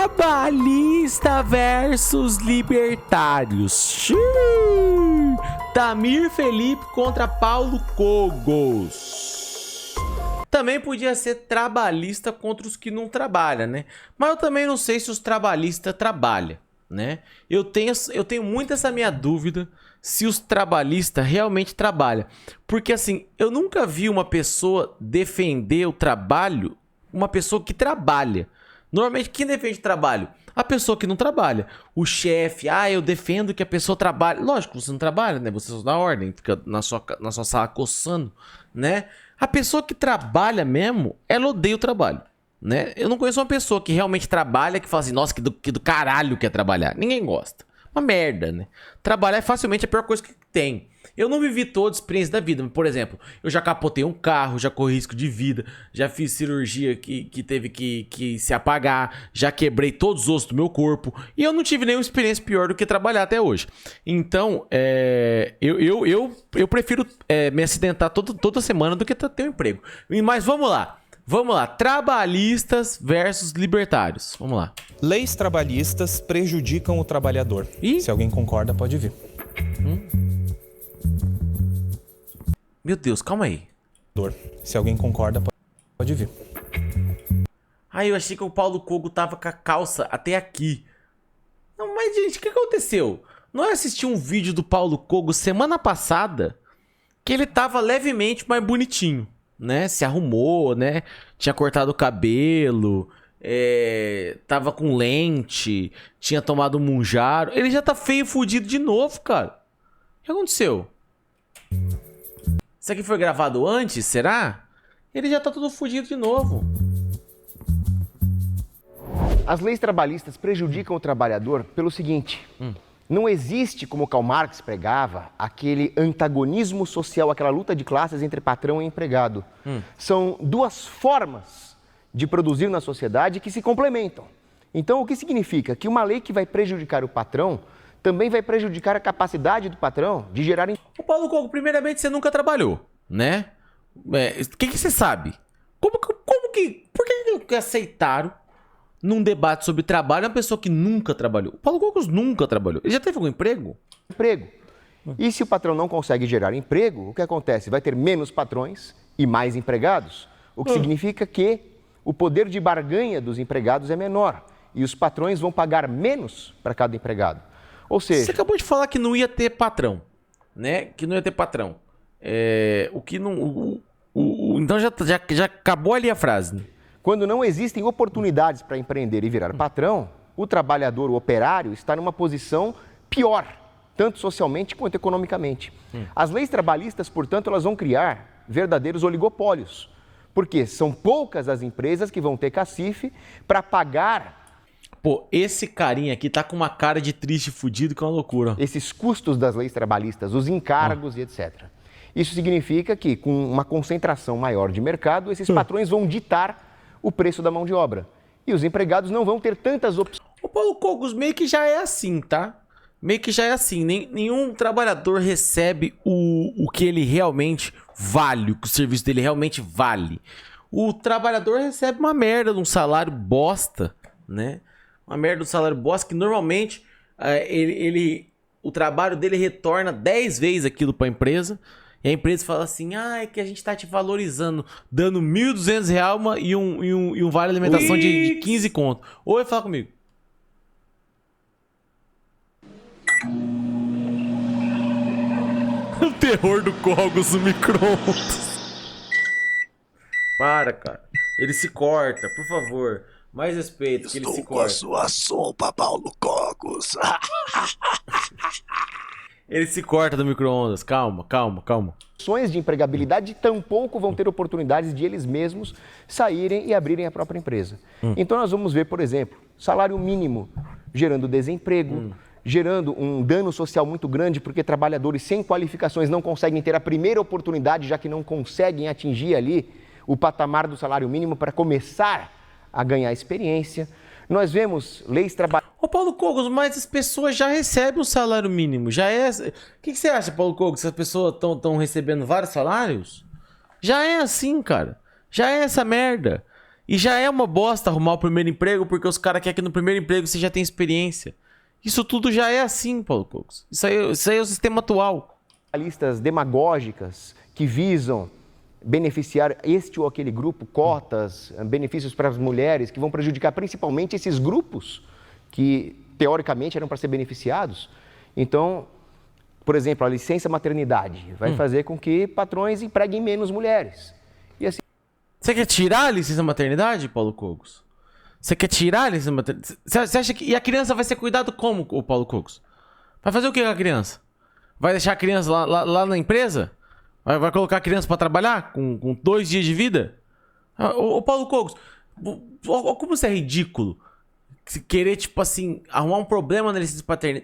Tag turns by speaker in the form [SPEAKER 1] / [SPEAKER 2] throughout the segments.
[SPEAKER 1] Trabalhista versus libertários. Xiii. Tamir Felipe contra Paulo Cogos. Também podia ser trabalhista contra os que não trabalham, né? Mas eu também não sei se os trabalhistas trabalham, né? Eu tenho muito essa minha dúvida se os trabalhistas realmente trabalham. Porque assim, eu nunca vi uma pessoa defender o trabalho, uma pessoa que trabalha. Normalmente, quem defende trabalho? A pessoa que não trabalha. O chefe, eu defendo que a pessoa trabalhe. Lógico, você não trabalha, né? Você só dá ordem, fica na sua sala coçando, né? A pessoa que trabalha mesmo, ela odeia o trabalho, né? Eu não conheço uma pessoa que realmente trabalha, que fala assim, nossa, que do caralho quer trabalhar. Ninguém gosta. Uma merda, né? Trabalhar é facilmente a pior coisa que tem. Eu não vivi toda a experiência da vida. Por exemplo, eu já capotei um carro, já corri risco de vida, já fiz cirurgia que teve que se apagar, já quebrei todos os ossos do meu corpo. E eu não tive nenhuma experiência pior do que trabalhar até hoje. Então, eu prefiro me acidentar toda semana do que ter um emprego. Mas vamos lá. Vamos lá, trabalhistas versus libertários. Vamos lá.
[SPEAKER 2] Leis trabalhistas prejudicam o trabalhador.
[SPEAKER 1] Ih?
[SPEAKER 2] Se alguém concorda, pode vir.
[SPEAKER 1] Meu Deus, calma aí.
[SPEAKER 2] Se alguém concorda, pode vir.
[SPEAKER 1] Eu achei que o Paulo Cogo tava com a calça até aqui. Não, mas gente, o que aconteceu? Nós assistimos um vídeo do Paulo Cogo semana passada que ele tava levemente mais bonitinho, né? Se arrumou, né? Tinha cortado o cabelo, tava com lente, tinha tomado um munjaro. Ele já tá feio e fudido de novo, cara. O que aconteceu? Isso aqui foi gravado antes, será? Ele já tá todo fudido de novo.
[SPEAKER 3] As leis trabalhistas prejudicam o trabalhador pelo seguinte: não existe, como Karl Marx pregava, aquele antagonismo social, aquela luta de classes entre patrão e empregado. São duas formas de produzir na sociedade que se complementam. Então, o que significa? Que uma lei que vai prejudicar o patrão também vai prejudicar a capacidade do patrão de gerar...
[SPEAKER 1] O Paulo Cogo, primeiramente, você nunca trabalhou, né? O que você sabe? Por que aceitaram num debate sobre trabalho uma pessoa que nunca trabalhou? O Paulo Cogos nunca trabalhou. Ele já teve algum emprego?
[SPEAKER 3] E se o patrão não consegue gerar emprego, o que acontece? Vai ter menos patrões e mais empregados, o que significa que o poder de barganha dos empregados é menor e os patrões vão pagar menos para cada empregado. Ou seja...
[SPEAKER 1] Você acabou de falar que não ia ter patrão, né? Que não ia ter patrão. Então já acabou ali a frase, né?
[SPEAKER 3] Quando não existem oportunidades para empreender e virar patrão, o trabalhador, o operário, está numa posição pior, tanto socialmente quanto economicamente. As leis trabalhistas, portanto, elas vão criar verdadeiros oligopólios, porque são poucas as empresas que vão ter cacife para pagar...
[SPEAKER 1] Pô, esse carinha aqui tá com uma cara de triste fudido que é uma loucura.
[SPEAKER 3] Esses custos das leis trabalhistas, os encargos e etc. Isso significa que, com uma concentração maior de mercado, esses patrões vão ditar o preço da mão de obra. E os empregados não vão ter tantas opções.
[SPEAKER 1] O Paulo Cogos meio que já é assim, tá? Meio que já é assim. Nenhum trabalhador recebe o que ele realmente vale, o que o serviço dele realmente vale. O trabalhador recebe uma merda de um salário bosta, né? Uma merda do salário bosta que normalmente o trabalho dele retorna 10 vezes aquilo para a empresa. E a empresa fala assim, é que a gente tá te valorizando, dando R$1.200 e um vale alimentação de 15 conto. Oi, fala comigo. O terror do Cogos no micro-ondas. Para, cara. Ele se corta, por favor. Mais respeito, que ele se corta.
[SPEAKER 4] Estou com a sua sopa, Paulo Cogos.
[SPEAKER 1] Ele se corta do micro-ondas. Calma.
[SPEAKER 3] Opções de empregabilidade, tampouco vão ter oportunidades de eles mesmos saírem e abrirem a própria empresa. Então nós vamos ver, por exemplo, salário mínimo gerando desemprego, gerando um dano social muito grande, porque trabalhadores sem qualificações não conseguem ter a primeira oportunidade, já que não conseguem atingir ali o patamar do salário mínimo para começar a ganhar experiência. Nós vemos leis trabalhistas...
[SPEAKER 1] Ô Paulo Cogos, mas as pessoas já recebem o salário mínimo, já é... O que você acha, Paulo Cogos, se as pessoas estão recebendo vários salários? Já é assim, cara. Já é essa merda. E já é uma bosta arrumar o primeiro emprego porque os caras querem que no primeiro emprego você já tenha experiência. Isso tudo já é assim, Paulo Cogos. Isso aí é o sistema atual.
[SPEAKER 3] Listas demagógicas que visam beneficiar este ou aquele grupo, cotas, benefícios para as mulheres, que vão prejudicar principalmente esses grupos que, teoricamente, eram para ser beneficiados. Então, por exemplo, a licença maternidade vai fazer com que patrões empreguem menos mulheres. E assim...
[SPEAKER 1] Você quer tirar a licença maternidade, Paulo Cogos? Você quer tirar a licença maternidade? Você acha que... E a criança vai ser cuidada como, o Paulo Cogos? Vai fazer o que com a criança? Vai deixar a criança lá na empresa? Vai colocar a criança pra trabalhar com 2 dias de vida? Ô Paulo Cogos, como você é ridículo. Querer, tipo assim, arrumar um problema na licença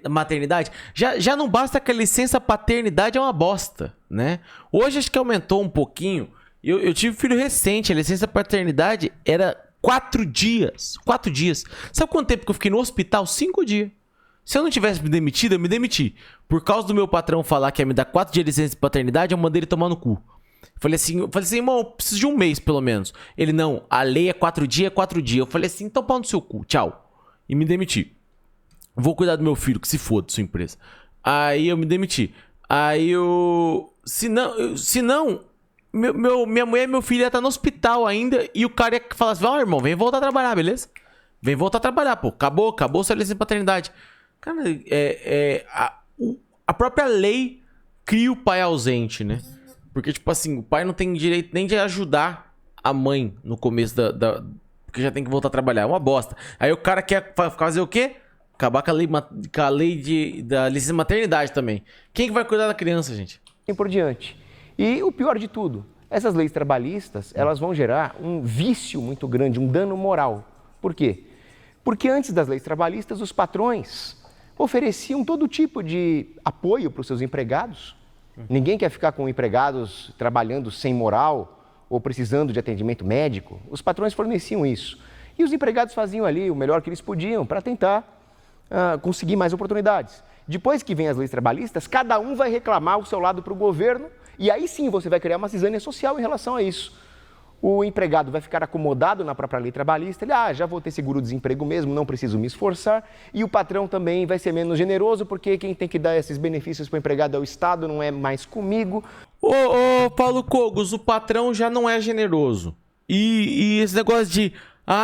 [SPEAKER 1] maternidade. Já não basta que a licença paternidade é uma bosta, né? Hoje acho que aumentou um pouquinho. Eu tive filho recente, a licença paternidade era 4 dias. 4 dias. Sabe quanto tempo que eu fiquei no hospital? 5 dias. Se eu não tivesse me demitido, eu me demiti. Por causa do meu patrão falar que ia me dar 4 dias de licença de paternidade, eu mandei ele tomar no cu. Falei assim, irmão, eu preciso de um mês, pelo menos. Ele, não, a lei é 4 dias, é 4 dias. Eu falei assim, então pau no seu cu, tchau. E me demiti. Vou cuidar do meu filho, que se foda, sua empresa. Aí eu me demiti. Aí eu... Se não minha mulher e meu filho ia estar no hospital ainda. E o cara ia falar assim, irmão, vem voltar a trabalhar, beleza? Vem voltar a trabalhar, pô. Acabou sua licença de paternidade. Cara, a própria lei cria o pai ausente, né? Porque, tipo assim, o pai não tem direito nem de ajudar a mãe no começo porque já tem que voltar a trabalhar. É uma bosta. Aí o cara quer fazer o quê? Acabar com a lei da licença maternidade também. Quem que vai cuidar da criança, gente?
[SPEAKER 3] E por diante. E o pior de tudo, essas leis trabalhistas, elas vão gerar um vício muito grande, um dano moral. Por quê? Porque antes das leis trabalhistas, os patrões ofereciam todo tipo de apoio para os seus empregados. Ninguém quer ficar com empregados trabalhando sem moral ou precisando de atendimento médico. Os patrões forneciam isso. E os empregados faziam ali o melhor que eles podiam para tentar conseguir mais oportunidades. Depois que vem as leis trabalhistas, cada um vai reclamar o seu lado para o governo e aí sim você vai criar uma cisânia social em relação a isso. O empregado vai ficar acomodado na própria lei trabalhista, ele, já vou ter seguro-desemprego mesmo, não preciso me esforçar. E o patrão também vai ser menos generoso, porque quem tem que dar esses benefícios para o empregado é o Estado, não é mais comigo.
[SPEAKER 1] Ô, Paulo Cogos, o patrão já não é generoso. E esse negócio de,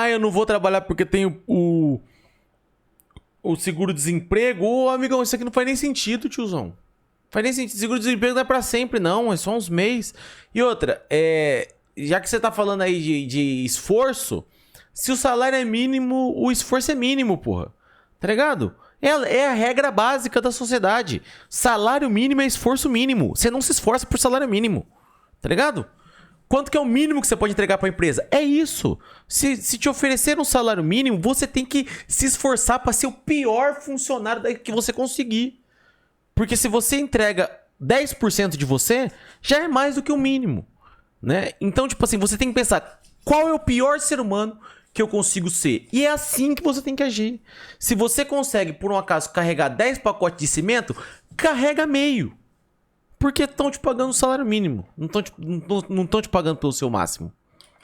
[SPEAKER 1] eu não vou trabalhar porque tenho o seguro-desemprego. Ô, amigão, isso aqui não faz nem sentido, tiozão. Faz nem sentido. Seguro-desemprego não é pra sempre, não, é só uns meses. E outra, já que você tá falando aí de esforço, se o salário é mínimo, o esforço é mínimo, porra. Tá ligado? É a regra básica da sociedade. Salário mínimo é esforço mínimo. Você não se esforça por salário mínimo. Tá ligado? Quanto que é o mínimo que você pode entregar pra empresa? É isso. Se te oferecer um salário mínimo, você tem que se esforçar pra ser o pior funcionário que você conseguir. Porque se você entrega 10% de você, já é mais do que o mínimo. Né? Então, tipo assim, você tem que pensar qual é o pior ser humano que eu consigo ser. E é assim que você tem que agir. Se você consegue, por um acaso, carregar 10 pacotes de cimento, carrega meio. Porque estão te pagando o salário mínimo. Não estão te pagando pelo seu máximo.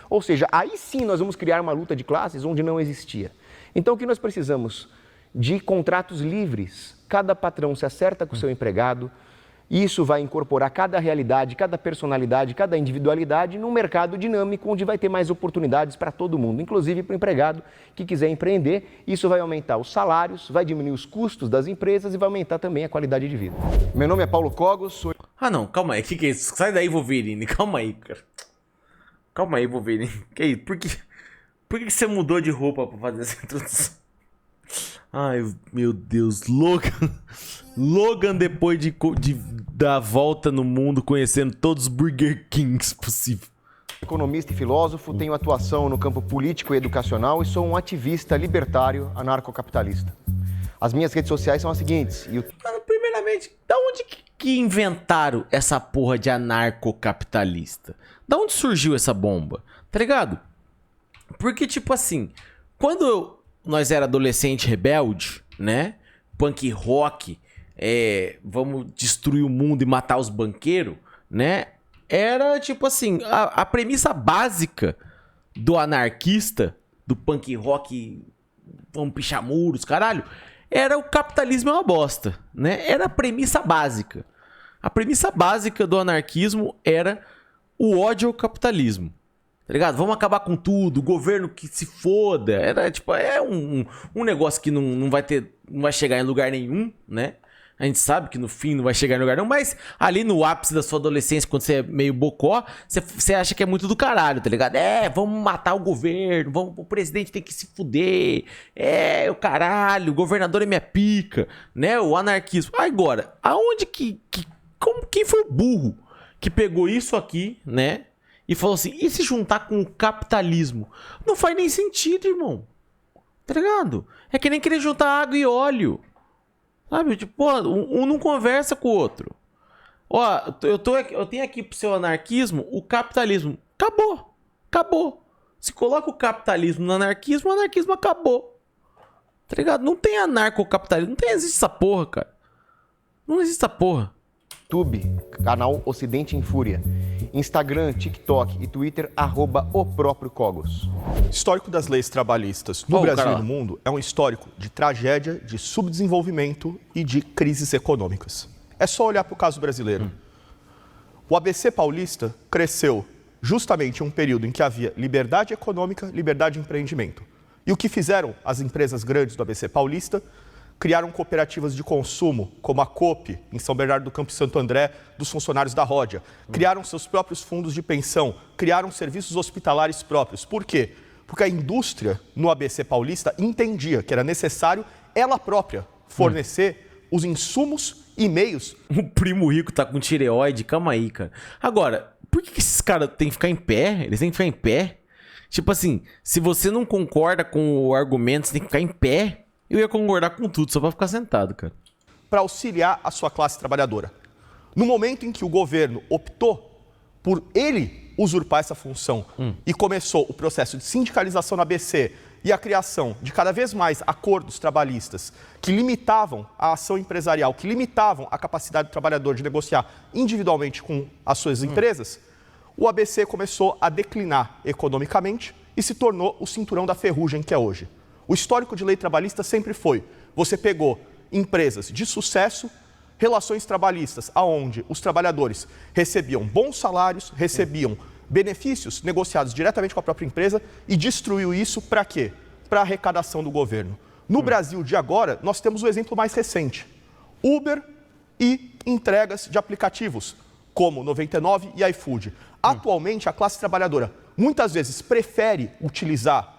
[SPEAKER 3] Ou seja, aí sim nós vamos criar uma luta de classes onde não existia. Então o que nós precisamos? De contratos livres. Cada patrão se acerta com o seu empregado. Isso vai incorporar cada realidade, cada personalidade, cada individualidade num mercado dinâmico onde vai ter mais oportunidades para todo mundo, inclusive para o empregado que quiser empreender. Isso vai aumentar os salários, vai diminuir os custos das empresas e vai aumentar também a qualidade de vida. Meu nome é Paulo Cogos, sou...
[SPEAKER 1] não, calma aí, o que é isso? Sai daí, Wolverine, calma aí, cara. Calma aí, Wolverine. Que isso? Por que você mudou de roupa para fazer essa introdução? Ai, meu Deus, Logan depois da volta no mundo, conhecendo todos os Burger Kings possível.
[SPEAKER 3] Economista e filósofo, tenho atuação no campo político e educacional e sou um ativista libertário anarcocapitalista. As minhas redes sociais são as seguintes.
[SPEAKER 1] Mano, primeiramente, da onde que inventaram essa porra de anarcocapitalista? Da onde surgiu essa bomba? Tá ligado? Porque, tipo assim, quando nós era adolescente rebelde, né? Punk rock, vamos destruir o mundo e matar os banqueiros, né? Era tipo assim, a premissa básica do anarquista, do punk rock, vamos pichar muros, caralho, era o capitalismo é uma bosta, né? Era a premissa básica. A premissa básica do anarquismo era o ódio ao capitalismo. Tá ligado? Vamos acabar com tudo, o governo que se foda. Era tipo, um negócio que não vai chegar em lugar nenhum, né? A gente sabe que no fim não vai chegar em lugar nenhum, mas ali no ápice da sua adolescência, quando você é meio bocó, você acha que é muito do caralho, tá ligado? Vamos matar o governo, o presidente tem que se fuder, o caralho, o governador é minha pica, né? O anarquismo. Agora, aonde quem foi o burro que pegou isso aqui, né? E falou assim, e se juntar com o capitalismo? Não faz nem sentido, irmão. Tá ligado? É que nem querer juntar água e óleo. Sabe? Tipo, pô, um não conversa com o outro. Ó, eu tenho aqui pro seu anarquismo o capitalismo. Acabou. Acabou. Se coloca o capitalismo no anarquismo, o anarquismo acabou. Tá ligado? Não tem anarcocapitalismo. Não existe essa porra, cara. Não existe essa porra.
[SPEAKER 3] YouTube, canal Ocidente em Fúria. Instagram, TikTok e Twitter, @o próprio Cogos.
[SPEAKER 5] Histórico das leis trabalhistas no Brasil e no mundo é um histórico de tragédia, de subdesenvolvimento e de crises econômicas. É só olhar para o caso brasileiro. O ABC paulista cresceu justamente em um período em que havia liberdade econômica, liberdade de empreendimento. E o que fizeram as empresas grandes do ABC paulista? Criaram cooperativas de consumo, como a Coop, em São Bernardo do Campo e Santo André, dos funcionários da Ródia. Criaram seus próprios fundos de pensão, criaram serviços hospitalares próprios. Por quê? Porque a indústria no ABC paulista entendia que era necessário ela própria fornecer os insumos e meios.
[SPEAKER 1] O primo rico tá com tireoide, calma aí, cara. Agora, por que esses caras têm que ficar em pé? Eles têm que ficar em pé? Tipo assim, se você não concorda com o argumento, você tem que ficar em pé. Eu ia concordar com tudo, só pra ficar sentado, cara.
[SPEAKER 5] Para auxiliar a sua classe trabalhadora. No momento em que o governo optou por ele usurpar essa função e começou o processo de sindicalização na ABC e a criação de cada vez mais acordos trabalhistas que limitavam a ação empresarial, que limitavam a capacidade do trabalhador de negociar individualmente com as suas empresas, o ABC começou a declinar economicamente e se tornou o cinturão da ferrugem que é hoje. O histórico de lei trabalhista sempre foi, você pegou empresas de sucesso, relações trabalhistas, onde os trabalhadores recebiam bons salários, recebiam benefícios negociados diretamente com a própria empresa e destruiu isso para quê? Para a arrecadação do governo. No Brasil de agora, nós temos o exemplo mais recente. Uber e entregas de aplicativos, como 99 e iFood. Atualmente, a classe trabalhadora muitas vezes prefere utilizar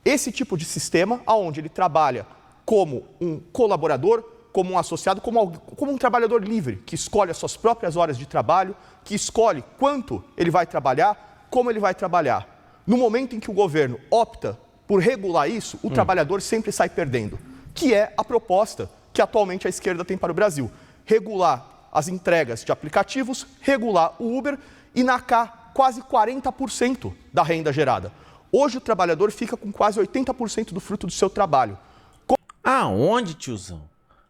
[SPEAKER 5] esse tipo de sistema, onde ele trabalha como um colaborador, como um associado, como um trabalhador livre, que escolhe as suas próprias horas de trabalho, que escolhe quanto ele vai trabalhar, como ele vai trabalhar. No momento em que o governo opta por regular isso, o trabalhador sempre sai perdendo, que é a proposta que atualmente a esquerda tem para o Brasil. Regular as entregas de aplicativos, regular o Uber e nacar quase 40% da renda gerada. Hoje o trabalhador fica com quase 80% do fruto do seu trabalho.
[SPEAKER 1] Aonde, tiozão?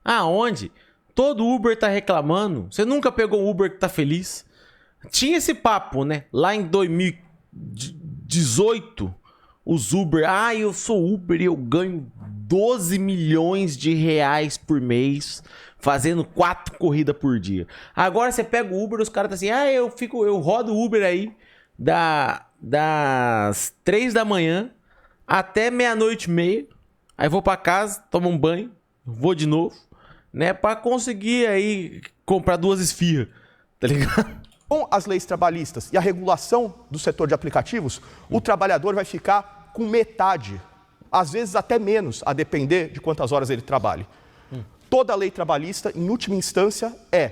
[SPEAKER 1] Aonde? Todo Uber tá reclamando. Você nunca pegou um Uber que tá feliz? Tinha esse papo, né? Lá em 2018, os Uber... eu sou Uber e eu ganho 12 milhões de reais por mês fazendo 4 corridas por dia. Agora você pega o Uber, os caras tá assim... eu rodo o Uber aí das 3 da manhã até 00:30. Aí vou pra casa, tomo um banho, vou de novo, né? Pra conseguir aí comprar 2 esfirras, tá ligado?
[SPEAKER 5] Com as leis trabalhistas e a regulação do setor de aplicativos, o trabalhador vai ficar com metade, às vezes até menos, a depender de quantas horas ele trabalhe. Toda lei trabalhista, em última instância, é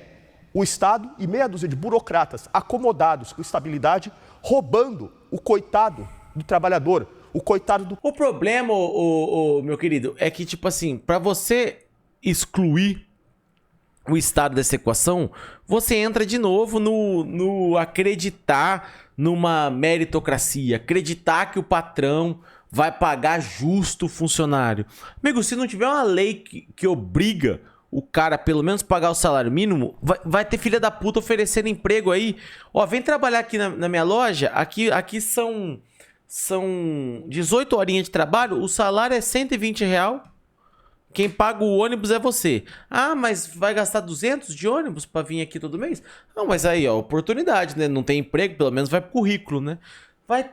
[SPEAKER 5] o Estado e meia dúzia de burocratas acomodados com estabilidade, roubando o coitado do trabalhador, o coitado do...
[SPEAKER 1] O problema, meu querido, é que, tipo assim, pra você excluir o Estado dessa equação, você entra de novo no acreditar numa meritocracia, acreditar que o patrão vai pagar justo o funcionário. Amigo, se não tiver uma lei que obriga o cara pelo menos pagar o salário mínimo, vai ter filha da puta oferecendo emprego aí. Ó, vem trabalhar aqui na minha loja, aqui são são 18 horinhas de trabalho, o salário é R$ 120. Quem paga o ônibus é você. Ah, mas vai gastar 200 de ônibus pra vir aqui todo mês? Não, mas aí, ó, oportunidade, né? Não tem emprego, pelo menos vai pro currículo, né? Vai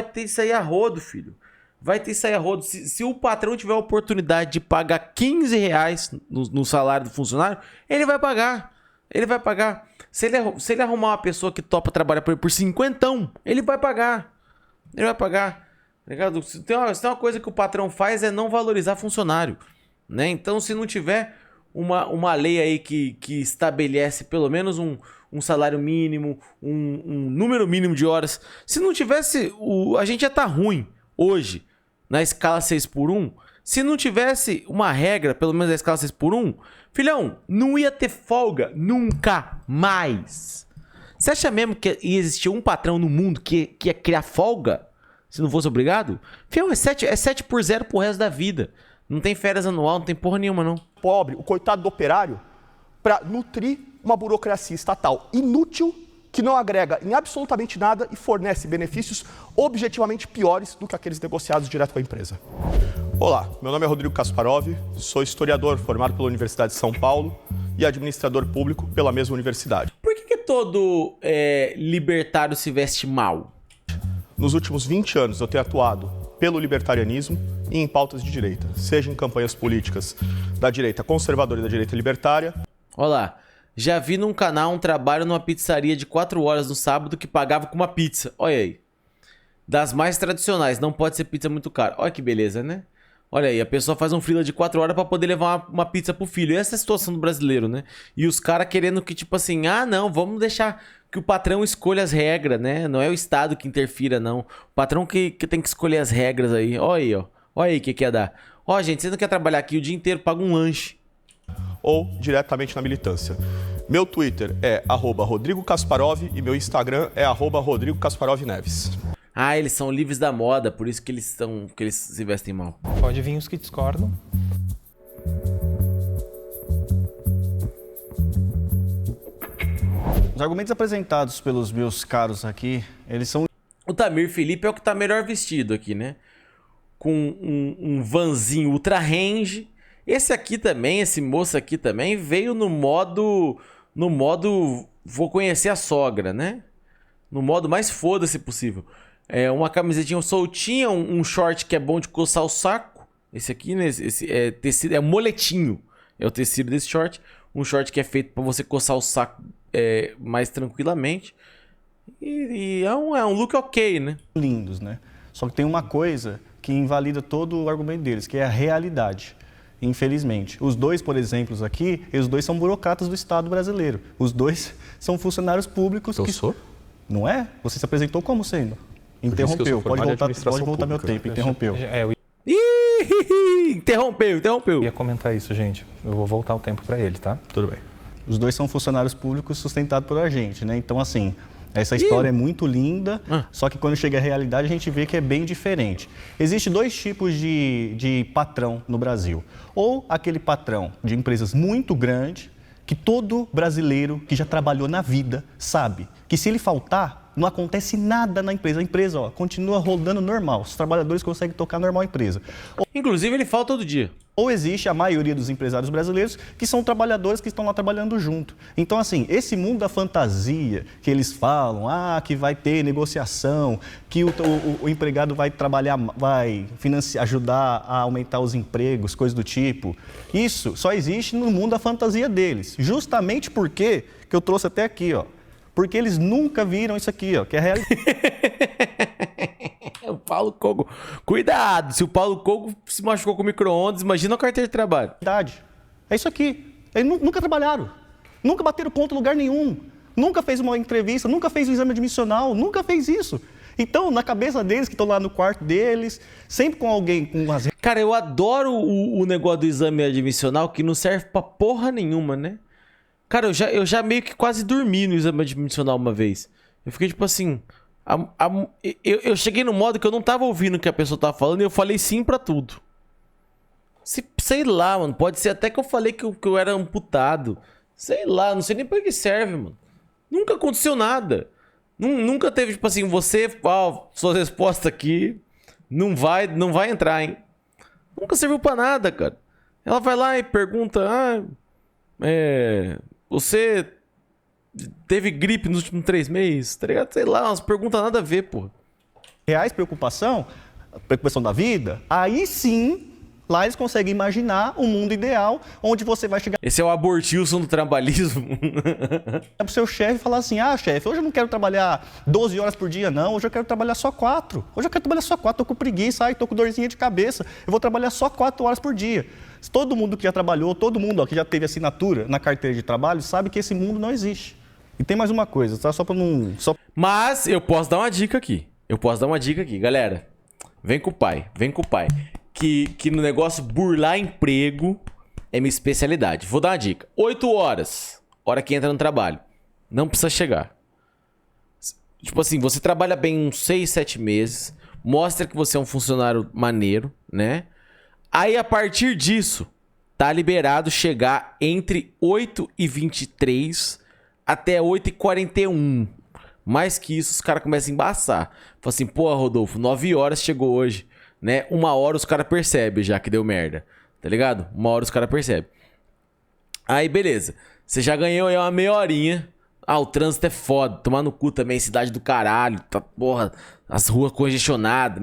[SPEAKER 1] ter isso aí a rodo, filho. Vai ter isso aí a rodo. Se o patrão tiver a oportunidade de pagar R$ 15 no salário do funcionário, ele vai pagar. Ele vai pagar. Se ele arrumar uma pessoa que topa trabalhar por 50, ele vai pagar. Ele vai pagar. Ligado? Se tem uma coisa que o patrão faz é não valorizar funcionário, né? Então, se não tiver uma lei aí que estabelece pelo menos um salário mínimo, um número mínimo de horas, se não tivesse, a gente já tá ruim hoje na escala 6x1. Se não tivesse uma regra, pelo menos na escala 6x1, filhão, não ia ter folga nunca mais. Você acha mesmo que ia existir um patrão no mundo que ia criar folga? Se não fosse obrigado? Fião, é 7x0 pro resto da vida. Não tem férias anual, não tem porra nenhuma, não.
[SPEAKER 5] Pobre, o coitado do operário, para nutrir uma burocracia estatal inútil que não agrega em absolutamente nada e fornece benefícios objetivamente piores do que aqueles negociados direto com a empresa. Olá, meu nome é Rodrigo Kasparov, sou historiador formado pela Universidade de São Paulo e administrador público pela mesma universidade.
[SPEAKER 1] Por que todo libertário se veste mal?
[SPEAKER 5] Nos últimos 20 anos eu tenho atuado pelo libertarianismo e em pautas de direita, seja em campanhas políticas da direita conservadora e da direita libertária.
[SPEAKER 1] Olá, já vi num canal um trabalho numa pizzaria de 4 horas no sábado que pagava com uma pizza. Olha aí. Das mais tradicionais, não pode ser pizza muito cara. Olha que beleza, né? Olha aí, a pessoa faz um freela de 4 horas pra poder levar uma pizza pro filho. E essa é a situação do brasileiro, né? E os caras querendo que, tipo assim, ah, não, vamos deixar que o patrão escolha as regras, né? Não é o Estado que interfira, não. O patrão que tem que escolher as regras aí. Olha aí, ó. Olha aí o que ia dar. Ó, gente, você não quer trabalhar aqui o dia inteiro, paga um lanche.
[SPEAKER 5] Ou diretamente na militância. Meu Twitter é @Rodrigo Kasparov e meu Instagram é @Rodrigo Kasparov Neves.
[SPEAKER 1] Ah, eles são livres da moda, por isso que eles se vestem mal.
[SPEAKER 2] Pode vir os que discordam.
[SPEAKER 6] Os argumentos apresentados pelos meus caros aqui, eles são...
[SPEAKER 1] O Tamir Felipe é o que tá melhor vestido aqui, né? Com um vanzinho ultra range. Esse aqui também, esse moço aqui também, veio no modo vou conhecer a sogra, né? No modo mais foda-se possível. É uma camisetinha soltinha, um short que é bom de coçar o saco. Esse aqui, né? Esse é tecido, é moletinho. É o tecido desse short. Um short que é feito para você coçar o saco mais tranquilamente. E é um look ok, né?
[SPEAKER 6] lindos, né? Só que tem uma coisa que invalida todo o argumento deles, que é a realidade. Infelizmente. Os dois, por exemplo, aqui, os dois são burocratas do Estado brasileiro. Os dois são funcionários públicos.
[SPEAKER 5] Eu sou?
[SPEAKER 6] Não é? Você se apresentou como sendo? Interrompeu. Pode voltar meu tempo. Interrompeu.
[SPEAKER 2] Eu
[SPEAKER 1] Ih, interrompeu.
[SPEAKER 2] ia comentar isso, gente. Eu vou voltar o tempo para ele, tá?
[SPEAKER 5] Tudo bem.
[SPEAKER 6] Os dois são funcionários públicos sustentados por a gente, né? Então, assim, essa história é muito linda, só que quando chega à realidade a gente vê que é bem diferente. Existem dois tipos de patrão no Brasil. Ou aquele patrão de empresas muito grande, que todo brasileiro que já trabalhou na vida sabe que se ele faltar, não acontece nada na empresa. A empresa, ó, continua rodando normal. Os trabalhadores conseguem tocar normal a empresa.
[SPEAKER 1] Inclusive, ele falta todo dia.
[SPEAKER 6] Ou existe a maioria dos empresários brasileiros que são trabalhadores que estão lá trabalhando junto. Então, assim, esse mundo da fantasia que eles falam, que vai ter negociação, que o empregado vai trabalhar, vai financiar, ajudar a aumentar os empregos, coisas do tipo, isso só existe no mundo da fantasia deles. Justamente porque que eu trouxe até aqui, ó. Porque eles nunca viram isso aqui, ó, que é a realidade.
[SPEAKER 1] O Paulo Cogo. Cuidado, se o Paulo Cogo se machucou com micro-ondas, imagina a carteira de trabalho.
[SPEAKER 6] É isso aqui. Eles nunca trabalharam. Nunca bateram ponto em lugar nenhum. Nunca fez uma entrevista, nunca fez um exame admissional, nunca fez isso. Então, na cabeça deles, que estão lá no quarto deles, sempre com alguém com as...
[SPEAKER 1] Cara, eu adoro o negócio do exame admissional que não serve pra porra nenhuma, né? Cara, eu já meio que quase dormi no exame admissional uma vez. Eu fiquei tipo assim... Eu cheguei no modo que eu não tava ouvindo o que a pessoa tava falando e eu falei sim pra tudo. Sei lá, mano. Pode ser até que eu falei que eu era amputado. Sei lá, não sei nem pra que serve, mano. Nunca aconteceu nada. Nunca teve, tipo assim, você, sua resposta aqui não vai entrar, hein? Nunca serviu pra nada, cara. Ela vai lá e pergunta, você teve gripe nos últimos 3 meses? Tá ligado? Sei lá, umas perguntas nada a ver, pô.
[SPEAKER 6] Reais preocupação da vida, aí sim, lá eles conseguem imaginar um mundo ideal onde você vai chegar
[SPEAKER 1] Esse é o abortilson do trabalhismo.
[SPEAKER 6] pro seu chefe e falar assim, chefe, hoje eu não quero trabalhar 12 horas por dia, não, hoje eu quero trabalhar só 4. Hoje eu quero trabalhar só 4, tô com preguiça, tô com dorzinha de cabeça, eu vou trabalhar só 4 horas por dia. Todo mundo que já trabalhou, todo mundo que já teve assinatura na carteira de trabalho, sabe que esse mundo não existe. E tem mais uma coisa, tá? Só pra não...
[SPEAKER 1] Mas eu posso dar uma dica aqui. Galera. Vem com o pai. Que no negócio burlar emprego é minha especialidade. Vou dar uma dica. 8 horas, hora que entra no trabalho. Não precisa chegar. Tipo assim, você trabalha bem uns 6, 7 meses. Mostra que você é um funcionário maneiro, né? Aí, a partir disso, tá liberado chegar entre 8h23 até 8h41. Mais que isso, os caras começam a embaçar. Fala assim, pô, Rodolfo, 9 horas chegou hoje, né? 1 hora os caras percebem já que deu merda, tá ligado? 1 hora os caras percebem. Aí, beleza. Você já ganhou aí uma meia horinha. O trânsito é foda. Tomar no cu também, cidade do caralho. Tá, porra, as ruas congestionadas.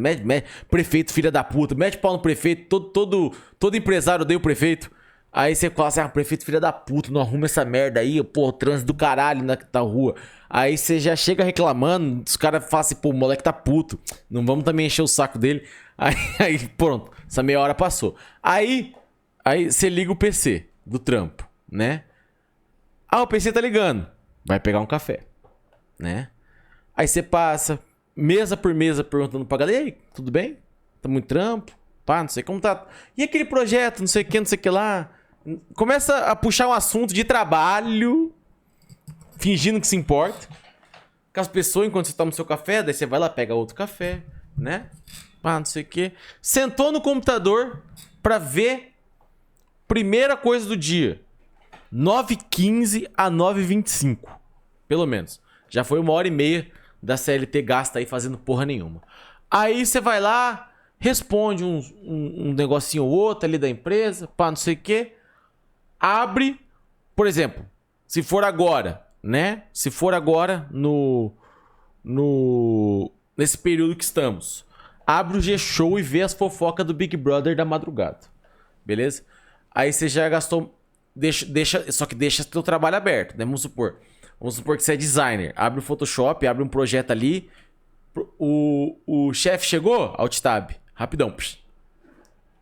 [SPEAKER 1] Prefeito, filha da puta. Mete pau no prefeito. Todo empresário odeia o prefeito. Aí você fala assim, prefeito, filha da puta, não arruma essa merda aí. Pô, o trânsito do caralho na rua. Aí você já chega reclamando. Os caras falam assim, pô, o moleque tá puto. Não vamos também encher o saco dele. Aí pronto. Essa meia hora passou. Aí você liga o PC do trampo, né? O PC tá ligando. Vai pegar um café, né? Aí você passa, mesa por mesa, perguntando pra galera, e aí, tudo bem? Tá muito trampo? Não sei como tá. E aquele projeto, não sei o que lá. Começa a puxar um assunto de trabalho, fingindo que se importa com as pessoas enquanto você toma o seu café. Daí você vai lá, pega outro café, né? Não sei o que. Sentou no computador pra ver primeira coisa do dia. 9h15 a 9h25. Pelo menos. Já foi 1h30 da CLT gasta aí fazendo porra nenhuma. Aí você vai lá, responde um negocinho ou outro ali da empresa, não sei o que. Abre, por exemplo, se for agora, né? Se for agora nesse período que estamos. Abre o G-Show e vê as fofocas do Big Brother da madrugada. Beleza? Aí você já gastou... Só que deixa teu trabalho aberto, né? Vamos supor que você é designer. Abre o Photoshop, abre um projeto ali. O chefe chegou, Alt Tab, rapidão.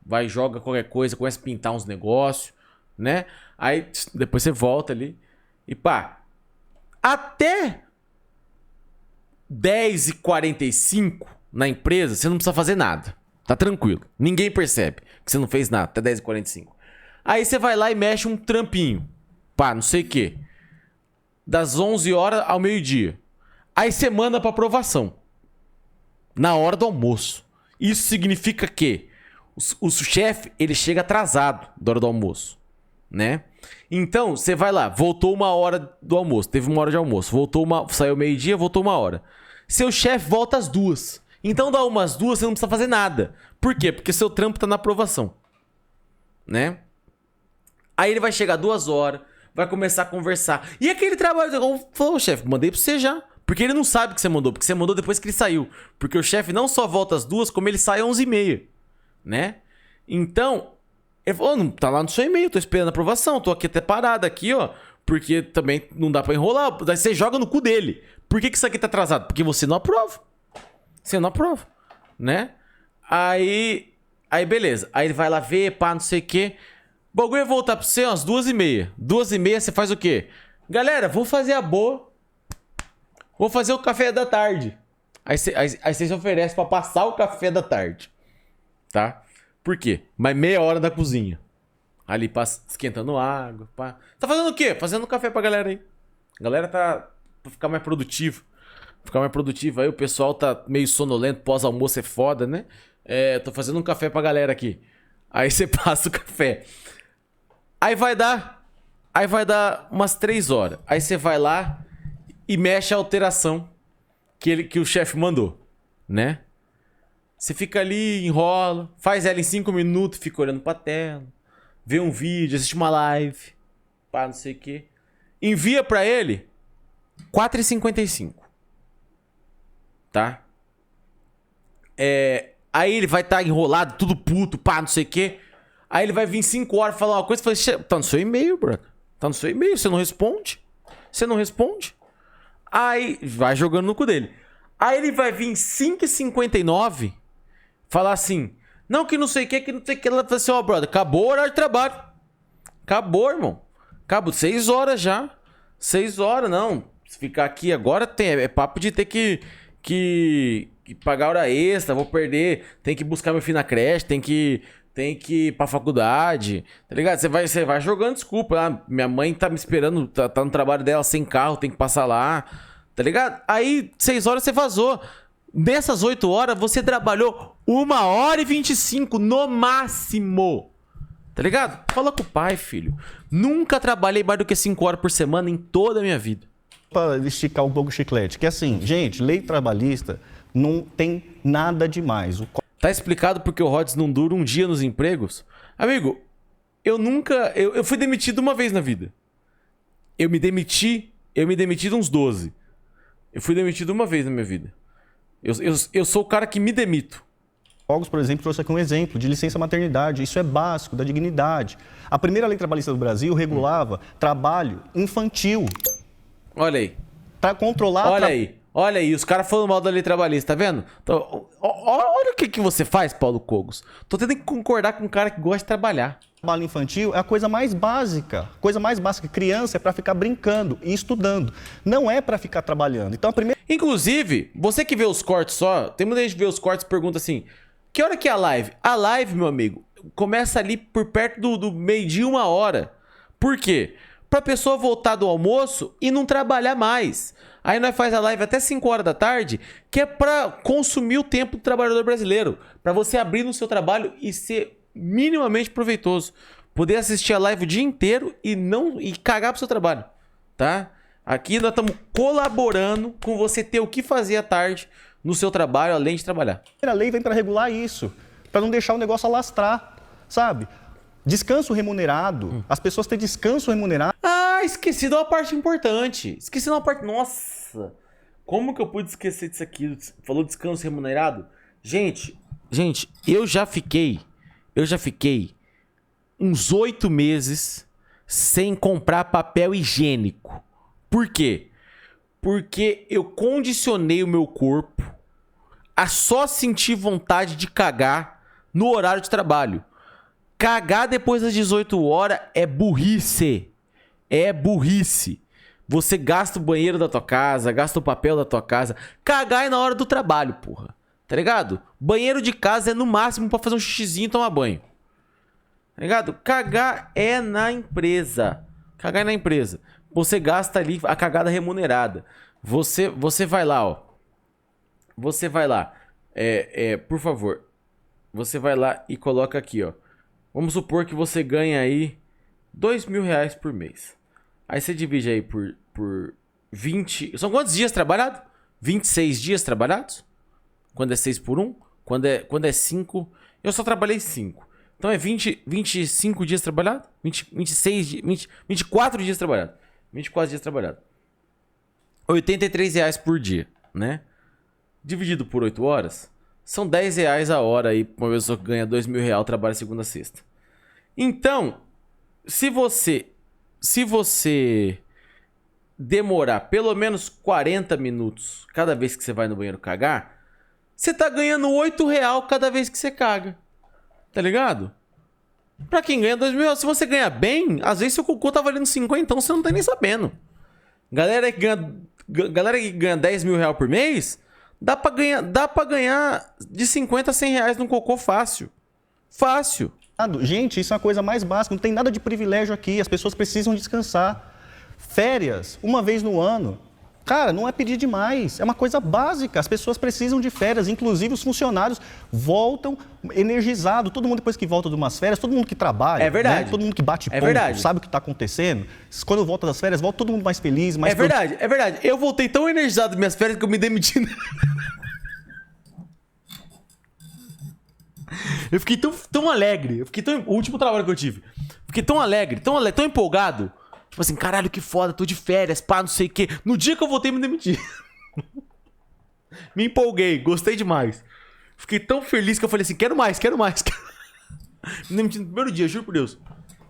[SPEAKER 1] Vai, joga qualquer coisa, começa a pintar uns negócios, né? Aí depois você volta ali e até 10h45 na empresa, você não precisa fazer nada. Tá tranquilo. Ninguém percebe que você não fez nada até 10h45. Aí você vai lá e mexe um trampinho. Não sei o que. Das 11 horas ao meio-dia. Aí você manda pra aprovação. Na hora do almoço. Isso significa que o chefe, ele chega atrasado da hora do almoço, né? Então, você vai lá, voltou 1 hora do almoço, teve 1 hora de almoço, saiu meio-dia, voltou 1 hora. Seu chefe volta às 2. Então, dá umas 2, você não precisa fazer nada. Por quê? Porque seu trampo tá na aprovação, né? Aí ele vai chegar 2 horas, vai começar a conversar. E aquele trabalho, falou, chefe, mandei pra você já. Porque ele não sabe que você mandou, porque você mandou depois que ele saiu. Porque o chefe não só volta às 2, como ele sai às 11h30, né? Então, ele falou, não, tá lá no seu e-mail, tô esperando a aprovação, tô aqui até parado aqui, ó. Porque também não dá pra enrolar, daí você joga no cu dele. Por que isso aqui tá atrasado? Porque você não aprova. Você não aprova, né? Aí beleza. Aí ele vai lá ver, não sei o quê. O bagulho vai voltar pra você umas 2h30. 2h30 você faz o quê? Galera, vou fazer a boa. Vou fazer o café da tarde. Aí você se oferece pra passar o café da tarde. Tá? Por quê? Mais meia hora da cozinha. Ali esquentando água. Tá fazendo o quê? Fazendo café pra galera aí. A galera tá... Pra ficar mais produtivo. Aí o pessoal tá meio sonolento. Pós-almoço é foda, né? Tô fazendo um café pra galera aqui. Aí você passa o café. Aí vai dar umas 3 horas. Aí você vai lá e mexe a alteração que o chefe mandou, né? Você fica ali, enrola, faz ela em 5 minutos, fica olhando pra tela, vê um vídeo, assiste uma live, pá, não sei o quê. Envia pra ele 4h55. Tá? Aí ele vai estar enrolado, tudo puto, pá, não sei o quê. Aí ele vai vir 5 horas falar uma coisa e fala, tá no seu e-mail, brother. Tá no seu e-mail, você não responde? Você não responde? Aí vai jogando no cu dele. Aí ele vai vir 5h59 falar assim, não, que não sei o que não sei o que. Ela fala assim, ó, brother, acabou o horário de trabalho. Acabou, irmão. Acabou, 6 horas já. 6 horas, não. Se ficar aqui agora, é papo de ter que pagar hora extra, vou perder, tem que buscar meu filho na creche, tem que ir pra faculdade, tá ligado? Você vai jogando desculpa. Ah, minha mãe tá me esperando, tá no trabalho dela sem carro, tem que passar lá, tá ligado? Aí, 6 horas você vazou. Nessas 8 horas, você trabalhou 1h25 no máximo. Tá ligado? Fala com o pai, filho. Nunca trabalhei mais do que 5 horas por semana em toda a minha vida.
[SPEAKER 6] Para esticar um pouco o chiclete, que assim, gente, lei trabalhista não tem nada demais.
[SPEAKER 1] Tá explicado porque o Rhodes não dura um dia nos empregos? Amigo, eu fui demitido uma vez na vida. Eu me demiti de uns 12. Eu fui demitido uma vez na minha vida. Eu sou o cara que me demito.
[SPEAKER 6] Cogos, por exemplo, trouxe aqui um exemplo de licença maternidade. Isso é básico, da dignidade. A primeira lei trabalhista do Brasil regulava trabalho infantil.
[SPEAKER 1] Olha aí.
[SPEAKER 6] Para controlar...
[SPEAKER 1] Olha aí, os caras falando mal da lei trabalhista, tá vendo? Então, olha o que você faz, Paulo Cogos. Tô tendo que concordar com um cara que gosta de trabalhar.
[SPEAKER 6] Trabalho infantil é a coisa mais básica. Coisa mais básica. Criança é para ficar brincando e estudando. Não é para ficar trabalhando. Então, a primeira...
[SPEAKER 1] Inclusive, você que vê os cortes só, tem muita gente que vê os cortes e pergunta assim, que hora que é a live? A live, meu amigo, começa ali por perto do meio-dia, 1h. Por quê? Pra pessoa voltar do almoço e não trabalhar mais. Aí nós faz a live até 5 horas da tarde, que é pra consumir o tempo do trabalhador brasileiro. Pra você abrir no seu trabalho e ser minimamente proveitoso. Poder assistir a live o dia inteiro e cagar pro seu trabalho, tá? Aqui nós estamos colaborando com você ter o que fazer à tarde no seu trabalho, além de trabalhar.
[SPEAKER 6] A lei vem para regular isso, para não deixar o negócio alastrar, sabe? Descanso remunerado, as pessoas têm descanso remunerado.
[SPEAKER 1] Ah, esqueci de uma parte importante. Esqueci de uma parte... Nossa! Como que eu pude esquecer disso aqui? Falou descanso remunerado? Gente, eu já fiquei uns 8 meses sem comprar papel higiênico. Por quê? Porque eu condicionei o meu corpo a só sentir vontade de cagar no horário de trabalho. Cagar depois das 18 horas é burrice. É burrice. Você gasta o banheiro da tua casa, gasta o papel da tua casa. Cagar é na hora do trabalho, porra. Tá ligado? Banheiro de casa é no máximo pra fazer um xixizinho e tomar banho. Tá ligado? Cagar é na empresa. Cagar é na empresa. Você gasta ali a cagada remunerada. Você vai lá, ó. Você vai lá. Por favor. Você vai lá e coloca aqui, ó. Vamos supor que você ganha aí R$2.000 por mês. Aí você divide aí por 20... São quantos dias trabalhados? 26 dias trabalhados? Quando é 6 por 1? Quando é 5... Eu só trabalhei 5. Então é 25 dias trabalhados? 24 dias trabalhados. 24 dias trabalhados. R$83 por dia, né? Dividido por 8 horas... São R$10 a hora aí pra uma pessoa que ganha R$2.000, trabalha segunda a sexta. Então, se você demorar pelo menos 40 minutos cada vez que você vai no banheiro cagar, você tá ganhando R$8 cada vez que você caga. Tá ligado? Pra quem ganha R$2.000, se você ganha bem, às vezes seu cocô tá valendo 50, então você não tá nem sabendo. Galera que ganha R$10.000 por mês... Dá pra ganhar de 50 a R$100 num cocô fácil. Fácil.
[SPEAKER 6] Gente, isso é a coisa mais básica. Não tem nada de privilégio aqui. As pessoas precisam descansar. Férias, uma vez no ano. Cara, não é pedir demais, é uma coisa básica. As pessoas precisam de férias, inclusive os funcionários voltam energizados. Todo mundo, depois que volta de umas férias, todo mundo que trabalha,
[SPEAKER 1] É verdade.
[SPEAKER 6] né? Todo mundo que bate ponto,
[SPEAKER 1] verdade.
[SPEAKER 6] sabe o que está acontecendo. Quando volta das férias, volta todo mundo mais feliz, mais
[SPEAKER 1] É verdade, é verdade. Eu voltei tão energizado das minhas férias que eu me demiti. Eu fiquei tão alegre. O último trabalho que eu tive. Fiquei tão alegre, tão empolgado. Tipo assim, caralho, que foda, tô de férias, pá, não sei o quê. No dia que eu voltei, me demiti. Me empolguei, gostei demais. Fiquei tão feliz que eu falei assim, quero mais. Me demiti no primeiro dia, juro por Deus.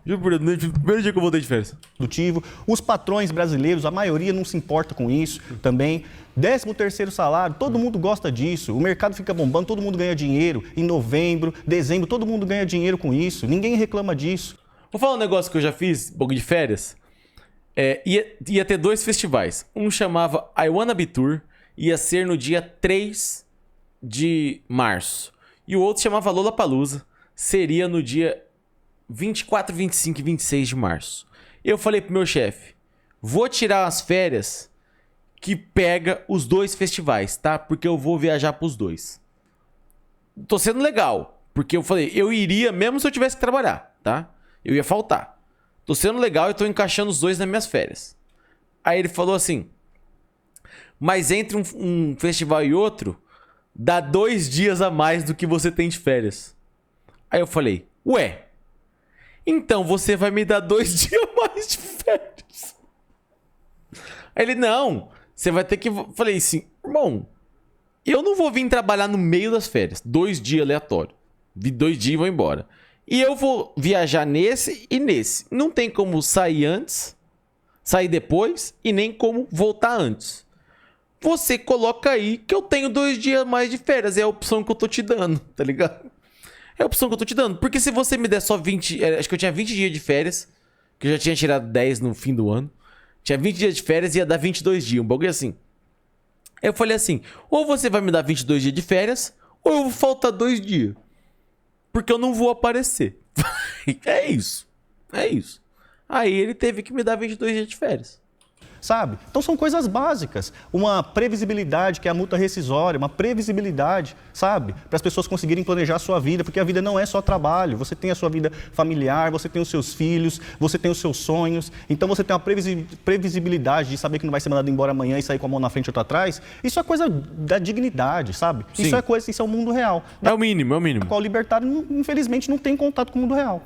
[SPEAKER 1] Juro por Deus, no primeiro dia que eu voltei de férias.
[SPEAKER 6] produtivo. Os patrões brasileiros, a maioria não se importa com isso também. 13º salário, todo mundo gosta disso. O mercado fica bombando, todo mundo ganha dinheiro. Em novembro, dezembro, todo mundo ganha dinheiro com isso. Ninguém reclama disso.
[SPEAKER 1] Vou falar um negócio que eu já fiz, um pouco de férias. Ia ter 2 festivais. Um chamava I Wanna Be Tour, ia ser no dia 3 de março. E o outro chamava Lollapalooza, seria no dia 24, 25 e 26 de março. Eu falei pro meu chefe, vou tirar as férias que pega os 2 festivais, tá? Porque eu vou viajar pros 2. Tô sendo legal, porque eu falei, eu iria mesmo se eu tivesse que trabalhar, tá? Eu ia faltar. Tô sendo legal e tô encaixando os 2 nas minhas férias. Aí ele falou assim, mas entre um festival e outro, dá 2 dias a mais do que você tem de férias. Aí eu falei, ué, então você vai me dar 2 dias a mais de férias. Aí ele, não, você vai ter que... Falei assim, irmão, eu não vou vir trabalhar no meio das férias. 2 dias aleatório. 2 dias e vou embora. E eu vou viajar nesse e nesse. Não tem como sair antes, sair depois e nem como voltar antes. Você coloca aí que eu tenho 2 dias a mais de férias. É a opção que eu tô te dando, tá ligado? É a opção que eu tô te dando. Porque se você me der só 20... Acho que eu tinha 20 dias de férias. Que eu já tinha tirado 10 no fim do ano. Tinha 20 dias de férias e ia dar 22 dias. Um bagulho assim. Eu falei assim, ou você vai me dar 22 dias de férias, ou eu vou faltar 2 dias. Porque eu não vou aparecer. É isso. É isso. Aí ele teve que me dar 22 dias de férias.
[SPEAKER 6] Sabe? Então são coisas básicas. Uma previsibilidade, que é a multa rescisória, uma previsibilidade, sabe? Para as pessoas conseguirem planejar a sua vida, porque a vida não é só trabalho. Você tem a sua vida familiar, você tem os seus filhos, você tem os seus sonhos. Então você tem uma previsibilidade de saber que não vai ser mandado embora amanhã e sair com a mão na frente e outra atrás. Isso é coisa da dignidade, sabe?
[SPEAKER 1] Sim.
[SPEAKER 6] Isso é o mundo real.
[SPEAKER 1] É o mínimo, é o mínimo.
[SPEAKER 6] Qual o libertário, infelizmente, não tem contato com o mundo real.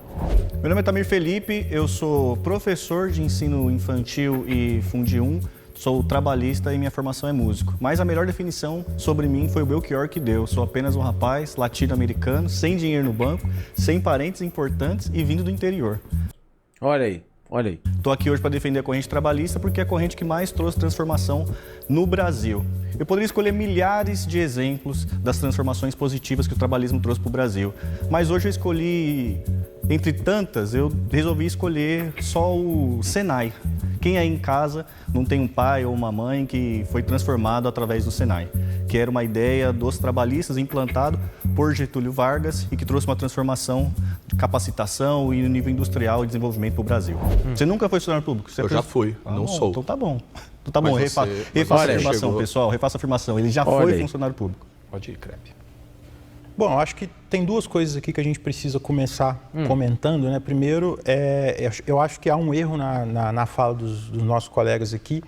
[SPEAKER 6] Meu nome é Tamir Felipe, eu sou professor de ensino infantil e Fundi 1, sou trabalhista e minha formação é músico. Mas a melhor definição sobre mim foi o Belchior que deu. Sou apenas um rapaz latino-americano, sem dinheiro no banco, sem parentes importantes e vindo do interior.
[SPEAKER 1] Olha aí, olha aí.
[SPEAKER 6] Estou aqui hoje para defender a corrente trabalhista porque é a corrente que mais trouxe transformação no Brasil. Eu poderia escolher milhares de exemplos das transformações positivas que o trabalhismo trouxe para o Brasil, mas hoje eu escolhi, entre tantas, eu resolvi escolher só o Senai. Quem aí em casa não tem um pai ou uma mãe que foi transformado através do Senai, que era uma ideia dos trabalhistas implantado por Getúlio Vargas e que trouxe uma transformação de capacitação e no nível industrial e desenvolvimento para o Brasil. Você nunca foi funcionário público? Você
[SPEAKER 5] Eu já fui, não
[SPEAKER 6] bom,
[SPEAKER 5] sou.
[SPEAKER 6] Então tá bom. Então tá bom,
[SPEAKER 5] Mas
[SPEAKER 6] refaça
[SPEAKER 5] mas
[SPEAKER 6] a
[SPEAKER 5] você
[SPEAKER 6] afirmação,
[SPEAKER 5] chegou-
[SPEAKER 6] pessoal, refaça a afirmação. Ele já
[SPEAKER 1] Olha
[SPEAKER 6] foi
[SPEAKER 1] aí.
[SPEAKER 6] funcionário público.
[SPEAKER 2] Pode ir, Crepe. Bom, eu acho que tem 2 coisas aqui que a gente precisa começar comentando, né? Primeiro, eu acho que há um erro na fala dos nossos colegas aqui,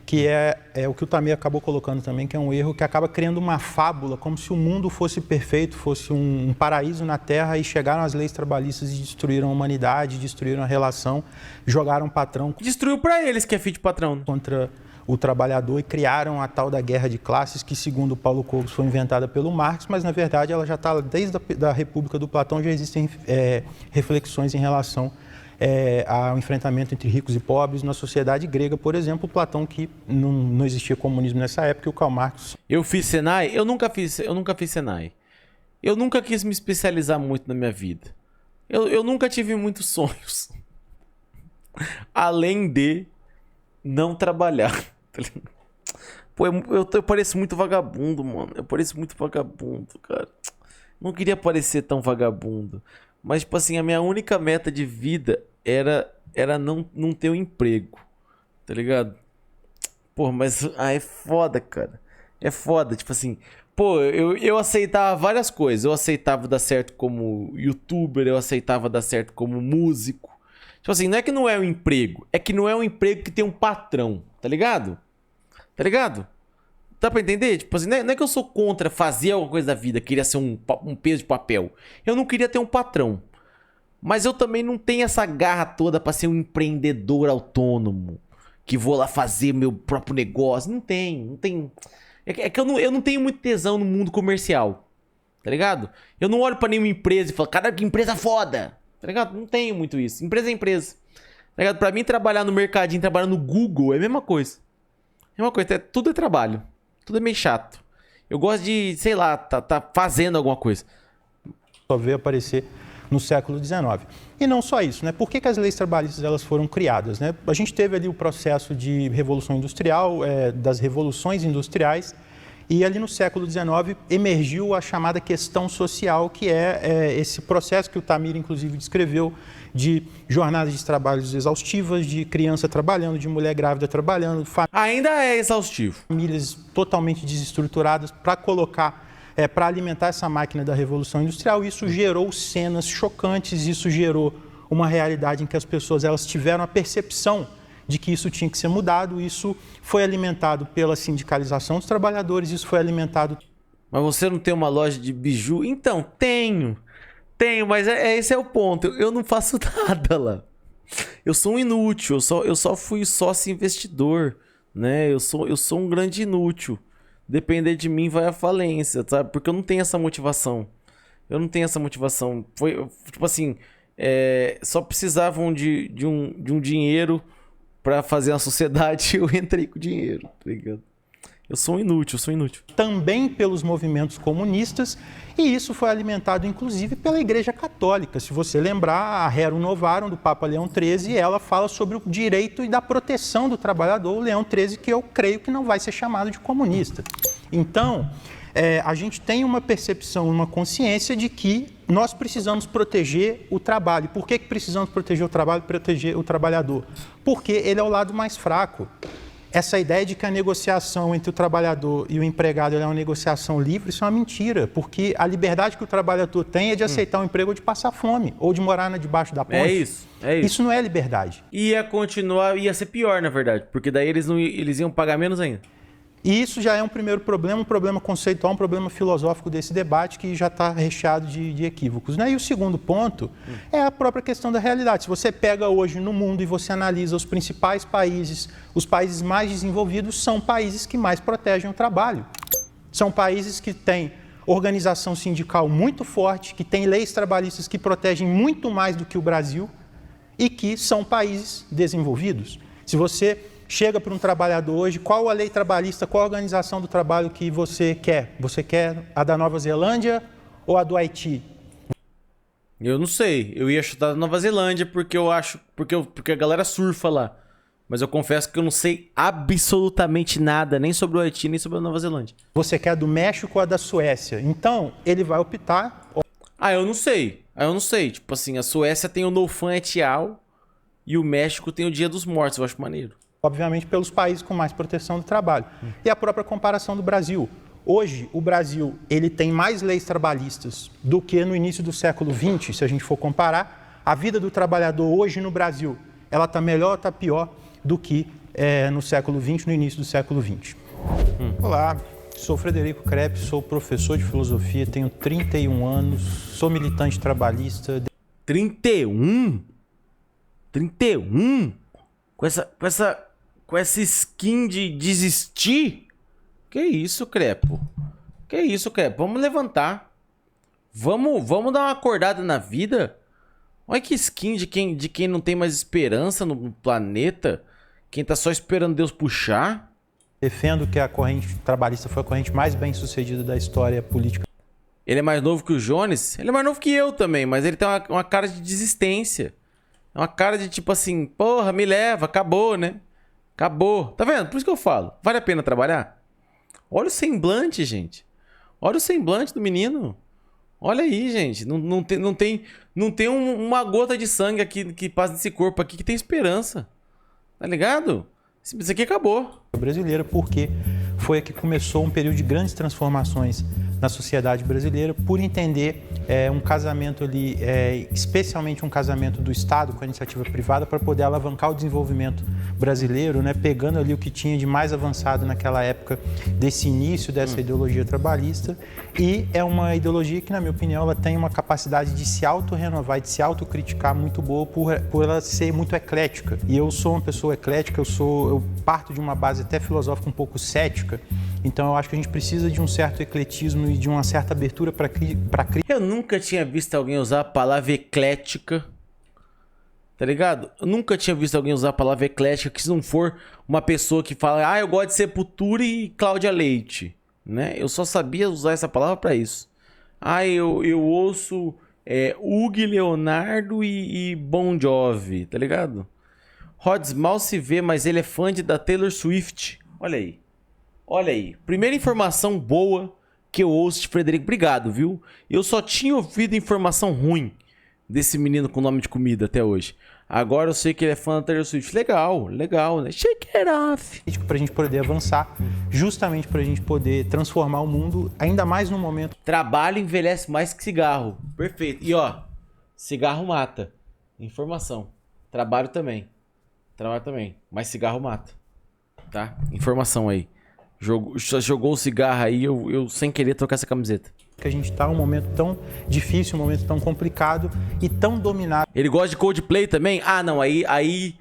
[SPEAKER 2] que é o que o Tamir acabou colocando também, que é um erro que acaba criando uma fábula, como se o mundo fosse perfeito, fosse um paraíso na Terra, e chegaram as leis trabalhistas e destruíram a humanidade, destruíram a relação, jogaram o patrão
[SPEAKER 1] Destruiu pra eles que é filho de patrão.
[SPEAKER 2] contra o trabalhador e criaram a tal da guerra de classes, que segundo Paulo Cogos foi inventada pelo Marx, mas na verdade ela já está desde a República do Platão, já existem reflexões em relação ao enfrentamento entre ricos e pobres na sociedade grega, por exemplo. Platão, que não existia comunismo nessa época, e o Karl Marx.
[SPEAKER 1] Eu fiz Senai? Eu nunca fiz Senai. Eu nunca quis me especializar muito na minha vida. Eu nunca tive muitos sonhos. Além de não trabalhar. Tá ligado? Pô, eu pareço muito vagabundo, mano. Eu pareço muito vagabundo, cara. Não queria parecer tão vagabundo. Mas, tipo assim, a minha única meta de vida era não ter um emprego. Tá ligado? Pô, mas é foda, cara. É foda, tipo assim... Pô, eu aceitava várias coisas. Eu aceitava dar certo como youtuber, eu aceitava dar certo como músico. Tipo assim, não é que não é um emprego, é que não é um emprego que tem um patrão, tá ligado? Tá ligado? Dá pra entender? Tipo assim, não é que eu sou contra fazer alguma coisa da vida, queria ser um peso de papel. Eu não queria ter um patrão. Mas eu também não tenho essa garra toda pra ser um empreendedor autônomo. Que vou lá fazer meu próprio negócio. Não tem. É que eu não tenho muito tesão no mundo comercial. Tá ligado? Eu não olho pra nenhuma empresa e falo, cara, que empresa foda. Tá ligado? Não tenho muito isso. Empresa é empresa. Tá ligado? Pra mim, trabalhar no mercadinho, trabalhar no Google é a mesma coisa. É uma coisa, tudo é trabalho. Tudo é meio chato. Eu gosto de, sei lá, tá fazendo alguma coisa.
[SPEAKER 2] Só veio aparecer no século XIX. E não só isso, né? Por que as leis trabalhistas elas foram criadas, né? A gente teve ali o processo de revolução industrial, das revoluções industriais, e ali no século XIX emergiu a chamada questão social, que é esse processo que o Tamir, inclusive, descreveu, de jornadas de trabalho exaustivas, de criança trabalhando, de mulher grávida trabalhando,
[SPEAKER 1] Ainda é exaustivo.
[SPEAKER 2] famílias totalmente desestruturadas para colocar, para alimentar essa máquina da Revolução Industrial. Isso gerou cenas chocantes, isso gerou uma realidade em que as pessoas elas tiveram a percepção de que isso tinha que ser mudado. Isso foi alimentado pela sindicalização dos trabalhadores, isso foi alimentado...
[SPEAKER 1] Mas você não tem uma loja de biju? Então, tenho. Tenho, mas esse é o ponto. Eu não faço nada lá. Eu sou um inútil, eu só fui sócio investidor, né? Eu sou um grande inútil. Depender de mim vai à falência, sabe? Porque eu não tenho essa motivação. Eu não tenho essa motivação. Foi, tipo assim, só precisavam de um dinheiro pra fazer uma sociedade e eu entrei com dinheiro, tá ligado? Eu sou um inútil,
[SPEAKER 2] Também pelos movimentos comunistas, e isso foi alimentado, inclusive, pela Igreja Católica. Se você lembrar, a Rerum Novarum, do Papa Leão XIII, ela fala sobre o direito e da proteção do trabalhador, o Leão XIII, que eu creio que não vai ser chamado de comunista. Então, a gente tem uma percepção, uma consciência de que nós precisamos proteger o trabalho. Por que precisamos proteger o trabalho, proteger o trabalhador? Porque ele é o lado mais fraco. Essa ideia de que a negociação entre o trabalhador e o empregado é uma negociação livre, isso é uma mentira, porque a liberdade que o trabalhador tem é de aceitar um emprego ou de passar fome, ou de morar debaixo da ponte.
[SPEAKER 1] É isso.
[SPEAKER 2] Isso não é liberdade.
[SPEAKER 1] Ia ser pior, na verdade, porque daí eles iam pagar menos ainda.
[SPEAKER 2] E isso já é um primeiro problema, um problema conceitual, um problema filosófico desse debate que já está recheado de equívocos, né? E o segundo ponto é a própria questão da realidade. Se você pega hoje no mundo e você analisa os principais países, os países mais desenvolvidos são países que mais protegem o trabalho. São países que têm organização sindical muito forte, que têm leis trabalhistas que protegem muito mais do que o Brasil e que são países desenvolvidos. Se você chega para um trabalhador hoje, qual a lei trabalhista, qual a organização do trabalho que você quer? Você quer a da Nova Zelândia ou a do Haiti?
[SPEAKER 1] Eu não sei. Eu ia chutar da Nova Zelândia porque eu acho. Porque a galera surfa lá. Mas eu confesso que eu não sei absolutamente nada, nem sobre o Haiti, nem sobre a Nova Zelândia.
[SPEAKER 2] Você quer a do México ou a da Suécia? Então, ele vai optar...
[SPEAKER 1] Eu não sei. Tipo assim, a Suécia tem o No Fun et al. E o México tem o Dia dos Mortos. Eu acho maneiro.
[SPEAKER 2] Obviamente, pelos países com mais proteção do trabalho. E a própria comparação do Brasil. Hoje, o Brasil ele tem mais leis trabalhistas do que no início do século XX, se a gente for comparar. A vida do trabalhador hoje no Brasil, ela está melhor ou está pior do que no século XX, no início do século XX. Olá, sou Frederico Crepe, sou professor de filosofia, tenho 31 anos, sou militante trabalhista.
[SPEAKER 1] 31? 31? Com essa skin de desistir? Que isso, Crepo? Vamos levantar. Vamos dar uma acordada na vida. Olha que skin de quem não tem mais esperança no planeta. Quem tá só esperando Deus puxar.
[SPEAKER 2] Defendo que a corrente trabalhista foi a corrente mais bem sucedida da história política.
[SPEAKER 1] Ele é mais novo que o Jones? Ele é mais novo que eu também, mas ele tem uma cara de desistência. É uma cara de tipo assim, porra, me leva, acabou, né? Acabou. Tá vendo? Por isso que eu falo. Vale a pena trabalhar? Olha o semblante, gente. Olha o semblante do menino. Olha aí, gente. Não tem uma gota de sangue aqui que passa nesse corpo aqui que tem esperança. Tá ligado? Isso aqui acabou.
[SPEAKER 2] Brasileira, porque foi a que começou um período de grandes transformações na sociedade brasileira, por entender um casamento ali, especialmente um casamento do Estado com a iniciativa privada, para poder alavancar o desenvolvimento brasileiro, né, pegando ali o que tinha de mais avançado naquela época desse início dessa ideologia trabalhista. E é uma ideologia que, na minha opinião, ela tem uma capacidade de se auto-renovar e de se autocriticar muito boa por ela ser muito eclética. E eu sou uma pessoa eclética, eu parto de uma base até filosófica um pouco cética, então eu acho que a gente precisa de um certo ecletismo e de uma certa abertura para
[SPEAKER 1] Eu nunca tinha visto alguém usar a palavra eclética, tá ligado? Eu nunca tinha visto alguém usar a palavra eclética, que se não for uma pessoa que fala, eu gosto de Sepultura e Cláudia Leite, né? Eu só sabia usar essa palavra para isso. Eu ouço Hugo, Leonardo e Bon Jovi, tá ligado? Rods mal se vê, mas ele é fã da Taylor Swift. Olha aí. Olha aí. Primeira informação boa que eu ouço de Frederico. Obrigado, viu? Eu só tinha ouvido informação ruim desse menino com nome de comida até hoje. Agora eu sei que ele é fã da Taylor Swift. Legal, legal, né? Shake it off.
[SPEAKER 2] Pra gente poder avançar, justamente pra gente poder transformar o mundo, ainda mais no momento.
[SPEAKER 1] Trabalho envelhece mais que cigarro. Perfeito. E ó, cigarro mata. Informação. Trabalho também. Mas cigarro mata. Tá? Informação aí. Jogou o cigarro aí, eu sem querer trocar essa camiseta.
[SPEAKER 2] Que a gente tá num momento tão difícil, um momento tão complicado e tão dominado.
[SPEAKER 1] Ele gosta de Coldplay também? Ah, não, aí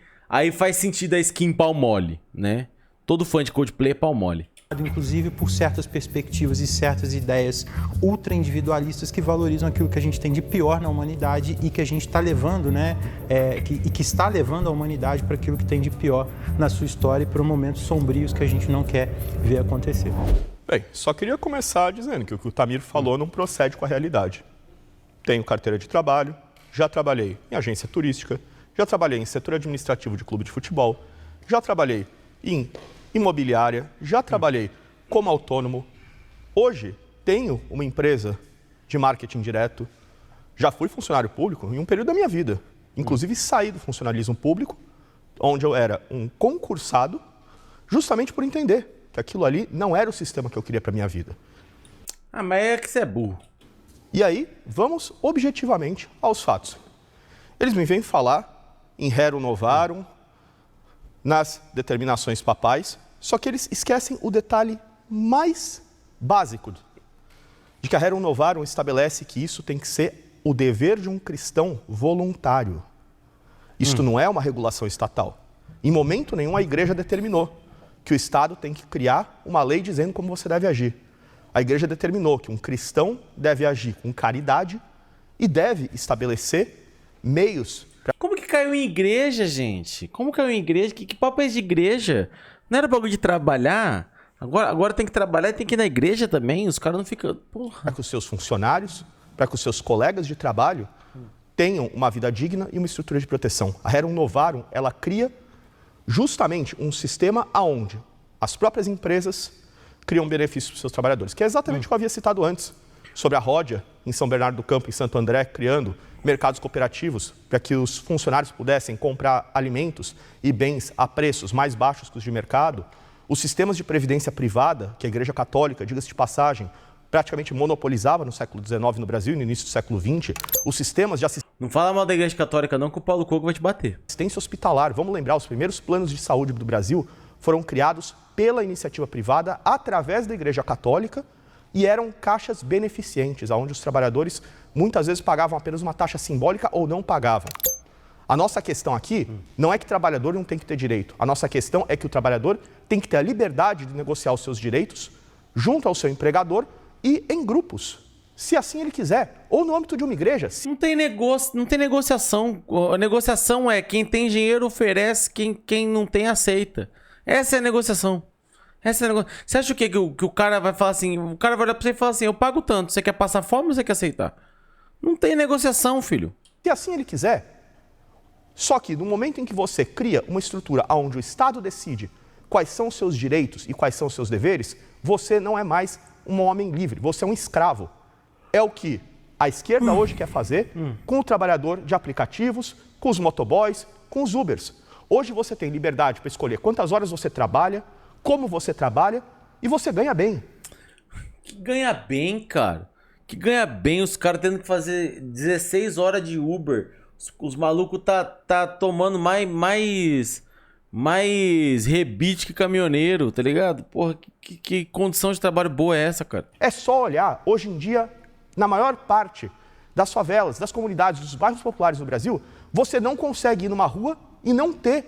[SPEAKER 1] faz sentido a skin pau mole, né? Todo fã de Coldplay é pau mole.
[SPEAKER 2] Inclusive por certas perspectivas e certas ideias ultra-individualistas que valorizam aquilo que a gente tem de pior na humanidade e que a gente está levando, né? Que está levando a humanidade para aquilo que tem de pior na sua história e para momentos sombrios que a gente não quer ver acontecer.
[SPEAKER 5] Bem, só queria começar dizendo que o que o Tamir falou não procede com a realidade. Tenho carteira de trabalho, já trabalhei em agência turística, já trabalhei em setor administrativo de clube de futebol, já trabalhei em imobiliária, já trabalhei como autônomo. Hoje tenho uma empresa de marketing direto, já fui funcionário público em um período da minha vida. Inclusive saí do funcionalismo público, onde eu era um concursado, justamente por entender que aquilo ali não era o sistema que eu queria para minha vida.
[SPEAKER 1] Mas é que você é burro.
[SPEAKER 5] E aí, vamos objetivamente aos fatos. Eles me vêm falar em rerum novarum, nas determinações papais, só que eles esquecem o detalhe mais básico, de que a rerum novarum estabelece que isso tem que ser o dever de um cristão voluntário. Isto não é uma regulação estatal. Em momento nenhum a igreja determinou que o Estado tem que criar uma lei dizendo como você deve agir. A igreja determinou que um cristão deve agir com caridade e deve estabelecer meios.
[SPEAKER 1] Como que caiu em igreja, gente? Como caiu em igreja? Que papo é esse de igreja? Não era bagulho de trabalhar? Agora tem que trabalhar e tem que ir na igreja também? Os caras não ficam... Porra.
[SPEAKER 5] Para que os seus funcionários, para que os seus colegas de trabalho tenham uma vida digna e uma estrutura de proteção. A rerum novarum, ela cria justamente um sistema onde as próprias empresas criam benefícios para os seus trabalhadores, que é exatamente o que eu havia citado antes, sobre a Ródia, em São Bernardo do Campo, em Santo André, criando mercados cooperativos para que os funcionários pudessem comprar alimentos e bens a preços mais baixos que os de mercado. Os sistemas de previdência privada, que a Igreja Católica, diga-se de passagem, praticamente monopolizava no século XIX no Brasil e no início do século XX, os sistemas de assistência...
[SPEAKER 1] Não fala mal da Igreja Católica não, que o Paulo Coco vai te bater.
[SPEAKER 5] Assistência hospitalar, vamos lembrar, os primeiros planos de saúde do Brasil foram criados pela iniciativa privada através da Igreja Católica e eram caixas beneficentes, onde os trabalhadores muitas vezes pagavam apenas uma taxa simbólica ou não pagavam. A nossa questão aqui não é que o trabalhador não tem que ter direito. A nossa questão é que o trabalhador tem que ter a liberdade de negociar os seus direitos junto ao seu empregador e em grupos, se assim ele quiser, ou no âmbito de uma igreja.
[SPEAKER 1] Não tem negociação. A negociação é quem tem dinheiro oferece, quem não tem aceita. Essa é a negociação. Você acha o quê? Que o cara vai falar assim, o cara vai olhar pra você e falar assim, eu pago tanto, você quer passar fome ou você quer aceitar? Não tem negociação, filho.
[SPEAKER 5] Se assim ele quiser. Só que no momento em que você cria uma estrutura onde o Estado decide quais são os seus direitos e quais são os seus deveres, você não é mais um homem livre, você é um escravo. É o que a esquerda hoje quer fazer com o trabalhador de aplicativos, com os motoboys, com os Ubers. Hoje você tem liberdade para escolher quantas horas você trabalha, como você trabalha e você ganha bem.
[SPEAKER 1] Que ganha bem, cara. Que ganha bem os caras tendo que fazer 16 horas de Uber. Os malucos tá tomando mais rebite que caminhoneiro, tá ligado? Porra, que condição de trabalho boa é essa, cara?
[SPEAKER 5] É só olhar, hoje em dia, na maior parte das favelas, das comunidades, dos bairros populares do Brasil, você não consegue ir numa rua e não ter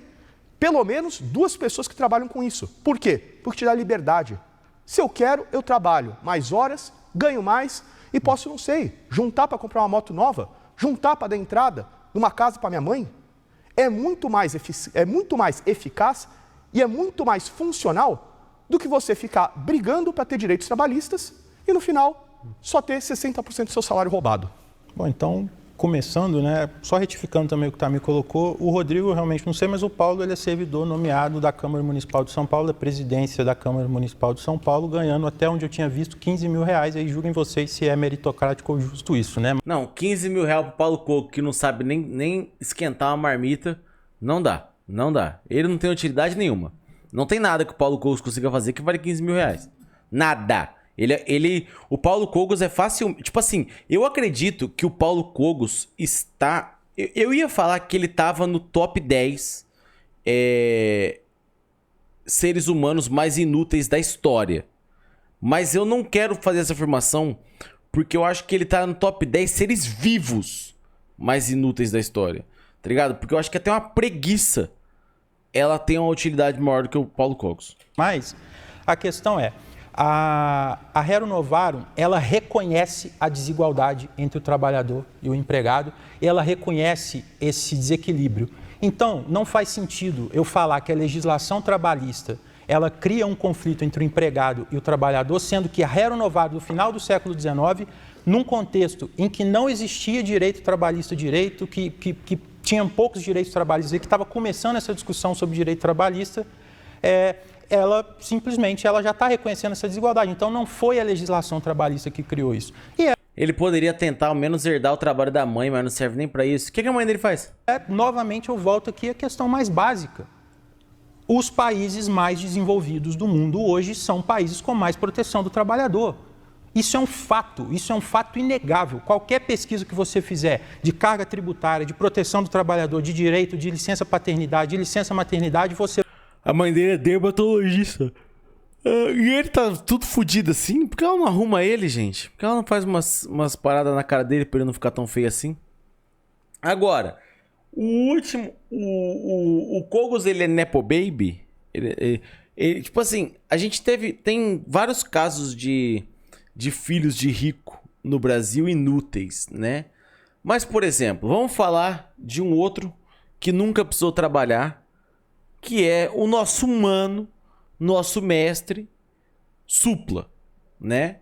[SPEAKER 5] pelo menos 2 pessoas que trabalham com isso. Por quê? Porque te dá liberdade. Se eu quero, eu trabalho mais horas, ganho mais e posso, não sei, juntar para comprar uma moto nova, juntar para dar entrada numa casa para minha mãe. É muito mais eficaz e é muito mais funcional do que você ficar brigando para ter direitos trabalhistas e, no final, só ter 60% do seu salário roubado.
[SPEAKER 2] Bom, então, começando, né, só retificando também o que o Tamir colocou, o Rodrigo realmente não sei, mas o Paulo ele é servidor nomeado da Câmara Municipal de São Paulo, da presidência da Câmara Municipal de São Paulo, ganhando até onde eu tinha visto 15 mil reais, aí julguem vocês se é meritocrático ou justo isso, né?
[SPEAKER 1] Não, 15 mil reais pro Paulo Coco, que não sabe nem esquentar uma marmita, não dá, não dá. Ele não tem utilidade nenhuma. Não tem nada que o Paulo Cogos consiga fazer que vale 15 mil reais. Nada. O Paulo Cogos é fácil. Tipo assim, eu acredito que o Paulo Cogos está. Eu ia falar que ele tava no top 10 seres humanos mais inúteis da história. Mas eu não quero fazer essa afirmação porque eu acho que ele tá no top 10 seres vivos mais inúteis da história. Tá ligado? Porque eu acho que até uma preguiça ela tem uma utilidade maior do que o Paulo Cogos.
[SPEAKER 2] Mas a questão é, a Rero Novarum, ela reconhece a desigualdade entre o trabalhador e o empregado, e ela reconhece esse desequilíbrio. Então, não faz sentido eu falar que a legislação trabalhista ela cria um conflito entre o empregado e o trabalhador, sendo que a Rero Novarum, do final do século XIX, num contexto em que não existia direito trabalhista, que tinham poucos direitos trabalhistas e que estava começando essa discussão sobre direito trabalhista, ela simplesmente já está reconhecendo essa desigualdade. Então não foi a legislação trabalhista que criou isso.
[SPEAKER 1] Ele poderia tentar ao menos herdar o trabalho da mãe, mas não serve nem para isso. O que a mãe dele faz?
[SPEAKER 2] Novamente eu volto aqui à questão mais básica. Os países mais desenvolvidos do mundo hoje são países com mais proteção do trabalhador. Isso é um fato inegável. Qualquer pesquisa que você fizer de carga tributária, de proteção do trabalhador, de direito, de licença paternidade, de licença maternidade, você...
[SPEAKER 1] A mãe dele é dermatologista. E ele tá tudo fodido assim? Por que ela não arruma ele, gente? Por que ela não faz umas paradas na cara dele pra ele não ficar tão feio assim? Agora, o último... O Cogos, ele é Nepo Baby? Ele, tipo assim, a gente tem vários casos de filhos de rico no Brasil inúteis, né? Mas, por exemplo, vamos falar de um outro que nunca precisou trabalhar, que é o nosso humano, nosso mestre, Supla, né?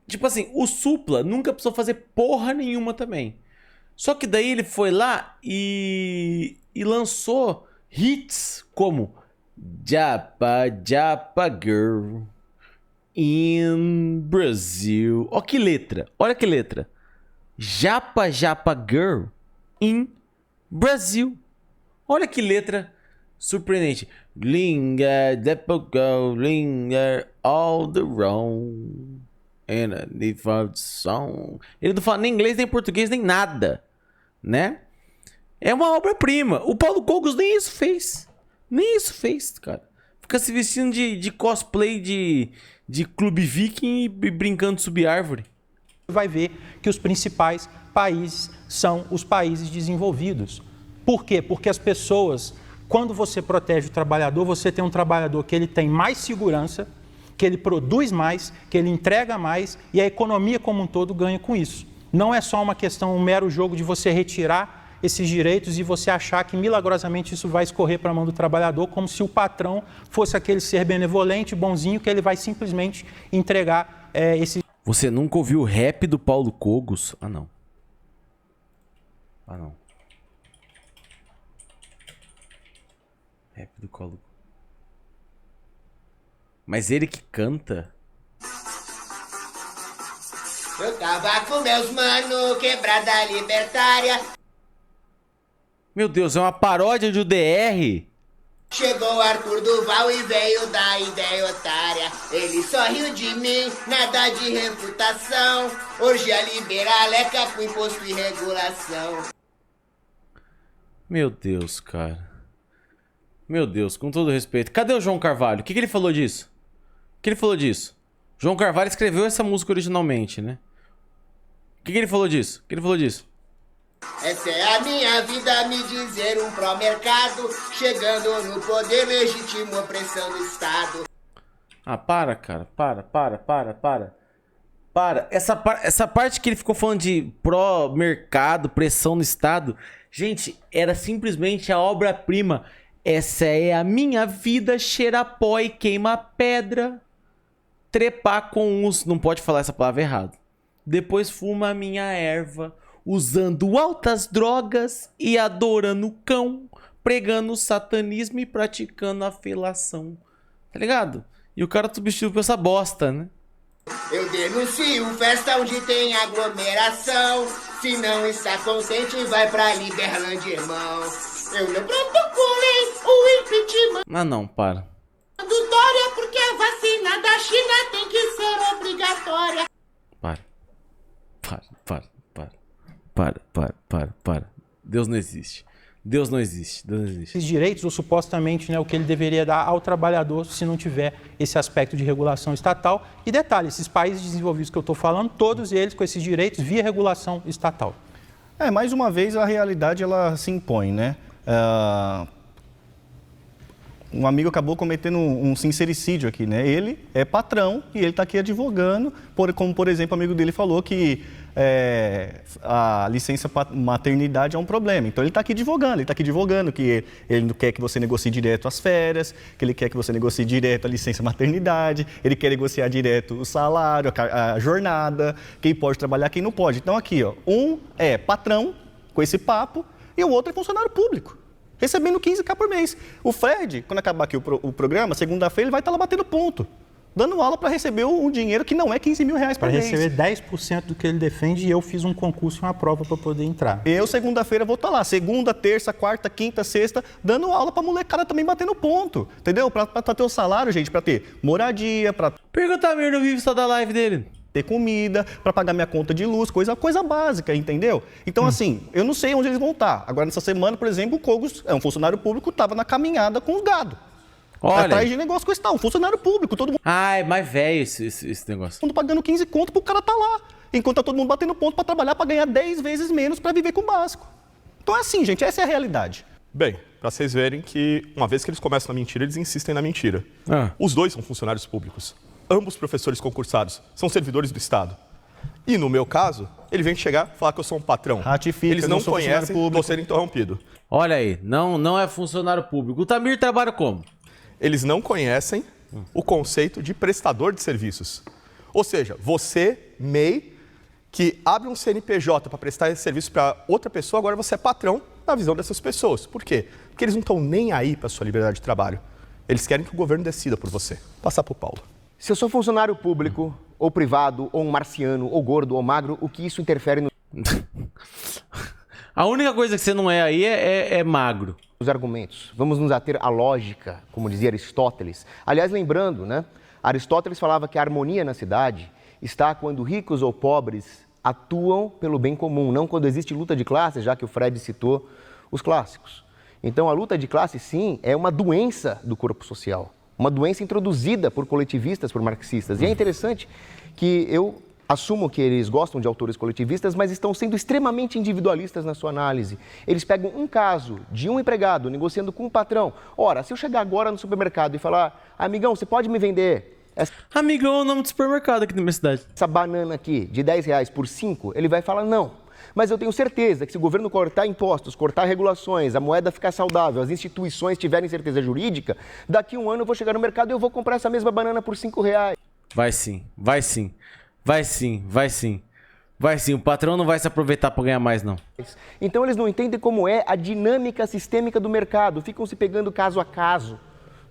[SPEAKER 1] Tipo assim, o Supla nunca precisou fazer porra nenhuma também. Só que daí ele foi lá e lançou hits como Japa Girl in Brazil. Olha que letra, olha que letra. Japa Girl in Brasil. Olha que letra surpreendente. Linger, linger all the wrong. And a default song. Ele não fala nem inglês, nem português, nem nada, né? É uma obra-prima. O Paulo Cogos nem isso fez. Nem isso fez, cara. Fica se vestindo de cosplay de Clube Viking e brincando de subir árvore.
[SPEAKER 2] Vai ver que os principais países são os países desenvolvidos. Por quê? Porque as pessoas, quando você protege o trabalhador, você tem um trabalhador que ele tem mais segurança, que ele produz mais, que ele entrega mais e a economia como um todo ganha com isso. Não é só uma questão, um mero jogo de você retirar esses direitos e você achar que milagrosamente isso vai escorrer para a mão do trabalhador, como se o patrão fosse aquele ser benevolente, bonzinho, que ele vai simplesmente entregar esse...
[SPEAKER 1] Você nunca ouviu o rap do Paulo Cogos? Ah, não. Ah, não. Rap do Paulo. Mas ele que canta?
[SPEAKER 7] Eu tava com meus mano, quebrada libertária.
[SPEAKER 1] Meu Deus, é uma paródia do DR?
[SPEAKER 7] Chegou Arthur Duval e veio da ideia otária. Ele sorriu de mim, nada de reputação. Hoje a liberaleca com imposto e regulação.
[SPEAKER 1] Meu Deus, cara. Meu Deus, com todo respeito. Cadê o João Carvalho? O que ele falou disso? O que ele falou disso? João Carvalho escreveu essa música originalmente, né? O que ele falou disso? O que ele falou disso?
[SPEAKER 7] Essa é a minha vida, me dizer um pró-mercado. Chegando no poder, legítimo opressão do Estado.
[SPEAKER 1] Ah, para, cara. Para. Essa parte que ele ficou falando de pró-mercado, pressão no Estado. Gente, era simplesmente a obra-prima. Essa é a minha vida, cheira pó e queima pedra. Trepar com uns... Não pode falar essa palavra errado. Depois fuma a minha erva. Usando altas drogas e adorando o cão, pregando o satanismo e praticando a felação. Tá ligado? E o cara substituiu por essa bosta, né?
[SPEAKER 7] Eu denuncio festa onde tem aglomeração. Se não está contente, vai pra Liberlândia, irmão. Eu não protocolei o impeachment
[SPEAKER 1] Ah, não, para.
[SPEAKER 7] do Dória porque a vacina da China tem que ser obrigatória.
[SPEAKER 1] Para. Deus não existe. Deus não existe.
[SPEAKER 2] Esses direitos, ou supostamente, né, o que ele deveria dar ao trabalhador se não tiver esse aspecto de regulação estatal. E detalhe, esses países desenvolvidos que eu estou falando, todos eles com esses direitos via regulação estatal.
[SPEAKER 6] Mais uma vez, a realidade ela se impõe, né? Um amigo acabou cometendo um sincericídio aqui, né? Ele é patrão e ele está aqui advogando, como, por exemplo, o amigo dele falou que a licença maternidade é um problema. Então, ele está aqui advogando que ele não quer que você negocie direto as férias, que ele quer que você negocie direto a licença maternidade, ele quer negociar direto o salário, a jornada, quem pode trabalhar, quem não pode. Então, aqui, ó, um é patrão, com esse papo, e o outro é funcionário público, recebendo 15k por mês. O Fred, quando acabar aqui o programa, segunda-feira, ele vai estar lá batendo ponto, dando aula para receber um dinheiro que não é 15 mil reais por mês.
[SPEAKER 2] Para receber 10% do que ele defende, e eu fiz um concurso e uma prova para poder entrar.
[SPEAKER 6] Eu, segunda-feira, vou estar lá. Segunda, terça, quarta, quinta, sexta, dando aula para molecada também batendo ponto. Entendeu? Para ter o salário, gente, para ter moradia, para
[SPEAKER 1] Pergunta a Mir, não vive só da live dele.
[SPEAKER 6] ter comida, para pagar minha conta de luz, coisa básica, entendeu? Então, assim, eu não sei onde eles vão estar. Agora, nessa semana, por exemplo, o Cogos, um funcionário público, estava na caminhada com os gado.
[SPEAKER 1] Olha.
[SPEAKER 6] Atrás de negócio com esse tal, um funcionário público, todo
[SPEAKER 1] Ah, é mais velho esse negócio.
[SPEAKER 6] mundo pagando 15 conto pro cara tá lá. Enquanto tá todo mundo batendo ponto para trabalhar, para ganhar 10 vezes menos para viver com o básico. Então é assim, gente, essa é a realidade.
[SPEAKER 5] Bem, para vocês verem que uma vez que eles começam na mentira, eles insistem na mentira.
[SPEAKER 1] Ah.
[SPEAKER 5] Os dois são funcionários públicos. Ambos professores concursados. São servidores do Estado. E no meu caso, ele vem chegar e falar que eu sou um patrão.
[SPEAKER 6] Ratifica,
[SPEAKER 5] eles
[SPEAKER 6] eu
[SPEAKER 5] não
[SPEAKER 6] não sou funcionário
[SPEAKER 5] conhecem,
[SPEAKER 6] público.
[SPEAKER 5] vou ser interrompido.
[SPEAKER 1] Olha aí, não é funcionário público. O Tamir trabalha como?
[SPEAKER 5] Eles não conhecem o conceito de prestador de serviços. Ou seja, você, MEI, que abre um CNPJ para prestar esse serviço para outra pessoa, agora você é patrão na visão dessas pessoas. Por quê? Porque eles não estão nem aí para a sua liberdade de trabalho. Eles querem que o governo decida por você. Passar para o Paulo.
[SPEAKER 3] Se eu sou funcionário público, ou privado, ou um marciano, ou gordo, ou magro, o que isso interfere
[SPEAKER 1] A única coisa que você não é aí é magro.
[SPEAKER 3] nos argumentos? Vamos nos ater à lógica, como dizia Aristóteles. Aliás, lembrando, né? Aristóteles falava que a harmonia na cidade está quando ricos ou pobres atuam pelo bem comum, não quando existe luta de classes, já que o Fred citou os clássicos. Então, a luta de classe, sim, é uma doença do corpo social. Uma doença introduzida por coletivistas, por marxistas. E é interessante que eu assumo que eles gostam de autores coletivistas, mas estão sendo extremamente individualistas na sua análise. Eles pegam um caso de um empregado negociando com um patrão. Ora, se eu chegar agora no supermercado e falar, amigão, você pode me vender
[SPEAKER 1] Amigão é o nome do supermercado aqui na minha cidade.
[SPEAKER 3] essa banana aqui de R$10 por 5, ele vai falar não. Mas eu tenho certeza que se o governo cortar impostos, cortar regulações, a moeda ficar saudável, as instituições tiverem certeza jurídica, daqui a um ano eu vou chegar no mercado e eu vou comprar essa mesma banana por R$5.
[SPEAKER 1] Vai sim, vai sim. Vai sim, vai sim. Vai sim, o patrão não vai se aproveitar para ganhar mais, não.
[SPEAKER 3] Então eles não entendem como é a dinâmica sistêmica do mercado, ficam se pegando caso a caso,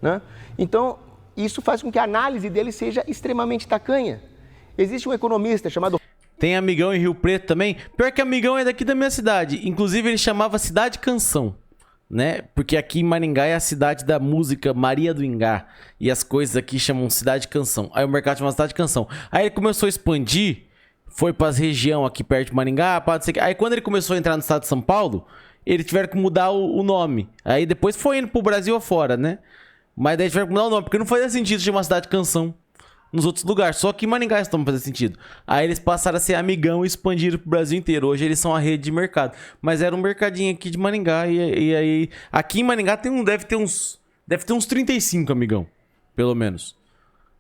[SPEAKER 3] né? Então, isso faz com que a análise deles seja extremamente tacanha. Existe um economista chamado
[SPEAKER 1] Tem Amigão em Rio Preto também. Pior que Amigão é daqui da minha cidade. Inclusive, ele chamava Cidade Canção, né? Porque aqui em Maringá é a cidade da música Maria do Ingá. E as coisas aqui chamam Cidade Canção. Aí o mercado chama Cidade Canção. Aí ele começou a expandir, foi para as regiões aqui perto de Maringá. Aí quando ele começou a entrar no estado de São Paulo, eles tiveram que mudar o nome. Aí depois foi indo pro Brasil afora, né? Mas daí tiveram que mudar o nome, porque não fazia sentido chamar Cidade Canção nos outros lugares. Só que em Maringá isso não fazia sentido. Aí eles passaram a ser Amigão e expandiram pro Brasil inteiro. Hoje eles são a rede de mercado. Mas era um mercadinho aqui de Maringá. E aí... Aqui em Maringá deve ter uns 35 Amigão. Pelo menos.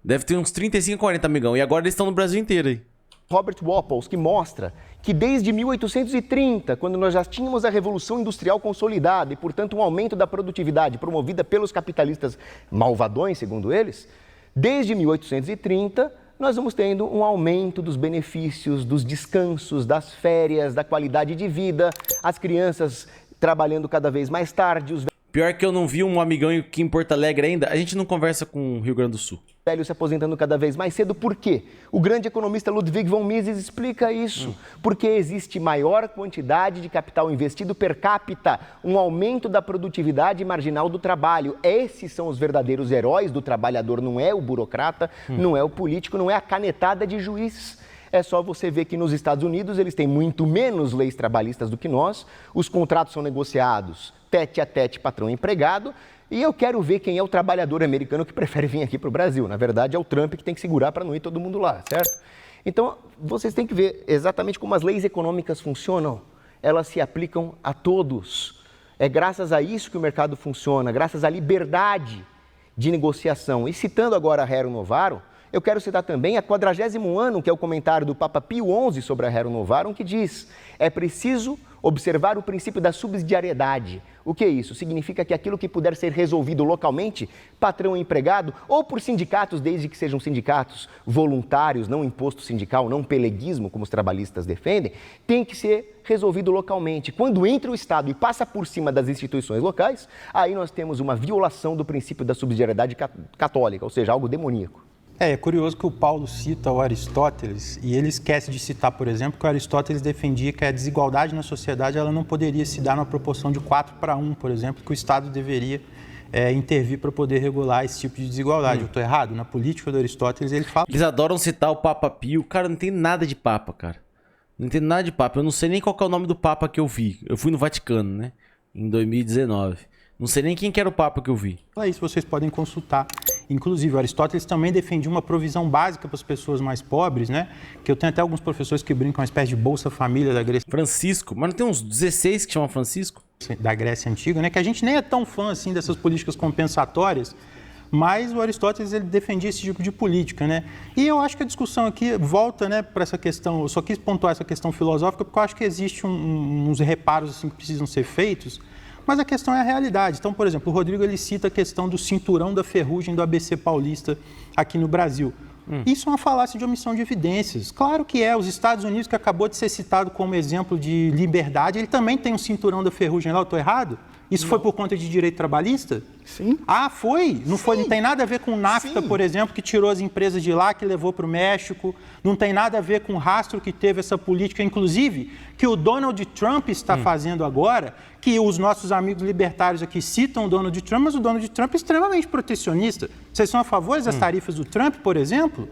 [SPEAKER 1] Deve ter uns 35, 40 Amigão. E agora eles estão no Brasil inteiro aí.
[SPEAKER 3] Robert Wapples, que mostra que desde 1830, quando nós já tínhamos a Revolução Industrial consolidada e, portanto, um aumento da produtividade promovida pelos capitalistas malvadões, segundo eles, desde 1830, nós vamos tendo um aumento dos benefícios, dos descansos, das férias, da qualidade de vida, as crianças trabalhando cada vez mais tarde, os
[SPEAKER 1] Pior que eu não vi um Amigão aqui em Porto Alegre ainda. A gente não conversa com o Rio Grande do Sul.
[SPEAKER 3] velhos se aposentando cada vez mais cedo. Por quê? O grande economista Ludwig von Mises explica isso. Porque existe maior quantidade de capital investido per capita, um aumento da produtividade marginal do trabalho. Esses são os verdadeiros heróis do trabalhador, não é o burocrata, não é o político, não é a canetada de juiz. É só você ver que nos Estados Unidos eles têm muito menos leis trabalhistas do que nós, os contratos são negociados tete a tete, patrão-empregado, e eu quero ver quem é o trabalhador americano que prefere vir aqui para o Brasil. Na verdade, é o Trump que tem que segurar para não ir todo mundo lá, certo? Então, vocês têm que ver exatamente como as leis econômicas funcionam. Elas se aplicam a todos. É graças a isso que o mercado funciona, graças à liberdade de negociação. E citando agora a Rerum Novarum, eu quero citar também a 40º ano, que é o comentário do Papa Pio XI sobre a Rerum Novarum, que diz: é preciso observar o princípio da subsidiariedade. O que é isso? Significa que aquilo que puder ser resolvido localmente, patrão e empregado, ou por sindicatos, desde que sejam sindicatos voluntários, não imposto sindical, não peleguismo, como os trabalhistas defendem, tem que ser resolvido localmente. Quando entra o Estado e passa por cima das instituições locais, aí nós temos uma violação do princípio da subsidiariedade católica, ou seja, algo demoníaco.
[SPEAKER 2] É curioso que o Paulo cita o Aristóteles e ele esquece de citar, por exemplo, que o Aristóteles defendia que a desigualdade na sociedade ela não poderia se dar numa proporção de 4:1, por exemplo, que o Estado deveria intervir para poder regular esse tipo de desigualdade. Eu estou errado? Na política do Aristóteles ele fala...
[SPEAKER 1] Eles adoram citar o Papa Pio. Cara, não tem nada de Papa, cara. Não entendo nada de Papa. Eu não sei nem qual que é o nome do Papa que eu vi. Eu fui no Vaticano, né? Em 2019. Não sei nem quem que era o Papa que eu vi.
[SPEAKER 2] Isso vocês podem consultar. Inclusive, o Aristóteles também defendia uma provisão básica para as pessoas mais pobres, né? Que eu tenho até alguns professores que brincam uma espécie de Bolsa Família da Grécia.
[SPEAKER 1] Francisco. Mas não tem uns 16 que chamam Francisco?
[SPEAKER 2] Da Grécia Antiga, né? Que a gente nem é tão fã assim dessas políticas compensatórias, mas o Aristóteles ele defendia esse tipo de política, né? E eu acho que a discussão aqui volta, né, para essa questão. Eu só quis pontuar essa questão filosófica porque eu acho que existe uns reparos assim que precisam ser feitos. Mas a questão é a realidade. Então, por exemplo, o Rodrigo ele cita a questão do cinturão da ferrugem do ABC paulista aqui no Brasil. Isso é uma falácia de omissão de evidências. Claro que é. Os Estados Unidos, que acabou de ser citado como exemplo de liberdade, ele também tem um cinturão da ferrugem lá. Eu estou errado? Isso não foi por conta de direito trabalhista?
[SPEAKER 5] Sim.
[SPEAKER 2] Ah, foi? Não foi? Não tem nada a ver com o NAFTA, por exemplo, que tirou as empresas de lá, que levou para o México. Não tem nada a ver com o rastro que teve essa política, inclusive, que o Donald Trump está fazendo agora, que os nossos amigos libertários aqui citam o Donald Trump, mas o Donald Trump é extremamente protecionista. Vocês são a favor das tarifas do Trump, por exemplo?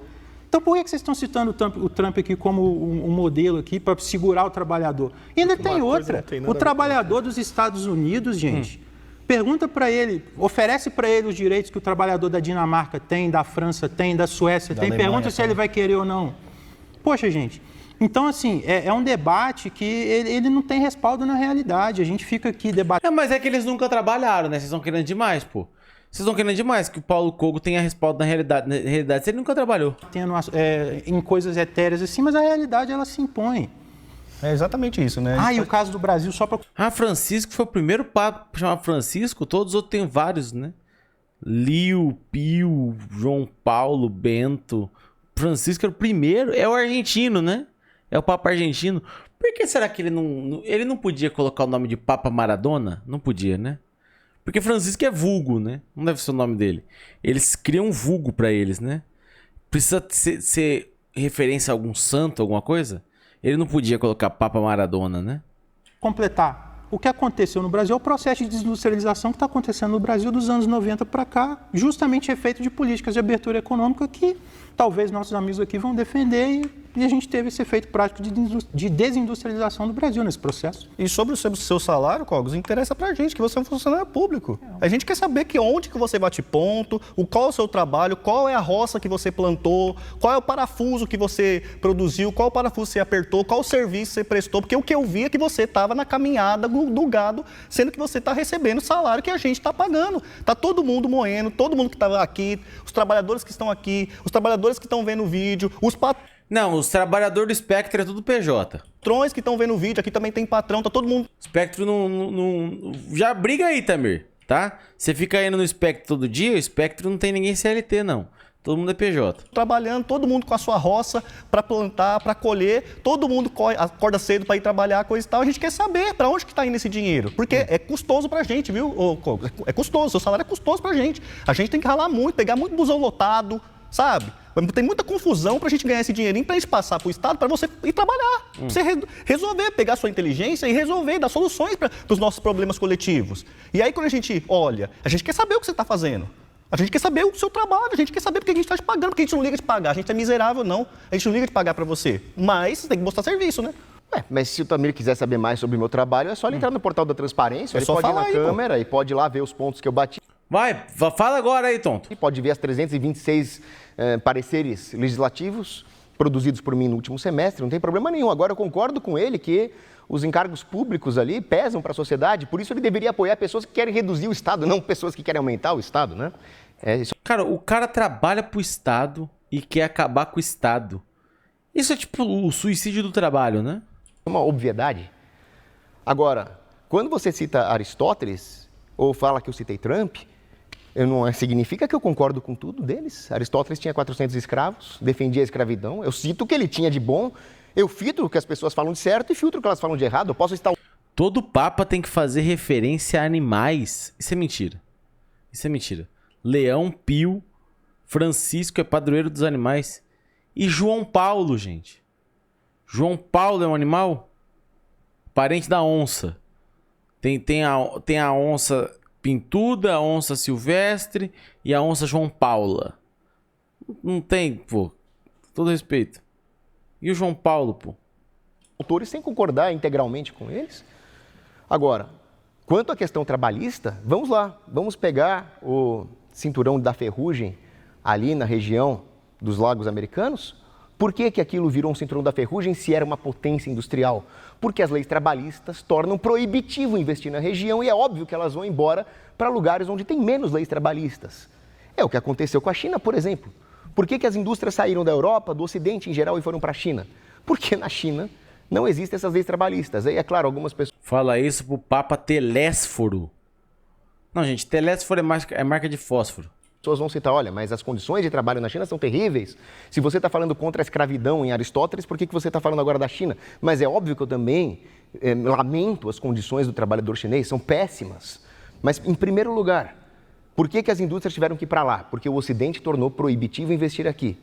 [SPEAKER 2] Então, por que vocês estão citando o Trump aqui como um modelo aqui para segurar o trabalhador? E ainda tem outra. O trabalhador dos Estados Unidos, gente, pergunta para ele, oferece para ele os direitos que o trabalhador da Dinamarca tem, da França tem, da Suécia tem, pergunta se ele vai querer ou não. Poxa, gente, então, assim, é um debate que ele não tem respaldo na realidade. A gente fica aqui debatendo...
[SPEAKER 1] Mas é que eles nunca trabalharam, né? Vocês estão querendo demais, pô. Vocês estão querendo demais que o Paulo Cogo tenha respaldo na realidade. Na realidade, ele nunca trabalhou.
[SPEAKER 2] Em coisas etéreas assim, mas a realidade, ela se impõe.
[SPEAKER 6] É exatamente isso, né?
[SPEAKER 2] E o caso do Brasil, só para...
[SPEAKER 1] Francisco foi o primeiro papa a chamar Francisco. Todos os outros têm vários, né? Lio, Pio, João Paulo, Bento. Francisco era o primeiro. É o argentino, né? É o papa argentino. Por que será que ele não podia colocar o nome de Papa Maradona? Não podia, né? Porque Francisco é vulgo, né? Não deve ser o nome dele. Eles criam um vulgo pra eles, né? Precisa ser referência a algum santo, alguma coisa? Ele não podia colocar Papa Maradona, né?
[SPEAKER 2] Completar. O que aconteceu no Brasil é o processo de desindustrialização que está acontecendo no Brasil dos anos 90 para cá, justamente efeito de políticas de abertura econômica que talvez nossos amigos aqui vão defender e a gente teve esse efeito prático de desindustrialização do Brasil nesse processo.
[SPEAKER 6] E sobre o seu salário, Cogos, interessa pra gente que você é um funcionário público. A gente quer saber onde que você bate ponto, qual é o seu trabalho, qual é a roça que você plantou, qual é o parafuso que você produziu, qual parafuso você apertou, qual serviço você prestou, porque o que eu vi é que você estava na caminhada do gado, sendo que você está recebendo o salário que a gente está pagando. Está todo mundo moendo, todo mundo que estava aqui, os trabalhadores que estão aqui, os trabalhadores que estão vendo o vídeo, os
[SPEAKER 1] Não, os trabalhadores do Spectre é tudo PJ.
[SPEAKER 6] patrões que estão vendo o vídeo, aqui também tem patrão, tá todo mundo...
[SPEAKER 1] Spectre não... Já briga aí, Tamir, tá? Você fica indo no Spectre todo dia, o Spectre não tem ninguém CLT, não. Todo mundo é PJ.
[SPEAKER 6] Trabalhando, todo mundo com a sua roça para plantar, para colher, todo mundo acorda cedo para ir trabalhar, coisa e tal. A gente quer saber para onde que está indo esse dinheiro, porque é custoso para a gente, viu, Cogos? É custoso, seu salário é custoso para a gente. A gente tem que ralar muito, pegar muito busão lotado, sabe? Tem muita confusão para a gente ganhar esse dinheirinho, para a gente passar para o Estado, para você ir trabalhar. Pra você resolver, pegar a sua inteligência e resolver, dar soluções para os nossos problemas coletivos. E aí, quando a gente olha, a gente quer saber o que você está fazendo. A gente quer saber o seu trabalho, a gente quer saber porque a gente está te pagando, porque a gente não liga de pagar, a gente é miserável, não. A gente não liga de pagar para você. Mas você tem que mostrar serviço, né?
[SPEAKER 3] Mas se o Tamir quiser saber mais sobre o meu trabalho, é só ele entrar no portal da transparência, ele
[SPEAKER 6] só
[SPEAKER 3] pode ir
[SPEAKER 6] falar
[SPEAKER 3] na
[SPEAKER 6] aí, pô.
[SPEAKER 3] câmera e pode ir lá ver os pontos que eu bati.
[SPEAKER 1] Vai, fala agora aí, tonto.
[SPEAKER 3] E pode ver as 326 pareceres legislativos produzidos por mim no último semestre, não tem problema nenhum. Agora eu concordo com ele que os encargos públicos ali pesam para a sociedade, por isso ele deveria apoiar pessoas que querem reduzir o Estado, não pessoas que querem aumentar o Estado, né?
[SPEAKER 1] Cara, o cara trabalha pro Estado e quer acabar com o Estado. Isso é tipo o suicídio do trabalho, né?
[SPEAKER 3] É uma obviedade. Agora, quando você cita Aristóteles, ou fala que eu citei Trump, não significa que eu concordo com tudo deles. Aristóteles tinha 400 escravos, defendia a escravidão, eu cito o que ele tinha de bom, eu filtro o que as pessoas falam de certo e filtro o que elas falam de errado, eu posso estar...
[SPEAKER 1] Todo papa tem que fazer referência a animais. Isso é mentira. Isso é mentira. Leão, Pio, Francisco é padroeiro dos animais. E João Paulo, gente. João Paulo é um animal? Parente da onça. Tem a onça pintuda, a onça silvestre e a onça João Paula. Não tem, pô. Todo respeito. E o João Paulo, pô?
[SPEAKER 3] Autores sem concordar integralmente com eles. Agora, quanto à questão trabalhista, vamos lá. Vamos pegar o cinturão da ferrugem ali na região dos lagos americanos. Por que que aquilo virou um cinturão da ferrugem se era uma potência industrial? Porque as leis trabalhistas tornam proibitivo investir na região e é óbvio que elas vão embora para lugares onde tem menos leis trabalhistas. É o que aconteceu com a China, por exemplo. Por que que as indústrias saíram da Europa, do Ocidente em geral e foram para a China? Porque na China não existem essas leis trabalhistas. Aí, é claro, algumas pessoas...
[SPEAKER 1] Fala isso pro Papa Telésforo. Não, gente, Telésforo é marca de fósforo.
[SPEAKER 3] Pessoas vão citar, olha, mas as condições de trabalho na China são terríveis. Se você está falando contra a escravidão em Aristóteles, por que você está falando agora da China? Mas é óbvio que eu também lamento as condições do trabalhador chinês, são péssimas. Mas, em primeiro lugar, por que as indústrias tiveram que ir para lá? Porque o Ocidente tornou proibitivo investir aqui.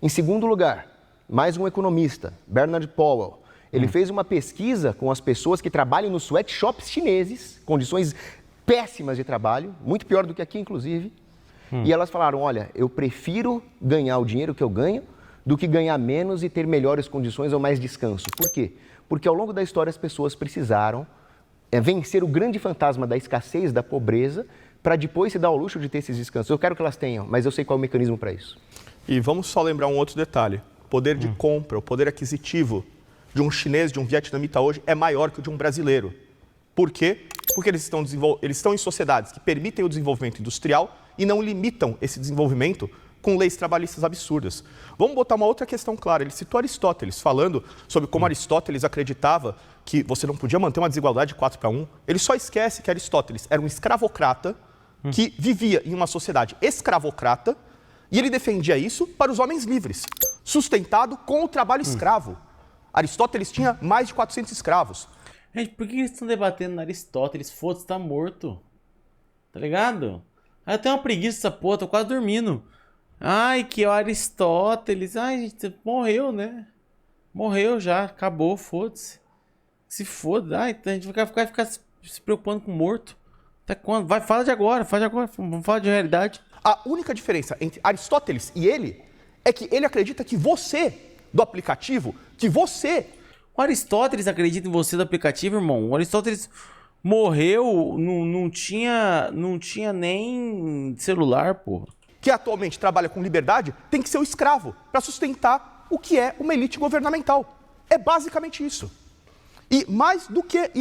[SPEAKER 3] Em segundo lugar, mais um economista, Bernard Powell, ele fez uma pesquisa com as pessoas que trabalham nos sweatshops chineses, condições péssimas de trabalho, muito pior do que aqui, inclusive. E elas falaram, olha, eu prefiro ganhar o dinheiro que eu ganho do que ganhar menos e ter melhores condições ou mais descanso. Por quê? Porque ao longo da história as pessoas precisaram vencer o grande fantasma da escassez, da pobreza, para depois se dar ao luxo de ter esses descansos. Eu quero que elas tenham, mas eu sei qual é o mecanismo para isso.
[SPEAKER 5] E vamos só lembrar um outro detalhe. O poder de compra, o poder aquisitivo de um chinês, de um vietnamita hoje é maior que o de um brasileiro. Por quê? Porque eles estão em sociedades que permitem o desenvolvimento industrial e não limitam esse desenvolvimento com leis trabalhistas absurdas. Vamos botar uma outra questão clara. Ele citou Aristóteles, falando sobre como Aristóteles acreditava que você não podia manter uma desigualdade de 4-1. Ele só esquece que Aristóteles era um escravocrata que vivia em uma sociedade escravocrata e ele defendia isso para os homens livres, sustentado com o trabalho escravo. Aristóteles tinha mais de 400 escravos.
[SPEAKER 1] Gente, por que eles estão debatendo Aristóteles? Foda-se, tá morto. Tá ligado? Aí eu tenho uma preguiça dessa porra, tô quase dormindo. Ai, que é o Aristóteles. Ai, gente, você morreu, né? Morreu já, acabou, foda-se. Se foda. Ai, a gente vai ficar se preocupando com morto. Até quando? Vai, fala de agora, vamos falar de realidade.
[SPEAKER 5] A única diferença entre Aristóteles e ele é que ele acredita que você, do aplicativo, que você...
[SPEAKER 1] O Aristóteles acredita em você do aplicativo, irmão. O Aristóteles morreu, não tinha nem celular, porra.
[SPEAKER 5] que atualmente trabalha com liberdade, tem que ser o escravo para sustentar o que é uma elite governamental. É basicamente isso. E mais do que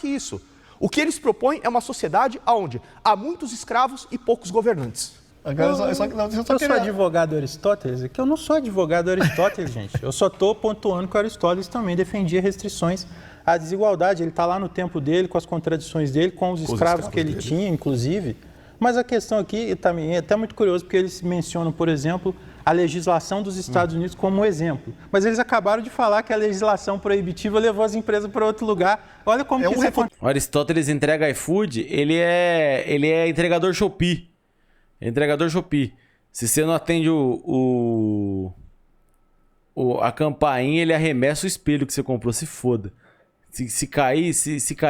[SPEAKER 5] isso, o que eles propõem é uma sociedade onde há muitos escravos e poucos governantes.
[SPEAKER 2] Eu sou advogado Aristóteles, é que eu não sou advogado Aristóteles, gente. Eu só estou pontuando que o Aristóteles também defendia restrições à desigualdade. Ele está lá no tempo dele, com as contradições dele, com os escravos que ele tinha, inclusive. Mas a questão aqui também é até muito curioso, porque eles mencionam, por exemplo, a legislação dos Estados Unidos como exemplo. Mas eles acabaram de falar que a legislação proibitiva levou as empresas para outro lugar. Olha como que isso acontece.
[SPEAKER 1] O Aristóteles entrega iFood, ele é entregador Shopee. Entregador Shopee. Se você não atende a campainha, ele arremessa o espelho que você comprou, se foda. Se cair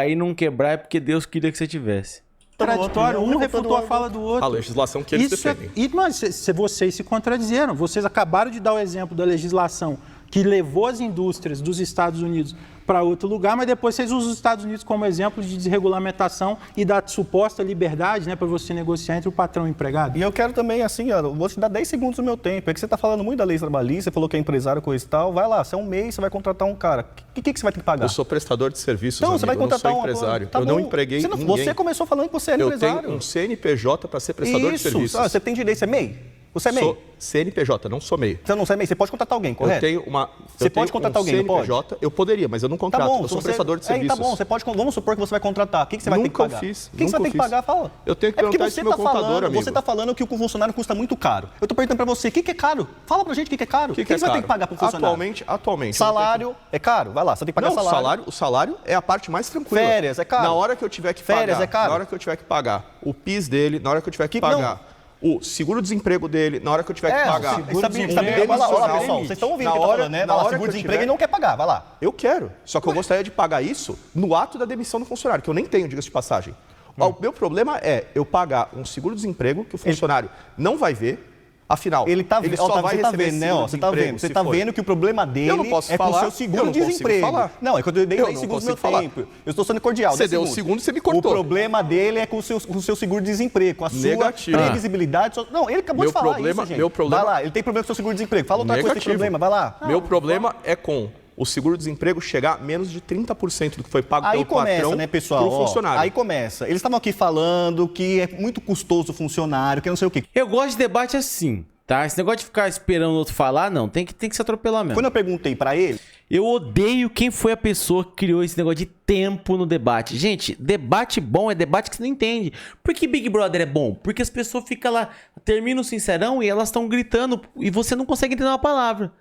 [SPEAKER 1] e não quebrar é porque Deus queria que você tivesse.
[SPEAKER 2] Contraditório, um refutou a fala do outro.
[SPEAKER 5] A legislação que eles defendem.
[SPEAKER 2] Mas vocês se contradizeram. Vocês acabaram de dar o exemplo da legislação que levou as indústrias dos Estados Unidos para outro lugar, mas depois vocês usam os Estados Unidos como exemplo de desregulamentação e da suposta liberdade, né, para você negociar entre o patrão e o empregado.
[SPEAKER 6] E eu quero também, assim, ó, vou te dar 10 segundos do meu tempo. É que você está falando muito da lei trabalhista, você falou que é empresário, coisa e tal. Vai lá, você é um mês, você vai contratar um cara. O que você vai ter que pagar?
[SPEAKER 5] Eu sou prestador de serviços,
[SPEAKER 6] então,
[SPEAKER 5] amigo.
[SPEAKER 6] Você vai contratar
[SPEAKER 5] eu não sou empresário.
[SPEAKER 6] Tá
[SPEAKER 5] eu não empreguei ninguém.
[SPEAKER 6] Você começou falando que você era empresário.
[SPEAKER 5] Eu tenho um CNPJ para ser prestador de serviços.
[SPEAKER 6] Isso, você tem direito, você é MEI? Você é MEI?
[SPEAKER 5] Sou CNPJ, não sou MEI.
[SPEAKER 6] Você não é MEI, você pode contratar alguém, correto?
[SPEAKER 5] Eu tenho uma...
[SPEAKER 6] Você pode contratar alguém,
[SPEAKER 5] CNPJ,
[SPEAKER 6] não pode?
[SPEAKER 5] eu poderia, mas eu não contrato.
[SPEAKER 6] Tá bom,
[SPEAKER 5] eu sou prestador de serviços.
[SPEAKER 6] Tá bom, você pode... Vamos supor que você vai contratar. O que você vai ter que pagar?
[SPEAKER 5] Nunca fiz.
[SPEAKER 6] O que você vai ter que pagar? Fala.
[SPEAKER 5] Eu tenho que perguntar isso pro meu contador, amigo.
[SPEAKER 6] Você está falando que o funcionário custa muito caro. Eu estou perguntando para você, o que é caro? Fala pra gente o que é caro. O que você vai ter que pagar para o funcionário?
[SPEAKER 5] Atualmente.
[SPEAKER 6] Salário é caro? Vai lá, você tem que pagar salário.
[SPEAKER 5] O salário é a parte mais tranquila.
[SPEAKER 6] Férias é caro?
[SPEAKER 5] Na hora que eu tiver que pagar.
[SPEAKER 6] Férias é caro?
[SPEAKER 5] Na hora que eu tiver que pagar o PIS dele, na hora que eu tiver que pagar... O seguro-desemprego dele, na hora que eu tiver que pagar.
[SPEAKER 6] Vai lá, pessoal, vocês estão ouvindo o que eu tô falando, né? Vai lá, seguro-desemprego e não quer pagar, vai lá.
[SPEAKER 5] Eu quero, só que eu gostaria de pagar isso no ato da demissão do funcionário, que eu nem tenho, diga-se de passagem. O meu problema é eu pagar um seguro-desemprego que o funcionário não vai ver. Afinal, ele só vai receber
[SPEAKER 6] né? Você tá vendo que o problema dele é com o seu seguro-desemprego. Não, é que eu dei 10 segundos do meu tempo. Eu estou sendo cordial.
[SPEAKER 5] Você deu um segundo e você me cortou.
[SPEAKER 6] O problema dele é com o seu seguro-desemprego, com a sua previsibilidade. Não, ele acabou de falar isso, gente.
[SPEAKER 5] Meu problema...
[SPEAKER 6] Vai lá, ele tem problema com o seu seguro-desemprego. Fala outra coisa que tem problema, vai lá.
[SPEAKER 5] Meu problema é com o seguro-desemprego chegar a menos de 30% do que foi pago pelo patrão,
[SPEAKER 6] né, pessoal?
[SPEAKER 5] pro funcionário.
[SPEAKER 6] Aí começa. Eles estavam aqui falando que é muito custoso o funcionário, que não sei o quê.
[SPEAKER 1] Eu gosto de debate assim, tá? Esse negócio de ficar esperando o outro falar, não. Tem que se atropelar mesmo.
[SPEAKER 6] Quando eu perguntei pra ele...
[SPEAKER 1] Eu odeio quem foi a pessoa que criou esse negócio de tempo no debate. Gente, debate bom é debate que você não entende. Por que Big Brother é bom? Porque as pessoas ficam lá, terminam o Sincerão e elas estão gritando e você não consegue entender uma palavra.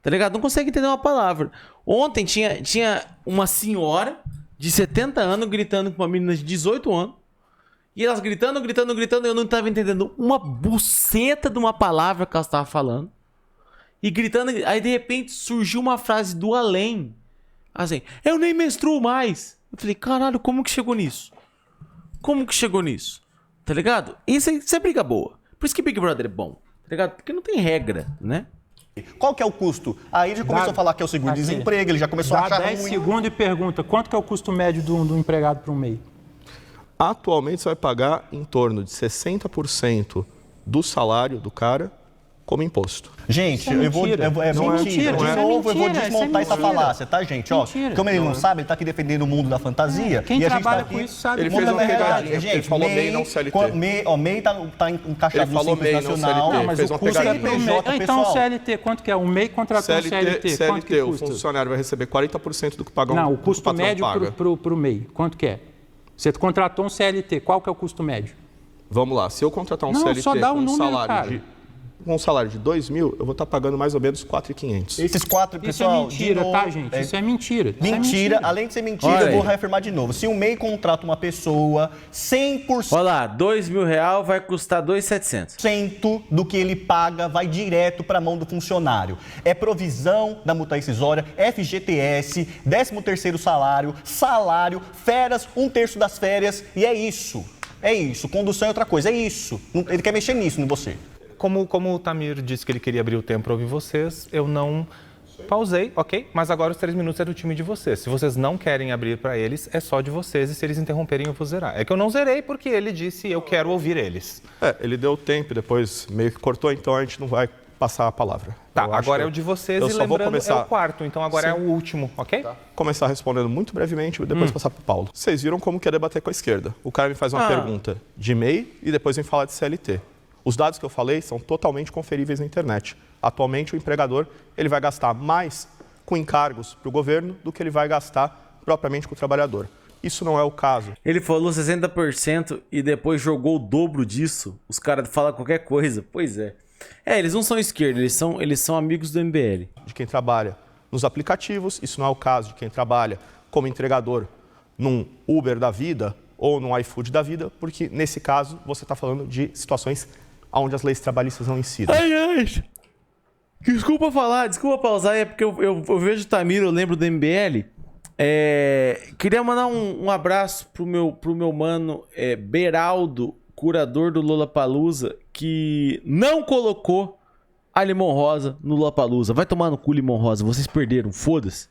[SPEAKER 1] Tá ligado? Não consegue entender uma palavra. Ontem tinha uma senhora de 70 anos gritando com uma menina de 18 anos. E elas gritando, eu não tava entendendo uma buceta de uma palavra que elas estavam falando. E gritando, aí de repente surgiu uma frase do além. Assim, eu nem menstruo mais. Eu falei, caralho, como que chegou nisso? Como que chegou nisso? Tá ligado? Isso é briga boa. Por isso que Big Brother é bom. Tá ligado? Porque não tem regra, né?
[SPEAKER 6] Qual que é o custo? Aí ele já começou a falar que é o seguro-desemprego, ele já começou a achar ruim.
[SPEAKER 2] 10 segundos e pergunta, quanto que é o custo médio do empregado para um MEI?
[SPEAKER 5] Atualmente você vai pagar em torno de 60% do salário do cara como imposto.
[SPEAKER 6] Gente, eu vou...
[SPEAKER 2] mentira.
[SPEAKER 6] De novo, eu vou desmontar essa falácia, tá, gente? Ó, como ele não sabe, ele tá aqui defendendo o mundo da fantasia.
[SPEAKER 2] Quem
[SPEAKER 6] e a gente
[SPEAKER 2] trabalha
[SPEAKER 6] tá
[SPEAKER 2] com isso sabe.
[SPEAKER 5] Ele fez uma pegadinha,
[SPEAKER 6] gente,
[SPEAKER 5] ele falou MEI, não CLT.
[SPEAKER 6] MEI tá encaixado no Simples Nacional.
[SPEAKER 5] CLT,
[SPEAKER 2] Mas
[SPEAKER 5] fez
[SPEAKER 2] o
[SPEAKER 5] uma
[SPEAKER 2] custo é
[SPEAKER 5] pegadinha.
[SPEAKER 2] então o CLT, quanto que é? O MEI contratou um CLT, quanto que
[SPEAKER 5] o
[SPEAKER 2] custa?
[SPEAKER 5] funcionário vai receber 40% do que paga
[SPEAKER 2] Não, o custo médio pro MEI, quanto que é? Você contratou um CLT, qual que é o custo médio?
[SPEAKER 5] Vamos lá, se eu contratar um CLT
[SPEAKER 2] só dá um
[SPEAKER 5] com um
[SPEAKER 2] número,
[SPEAKER 5] salário
[SPEAKER 2] cara.
[SPEAKER 5] de... com um salário de 2 mil, eu vou estar pagando mais ou menos 4.500.
[SPEAKER 6] Esses 4,
[SPEAKER 2] Isso
[SPEAKER 6] pessoal,
[SPEAKER 2] é mentira,
[SPEAKER 6] de novo,
[SPEAKER 2] tá, gente? Isso é mentira. Isso é
[SPEAKER 6] Mentira, além de ser mentira,
[SPEAKER 1] Olha
[SPEAKER 6] eu vou
[SPEAKER 1] aí.
[SPEAKER 6] reafirmar de novo. Se o MEI contrata uma pessoa, 100%
[SPEAKER 1] Olha lá, R$2.000 vai custar 2.700.
[SPEAKER 6] do que ele paga vai direto para a mão do funcionário. É provisão da multa rescisória, FGTS, 13º salário, férias, 1/3 das férias, e é isso. É isso. Condução é outra coisa, é isso. Ele quer mexer nisso em você.
[SPEAKER 8] Como o Tamir disse que ele queria abrir o tempo para ouvir vocês, eu não pausei, ok? Mas agora os 3 minutos é do time de vocês. Se vocês não querem abrir para eles, é só de vocês. E se eles interromperem, eu vou zerar. É que eu não zerei porque ele disse eu quero ouvir eles.
[SPEAKER 5] Ele deu tempo e depois meio que cortou, então a gente não vai passar a palavra.
[SPEAKER 8] Tá,
[SPEAKER 5] Eu acho
[SPEAKER 8] agora
[SPEAKER 5] que
[SPEAKER 8] é o de vocês
[SPEAKER 5] eu
[SPEAKER 8] e
[SPEAKER 5] só vou
[SPEAKER 8] lembrando
[SPEAKER 5] começar-
[SPEAKER 8] é o quarto. Então agora é
[SPEAKER 5] Sim.
[SPEAKER 8] o último, ok?
[SPEAKER 5] Começar respondendo muito brevemente e depois passar para o Paulo. Vocês viram como que é debater com a esquerda. O cara me faz uma pergunta de MEI e depois vem falar de CLT. Os dados que eu falei são totalmente conferíveis na internet. Atualmente, o empregador ele vai gastar mais com encargos para o governo do que ele vai gastar propriamente com o trabalhador. Isso não é o caso.
[SPEAKER 1] Ele falou 60% e depois jogou o dobro disso. Os caras falam qualquer coisa. Pois é. Eles não são esquerda, eles são amigos do MBL.
[SPEAKER 5] De quem trabalha nos aplicativos, isso não é o caso de quem trabalha como entregador num Uber da vida ou num iFood da vida, porque nesse caso você está falando de situações onde as leis trabalhistas não incidem.
[SPEAKER 1] Aliás, desculpa pausar, é porque eu vejo o Tamir, eu lembro do MBL. Queria mandar um abraço pro meu mano Beraldo, curador do Lollapalooza, que não colocou a Limão Rosa no Lollapalooza. Vai tomar no cu, Limão Rosa, vocês perderam, foda-se.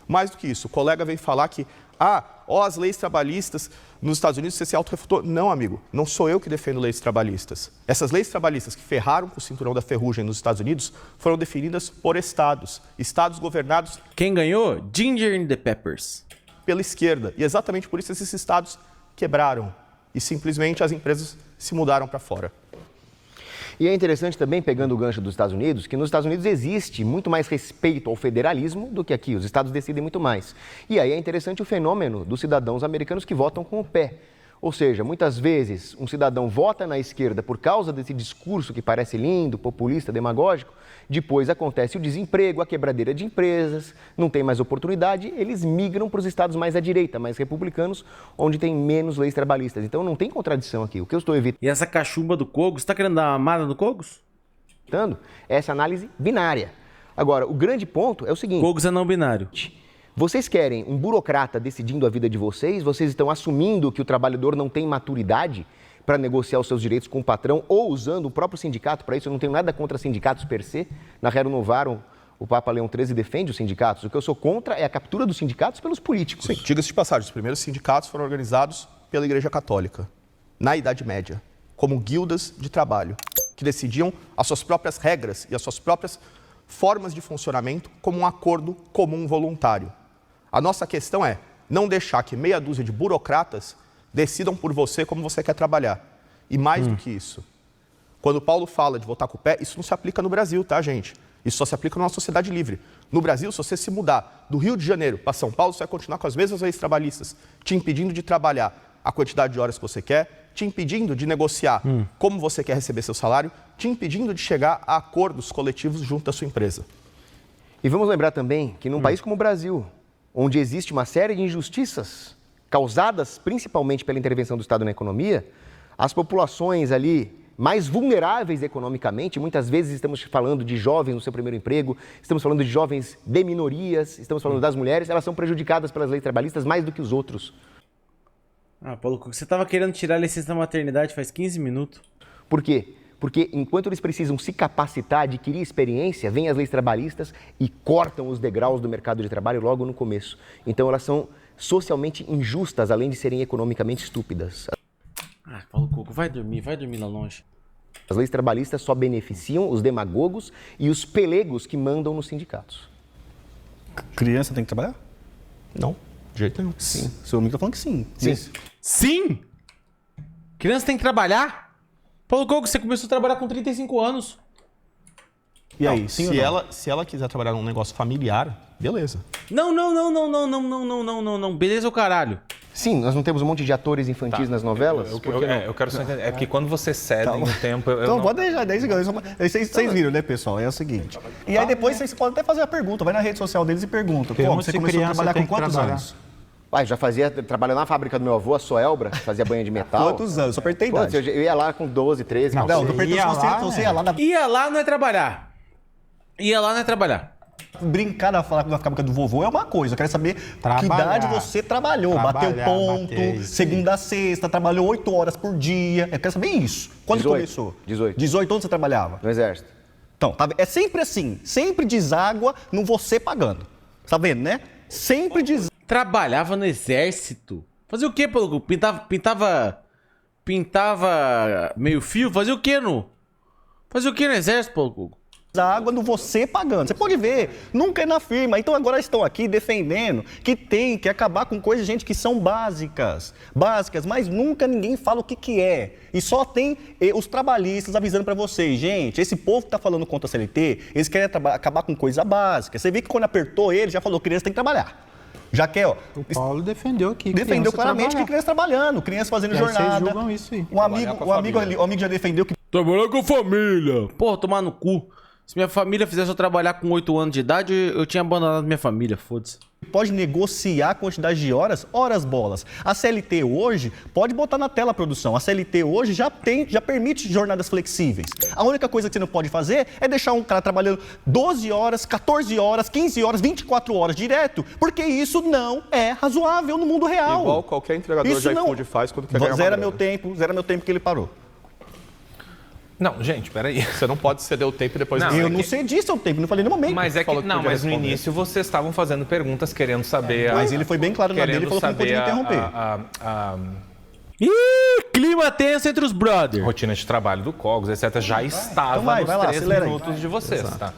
[SPEAKER 5] Mais do que isso, o colega veio falar que, as leis trabalhistas nos Estados Unidos, você se autorrefutou. Não, amigo, não sou eu que defendo leis trabalhistas. Essas leis trabalhistas que ferraram com o cinturão da ferrugem nos Estados Unidos foram definidas por estados. Estados governados
[SPEAKER 1] Quem ganhou? Ginger and the Peppers.
[SPEAKER 5] pela esquerda. E exatamente por isso esses estados quebraram. E simplesmente as empresas se mudaram para fora.
[SPEAKER 3] E é interessante também, pegando o gancho dos Estados Unidos, que nos Estados Unidos existe muito mais respeito ao federalismo do que aqui. Os estados decidem muito mais. E aí é interessante o fenômeno dos cidadãos americanos que votam com o pé. Ou seja, muitas vezes um cidadão vota na esquerda por causa desse discurso que parece lindo, populista, demagógico. Depois acontece o desemprego, a quebradeira de empresas, não tem mais oportunidade, eles migram para os estados mais à direita, mais republicanos, onde tem menos leis trabalhistas. Então não tem contradição aqui. O que eu estou evitando
[SPEAKER 1] E essa cachumba do Cogos, tá querendo dar uma amada no Cogos?
[SPEAKER 3] é essa análise binária. Agora, o grande ponto é o seguinte:
[SPEAKER 1] Cogos é não binário.
[SPEAKER 3] vocês querem um burocrata decidindo a vida de vocês? Vocês estão assumindo que o trabalhador não tem maturidade para negociar os seus direitos com o patrão ou usando o próprio sindicato para isso? Eu não tenho nada contra sindicatos per se. Na Rerum Novarum, o Papa Leão XIII defende os sindicatos. O que eu sou contra é a captura dos sindicatos pelos políticos.
[SPEAKER 5] Sim, diga-se de passagem, os primeiros sindicatos foram organizados pela Igreja Católica, na Idade Média, como guildas de trabalho, que decidiam as suas próprias regras e as suas próprias formas de funcionamento como um acordo comum voluntário. A nossa questão é não deixar que meia dúzia de burocratas decidam por você como você quer trabalhar. E mais do que isso, quando o Paulo fala de votar com o pé, isso não se aplica no Brasil, tá, gente? Isso só se aplica numa sociedade livre. No Brasil, se você se mudar do Rio de Janeiro para São Paulo, você vai continuar com as mesmas leis trabalhistas, te impedindo de trabalhar a quantidade de horas que você quer, te impedindo de negociar como você quer receber seu salário, te impedindo de chegar a acordos coletivos junto da sua empresa.
[SPEAKER 3] E vamos lembrar também que num país como o Brasil, onde existe uma série de injustiças causadas principalmente pela intervenção do Estado na economia, as populações ali mais vulneráveis economicamente, muitas vezes estamos falando de jovens no seu primeiro emprego, estamos falando de jovens de minorias, estamos falando das mulheres, elas são prejudicadas pelas leis trabalhistas mais do que os outros.
[SPEAKER 1] Paulo, você tava querendo tirar a licença da maternidade faz 15 minutos.
[SPEAKER 3] Por quê? Porque enquanto eles precisam se capacitar, adquirir experiência, vêm as leis trabalhistas e cortam os degraus do mercado de trabalho logo no começo. Então elas são socialmente injustas, além de serem economicamente estúpidas.
[SPEAKER 1] Paulo Coco, vai dormir lá longe.
[SPEAKER 3] As leis trabalhistas só beneficiam os demagogos e os pelegos que mandam nos sindicatos.
[SPEAKER 6] Criança tem que trabalhar?
[SPEAKER 5] Não, de jeito nenhum.
[SPEAKER 6] Sim. Seu amigo tá falando que sim.
[SPEAKER 1] Sim! Criança tem que trabalhar? Paulo Coco, você começou a trabalhar com 35 anos.
[SPEAKER 6] E aí, sim ou não?
[SPEAKER 5] Se ela quiser trabalhar num negócio familiar, beleza.
[SPEAKER 1] Não. Beleza o caralho.
[SPEAKER 3] Sim, nós não temos um monte de atores infantis nas novelas?
[SPEAKER 8] Eu
[SPEAKER 3] Por que não?
[SPEAKER 8] eu quero só entender. É que quando você cede no tempo... eu
[SPEAKER 6] Então,
[SPEAKER 8] não-
[SPEAKER 6] pode deixar 10 segundos. Vocês viram, né, pessoal? É o seguinte. E aí depois vocês podem até fazer a pergunta. Vai na rede social deles e pergunta. Pô,
[SPEAKER 2] Pergunta
[SPEAKER 6] você
[SPEAKER 2] se
[SPEAKER 6] começou a
[SPEAKER 2] criança
[SPEAKER 6] trabalhar
[SPEAKER 2] tem
[SPEAKER 6] com
[SPEAKER 2] que
[SPEAKER 6] quantos
[SPEAKER 2] trabalhar.
[SPEAKER 6] anos?
[SPEAKER 3] Pai, já trabalhando na fábrica do meu avô, a Soelbra, fazia banha de metal.
[SPEAKER 6] Quantos anos? Só perguntei a
[SPEAKER 3] Putz,
[SPEAKER 6] idade.
[SPEAKER 3] eu ia lá com 12, 13,
[SPEAKER 2] Não,
[SPEAKER 3] com
[SPEAKER 6] Não,
[SPEAKER 3] 16.
[SPEAKER 6] tô perguntando
[SPEAKER 2] ia
[SPEAKER 6] se
[SPEAKER 2] lá,
[SPEAKER 6] você ia lá na...
[SPEAKER 1] Ia lá não é trabalhar. Ia lá não é trabalhar.
[SPEAKER 6] Brincar na fábrica do vovô é uma coisa. Eu quero saber que
[SPEAKER 2] Trabalhar.
[SPEAKER 6] idade você trabalhou. Bateu
[SPEAKER 2] Trabalhar,
[SPEAKER 6] ponto,
[SPEAKER 2] bater, isso
[SPEAKER 6] segunda a sexta, trabalhou 8 horas por dia. Eu quero saber isso. Quando
[SPEAKER 3] 18,
[SPEAKER 6] começou?
[SPEAKER 3] 18.
[SPEAKER 6] 18 onde você trabalhava?
[SPEAKER 3] No exército.
[SPEAKER 6] Então, tá, é sempre assim. Sempre deságua no você pagando. Tá vendo, né? Sempre deságua.
[SPEAKER 1] Trabalhava no exército. Fazia o quê, Paulo? Pintava meio fio? Fazia o quê no exército, Paulo?
[SPEAKER 6] Água no você pagando. Você pode ver, nunca é na firma. Então agora estão aqui defendendo que tem que acabar com coisas, gente, que são básicas, mas nunca ninguém fala o que é. E só tem os trabalhistas avisando pra vocês, gente, esse povo que tá falando contra a CLT, eles querem acabar com coisa básica. Você vê que quando apertou ele, já falou, criança tem que trabalhar. Já quer, ó.
[SPEAKER 2] O Paulo defendeu aqui.
[SPEAKER 6] Defendeu
[SPEAKER 2] criança
[SPEAKER 6] claramente que
[SPEAKER 2] trabalhar.
[SPEAKER 6] criança trabalhando, criança fazendo
[SPEAKER 2] E aí vocês
[SPEAKER 6] jornada.
[SPEAKER 2] julgam isso aí.
[SPEAKER 6] O amigo já defendeu que
[SPEAKER 1] Trabalhar com a família. Porra, tomar no cu. Se minha família fizesse eu trabalhar com 8 anos de idade, eu tinha abandonado minha família, foda-se.
[SPEAKER 6] pode negociar a quantidade de horas, bolas. A CLT hoje, pode botar na tela a produção, a CLT hoje já permite jornadas flexíveis. A única coisa que você não pode fazer é deixar um cara trabalhando 12 horas, 14 horas, 15 horas, 24 horas direto, porque isso não é razoável no mundo real.
[SPEAKER 5] Igual qualquer entregador
[SPEAKER 6] Isso
[SPEAKER 5] de
[SPEAKER 6] não-
[SPEAKER 5] iFood faz quando quer ganhar uma
[SPEAKER 6] Zera
[SPEAKER 5] grana.
[SPEAKER 6] meu tempo que ele parou.
[SPEAKER 8] Não, gente, peraí.
[SPEAKER 5] Você não pode ceder o tempo e depois...
[SPEAKER 8] Não,
[SPEAKER 5] dizer
[SPEAKER 6] Eu
[SPEAKER 8] é
[SPEAKER 6] não
[SPEAKER 8] que-
[SPEAKER 6] cedi seu tempo, não falei no momento.
[SPEAKER 8] Mas é que,
[SPEAKER 5] falou que
[SPEAKER 8] não,
[SPEAKER 5] podia
[SPEAKER 8] mas no
[SPEAKER 5] responder.
[SPEAKER 8] início vocês estavam fazendo perguntas querendo saber...
[SPEAKER 6] Mas ele foi bem claro na dele e falou que não podia me interromper.
[SPEAKER 8] A
[SPEAKER 1] Ih, clima tenso entre os brothers.
[SPEAKER 8] rotina de trabalho do Cogos, etc. já estava
[SPEAKER 6] Então vai
[SPEAKER 8] nos
[SPEAKER 6] lá,
[SPEAKER 8] 3
[SPEAKER 6] acelera aí.
[SPEAKER 8] minutos de vocês, tá?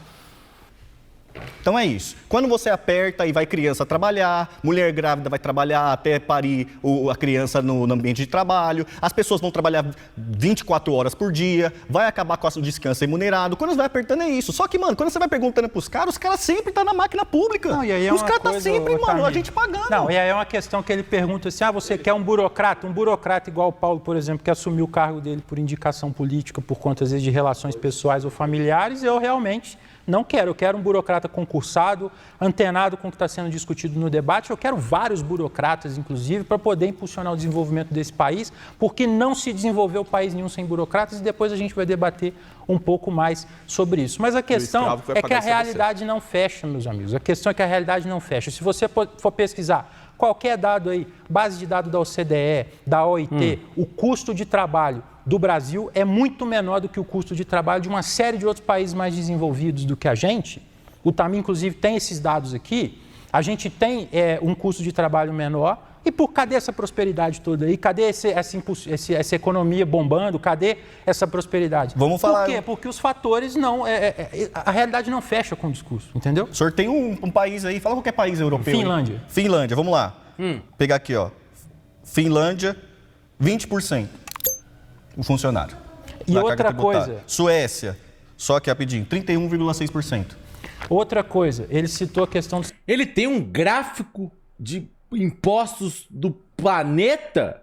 [SPEAKER 6] Então é isso. Quando você aperta e vai criança trabalhar, mulher grávida vai trabalhar até parir a criança no ambiente de trabalho, as pessoas vão trabalhar 24 horas por dia, vai acabar com o descanso remunerado. Quando você vai apertando é isso. Só que, mano, quando você vai perguntando pros caras, os caras sempre estão na máquina pública.
[SPEAKER 2] Não, e aí é
[SPEAKER 6] os
[SPEAKER 2] uma
[SPEAKER 6] caras estão
[SPEAKER 2] coisa,
[SPEAKER 6] sempre, mano, a
[SPEAKER 2] Otávio.
[SPEAKER 6] gente pagando.
[SPEAKER 2] Não, e aí é uma questão que ele pergunta assim, você quer um burocrata? Um burocrata igual o Paulo, por exemplo, que assumiu o cargo dele por indicação política, por conta, às vezes, de relações pessoais ou familiares, eu realmente não quero. Eu quero um burocrata concursado, antenado com o que está sendo discutido no debate. Eu quero vários burocratas, inclusive, para poder impulsionar o desenvolvimento desse país, porque não se desenvolveu país nenhum sem burocratas, e depois a gente vai debater um pouco mais sobre isso. Mas a questão
[SPEAKER 5] escravo que vai
[SPEAKER 2] é que
[SPEAKER 5] pagar
[SPEAKER 2] a
[SPEAKER 5] isso é você.
[SPEAKER 2] realidade não fecha, meus amigos. A questão é que a realidade não fecha. Se você for pesquisar qualquer dado aí, base de dados da OCDE, da OIT, o custo de trabalho do Brasil é muito menor do que o custo de trabalho de uma série de outros países mais desenvolvidos do que a gente. O TAMI, inclusive, tem esses dados aqui. A gente tem um custo de trabalho menor. E cadê essa prosperidade toda aí? Cadê essa economia bombando? Cadê essa prosperidade?
[SPEAKER 6] Vamos falar-
[SPEAKER 2] Por quê? Porque os fatores não... a realidade não fecha com o discurso, entendeu?
[SPEAKER 6] O senhor tem um país aí, fala qualquer país europeu. aí.
[SPEAKER 2] Finlândia.
[SPEAKER 6] Finlândia, vamos lá. Pegar aqui, ó. Finlândia, 20% o funcionário.
[SPEAKER 2] E
[SPEAKER 6] da
[SPEAKER 2] outra
[SPEAKER 6] carga tributária.
[SPEAKER 2] coisa-
[SPEAKER 6] Suécia, só que rapidinho, 31,6%.
[SPEAKER 2] Outra coisa, ele citou a questão do
[SPEAKER 1] Ele tem um gráfico de impostos do planeta?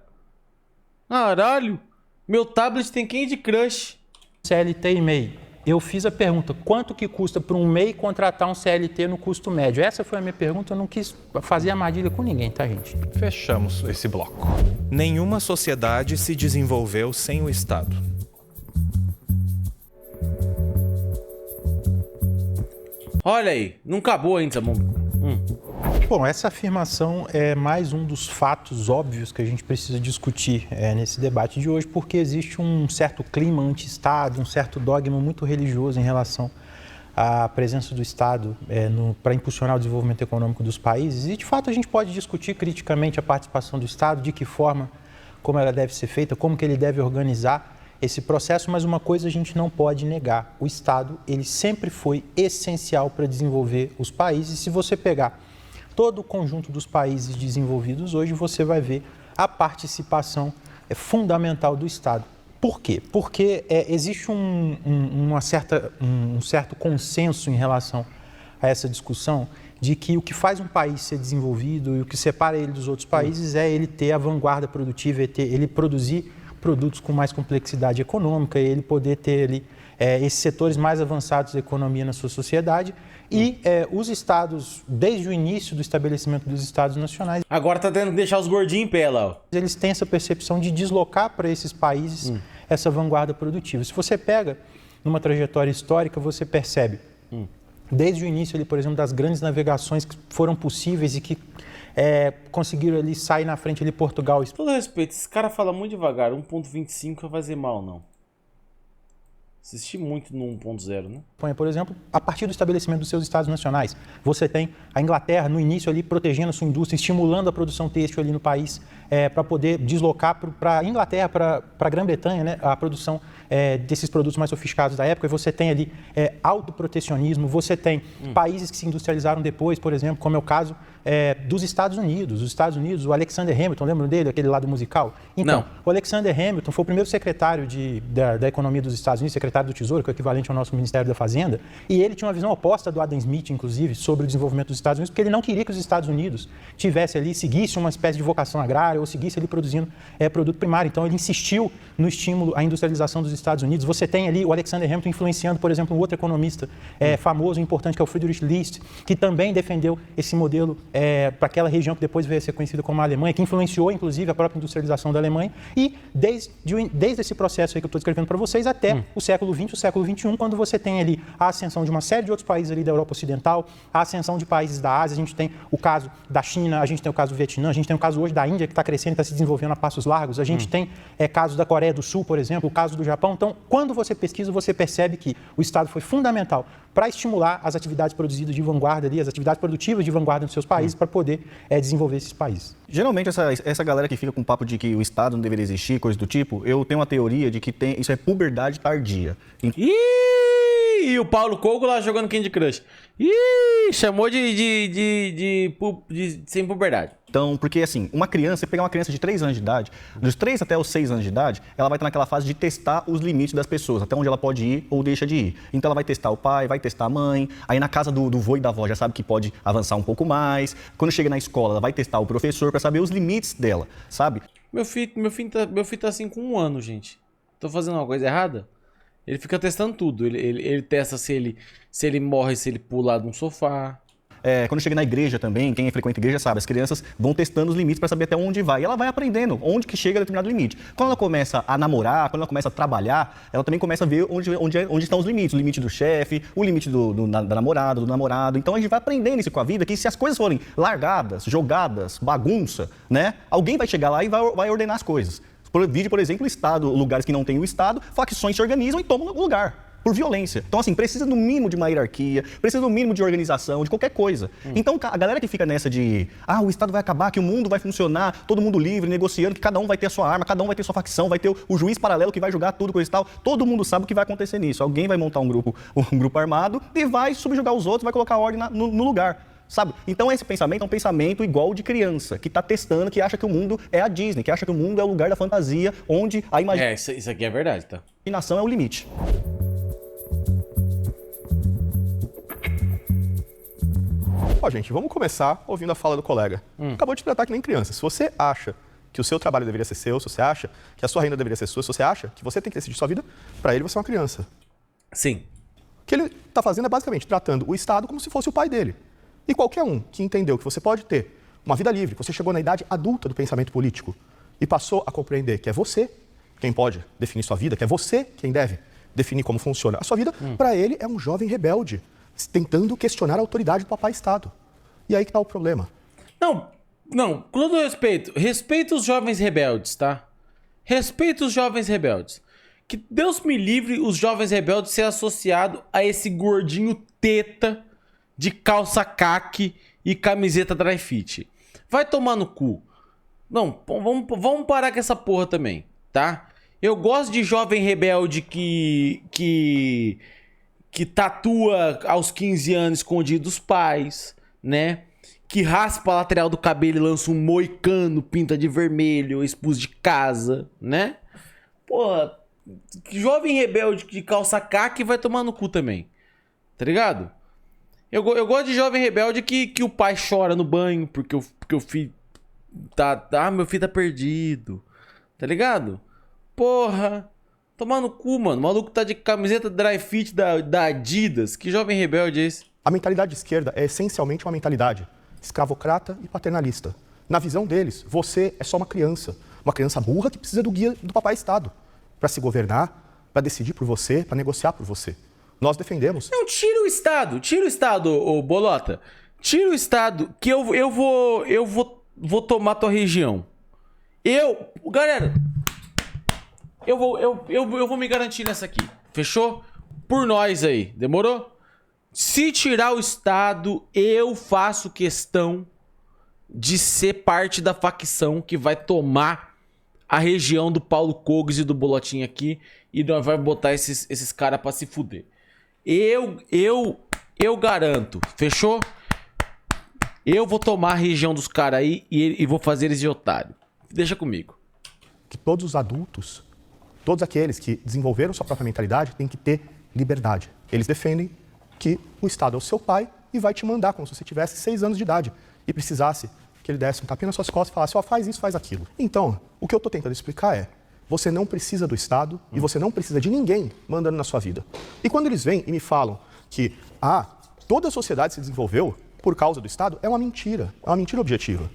[SPEAKER 1] Caralho. Meu tablet tem Candy Crush.
[SPEAKER 2] CLT e MEI. Eu fiz a pergunta, quanto que custa para um MEI contratar um CLT no custo médio? Essa foi a minha pergunta, eu não quis fazer armadilha com ninguém, tá, gente?
[SPEAKER 8] Fechamos esse bloco. Nenhuma sociedade se desenvolveu sem o Estado.
[SPEAKER 1] Olha aí, não acabou ainda, Zamon.
[SPEAKER 2] Bom, essa afirmação é mais um dos fatos óbvios que a gente precisa discutir nesse debate de hoje, porque existe um certo clima anti-Estado, um certo dogma muito religioso em relação à presença do Estado para impulsionar o desenvolvimento econômico dos países. E, de fato, a gente pode discutir criticamente a participação do Estado, de que forma, como ela deve ser feita, como que ele deve organizar esse processo, mas uma coisa a gente não pode negar. O Estado, ele sempre foi essencial para desenvolver os países. Se você pegar todo o conjunto dos países desenvolvidos hoje, você vai ver a participação fundamental do Estado. Por quê? Porque existe um certo consenso em relação a essa discussão, de que o que faz um país ser desenvolvido e o que separa ele dos outros países é ele ter a vanguarda produtiva, ele produzir produtos com mais complexidade econômica, ele poder ter ali, esses setores mais avançados da economia na sua sociedade. E os estados, desde o início do estabelecimento dos estados nacionais...
[SPEAKER 1] Agora tá tendo que deixar os gordinhos em pé lá, ó.
[SPEAKER 2] Eles têm essa percepção de deslocar para esses países essa vanguarda produtiva. Se você pega numa trajetória histórica, você percebe, desde o início, ali, por exemplo, das grandes navegações que foram possíveis e que conseguiram ali sair na frente ali Portugal.
[SPEAKER 1] Com todo respeito, esse cara fala muito devagar, 1.25 vai fazer mal, não. Assisti muito no 1.0, né?
[SPEAKER 2] Por exemplo, a partir do estabelecimento dos seus estados nacionais. Você tem a Inglaterra, no início, ali protegendo a sua indústria, estimulando a produção têxtil ali no país, para poder deslocar para a Inglaterra, para a Grã-Bretanha, né, a produção desses produtos mais sofisticados da época. E você tem ali autoprotecionismo, você tem países que se industrializaram depois, por exemplo, como é o caso dos Estados Unidos. Os Estados Unidos, o Alexander Hamilton, lembram dele, aquele lado musical? Então,
[SPEAKER 1] não.
[SPEAKER 2] O Alexander Hamilton foi o primeiro secretário da economia dos Estados Unidos, secretário do Tesouro, que é o equivalente ao nosso Ministério da Fazenda, e ele tinha uma visão oposta do Adam Smith, inclusive, sobre o desenvolvimento dos Estados Unidos, porque ele não queria que os Estados Unidos tivesse ali, seguisse uma espécie de vocação agrária ou seguisse ali produzindo produto primário. Então, ele insistiu no estímulo à industrialização dos Estados Unidos. Você tem ali o Alexander Hamilton influenciando, por exemplo, um outro economista famoso e importante, que é o Friedrich List, que também defendeu esse modelo para aquela região que depois veio a ser conhecida como a Alemanha, que influenciou, inclusive, a própria industrialização da Alemanha. E desde esse processo aí que eu estou descrevendo para vocês até o século XX, o século XXI, quando você tem ali a ascensão de uma série de outros países ali da Europa Ocidental, a ascensão de países da Ásia, a gente tem o caso da China, a gente tem o caso do Vietnã, a gente tem o caso hoje da Índia, que está crescendo, está se desenvolvendo a passos largos, a gente tem casos da Coreia do Sul, por exemplo, o caso do Japão. Então, quando você pesquisa, você percebe que o Estado foi fundamental para estimular as atividades produzidas de vanguarda ali, as atividades produtivas de vanguarda nos seus países, para poder desenvolver esses países.
[SPEAKER 6] Geralmente, essa galera que fica com o papo de que o Estado não deveria existir, coisa do tipo, eu tenho uma teoria de que isso é puberdade tardia.
[SPEAKER 1] E o Paulo Coco lá jogando Candy Crush. Chamou de sem puberdade.
[SPEAKER 6] Então, porque assim, uma criança, você pegar uma criança de 3 anos de idade, dos 3 até os 6 anos de idade, ela vai estar naquela fase de testar os limites das pessoas, até onde ela pode ir ou deixa de ir. Então ela vai testar o pai, vai testar a mãe, aí na casa do vô e da avó já sabe que pode avançar um pouco mais. Quando chega na escola, ela vai testar o professor para saber os limites dela, sabe?
[SPEAKER 1] Meu filho tá assim com 1 ano, gente. Tô fazendo uma coisa errada? Ele fica testando tudo. Ele testa se ele morre, se ele pular de um sofá.
[SPEAKER 6] Quando chega na igreja também, quem frequenta a igreja sabe, as crianças vão testando os limites para saber até onde vai. E ela vai aprendendo onde que chega a determinado limite. Quando ela começa a namorar, quando ela começa a trabalhar, ela também começa a ver onde estão os limites. O limite do chefe, o limite da namorada, do namorado. Então a gente vai aprendendo isso com a vida, que se as coisas forem largadas, jogadas, bagunça, né? Alguém vai chegar lá e vai ordenar as coisas. Por exemplo, lugares que não tem o Estado, facções se organizam e tomam o lugar. Por violência. Então, assim, precisa no mínimo de uma hierarquia, precisa no mínimo de organização, de qualquer coisa. Então, a galera que fica nessa de o Estado vai acabar, que o mundo vai funcionar, todo mundo livre, negociando, que cada um vai ter a sua arma, cada um vai ter sua facção, vai ter o juiz paralelo que vai julgar tudo, coisa e tal. Todo mundo sabe o que vai acontecer nisso. Alguém vai montar um grupo armado e vai subjugar os outros, vai colocar ordem no lugar. Sabe? Então esse pensamento é um pensamento igual de criança, que está testando, que acha que o mundo é a Disney, que acha que o mundo é o lugar da fantasia, onde a imaginação
[SPEAKER 1] isso aqui é verdade, tá?
[SPEAKER 6] É o limite.
[SPEAKER 5] Gente, vamos começar ouvindo a fala do colega. Acabou de tratar que nem criança. Se você acha que o seu trabalho deveria ser seu, se você acha que a sua renda deveria ser sua, se você acha que você tem que decidir sua vida, para ele você é uma criança.
[SPEAKER 1] Sim.
[SPEAKER 5] O que ele está fazendo é basicamente tratando o Estado como se fosse o pai dele. E qualquer um que entendeu que você pode ter uma vida livre, que você chegou na idade adulta do pensamento político e passou a compreender que é você quem pode definir sua vida, que é você quem deve definir como funciona a sua vida, para ele é um jovem rebelde, tentando questionar a autoridade do papai Estado. E aí que está o problema.
[SPEAKER 1] Não, com todo respeito, respeita os jovens rebeldes, tá? Respeita os jovens rebeldes. Que Deus me livre os jovens rebeldes ser associado a esse gordinho teta de calça caque e camiseta dry fit. Vai tomar no cu. Não, vamos parar com essa porra também, tá? Eu gosto de jovem rebelde que tatua aos 15 anos escondido dos pais, né? Que raspa a lateral do cabelo e lança um moicano, pinta de vermelho, expulso de casa, né? Porra, jovem rebelde de calça caque vai tomar no cu também, tá ligado? Eu gosto de jovem rebelde que o pai chora no banho porque o filho tá... Ah, meu filho tá perdido. Tá ligado? Porra. Tomar no cu, mano. O maluco tá de camiseta dry fit da Adidas. Que jovem rebelde é esse?
[SPEAKER 5] A mentalidade de esquerda é essencialmente uma mentalidade escravocrata e paternalista. Na visão deles, você é só uma criança burra que precisa do guia do papai Estado para se governar, para decidir por você, para negociar por você. Nós defendemos.
[SPEAKER 1] Não, tira o Estado, ô Bolota. Tira o Estado que eu vou tomar tua região. Galera, eu vou me garantir nessa aqui. Fechou? Por nós aí. Demorou? Se tirar o Estado, eu faço questão de ser parte da facção que vai tomar a região do Paulo Cogos e do Bolotinha aqui e nós vai botar esses caras pra se fuder. Eu garanto. Fechou? Eu vou tomar a região dos caras aí e vou fazer eles de otário. Deixa comigo.
[SPEAKER 5] Que todos os adultos, todos aqueles que desenvolveram sua própria mentalidade, têm que ter liberdade. Eles defendem que o Estado é o seu pai e vai te mandar como se você tivesse 6 anos de idade e precisasse que ele desse um tapinha nas suas costas e falasse, ó, faz isso, faz aquilo. Então, o que eu tô tentando explicar é, você não precisa do Estado e você não precisa de ninguém mandando na sua vida. E quando eles vêm e me falam que, toda a sociedade se desenvolveu por causa do Estado, é uma mentira objetiva.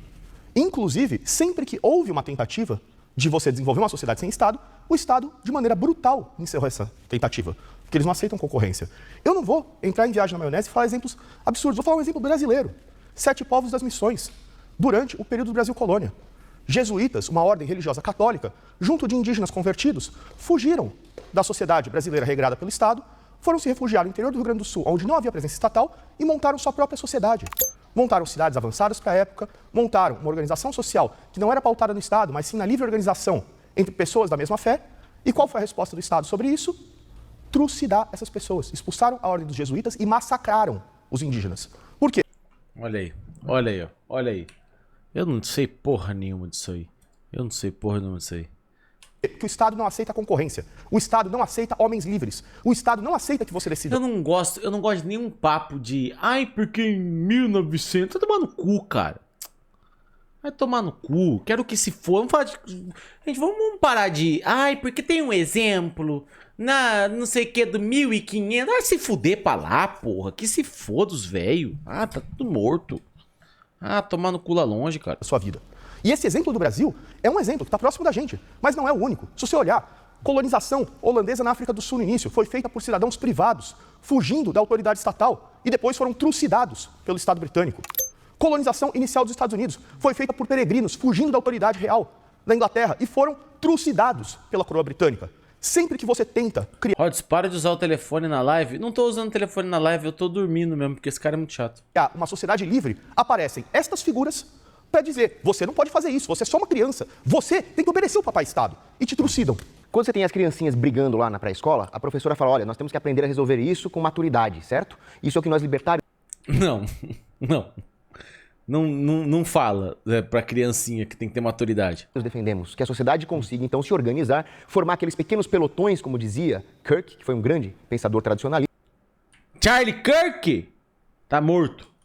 [SPEAKER 5] Inclusive, sempre que houve uma tentativa de você desenvolver uma sociedade sem Estado, o Estado, de maneira brutal, encerrou essa tentativa. Porque eles não aceitam concorrência. Eu não vou entrar em viagem na maionese e falar exemplos absurdos. Vou falar um exemplo brasileiro. 7 povos das missões, durante o período do Brasil Colônia. Jesuítas, uma ordem religiosa católica, junto de indígenas convertidos, fugiram da sociedade brasileira regrada pelo Estado, foram se refugiar no interior do Rio Grande do Sul, onde não havia presença estatal, e montaram sua própria sociedade. Montaram cidades avançadas para a época, montaram uma organização social que não era pautada no Estado, mas sim na livre organização entre pessoas da mesma fé. E qual foi a resposta do Estado sobre isso? Trucidar essas pessoas. Expulsaram a ordem dos jesuítas e massacraram os indígenas. Por quê?
[SPEAKER 1] Olha aí, ó. Olha aí. Eu não sei porra nenhuma disso aí.
[SPEAKER 5] Que o Estado não aceita concorrência. O Estado não aceita homens livres. O Estado não aceita que você decida.
[SPEAKER 1] Eu não gosto de nenhum papo de... porque em 1900... Vai tomar no cu, cara. Vai tomar no cu. Quero que se for. Vamos falar de... Gente, vamos parar de... porque tem um exemplo... não sei o que, do 1500... se fuder pra lá, porra. Que se foda os velhos. Tá tudo morto. Tomar no cu lá longe, cara.
[SPEAKER 5] Sua vida. E esse exemplo do Brasil é um exemplo que está próximo da gente, mas não é o único. Se você olhar, colonização holandesa na África do Sul no início foi feita por cidadãos privados, fugindo da autoridade estatal, e depois foram trucidados pelo Estado britânico. Colonização inicial dos Estados Unidos foi feita por peregrinos, fugindo da autoridade real da Inglaterra, e foram trucidados pela coroa britânica. Sempre que você tenta criar...
[SPEAKER 1] Rods, para de usar o telefone na live. Não tô usando o telefone na live, eu tô dormindo mesmo, porque esse cara é muito chato.
[SPEAKER 5] Uma sociedade livre, aparecem estas figuras para dizer, você não pode fazer isso, você é só uma criança, você tem que obedecer o papai Estado, e te trucidam.
[SPEAKER 3] Quando você tem as criancinhas brigando lá na pré-escola, a professora fala, olha, nós temos que aprender a resolver isso com maturidade, certo? Isso é o que nós libertários...
[SPEAKER 1] Não fala pra criancinha que tem que ter maturidade.
[SPEAKER 3] Nós defendemos que a sociedade consiga, então, se organizar, formar aqueles pequenos pelotões, como dizia Kirk, que foi um grande pensador tradicionalista.
[SPEAKER 1] Charlie Kirk? Tá morto.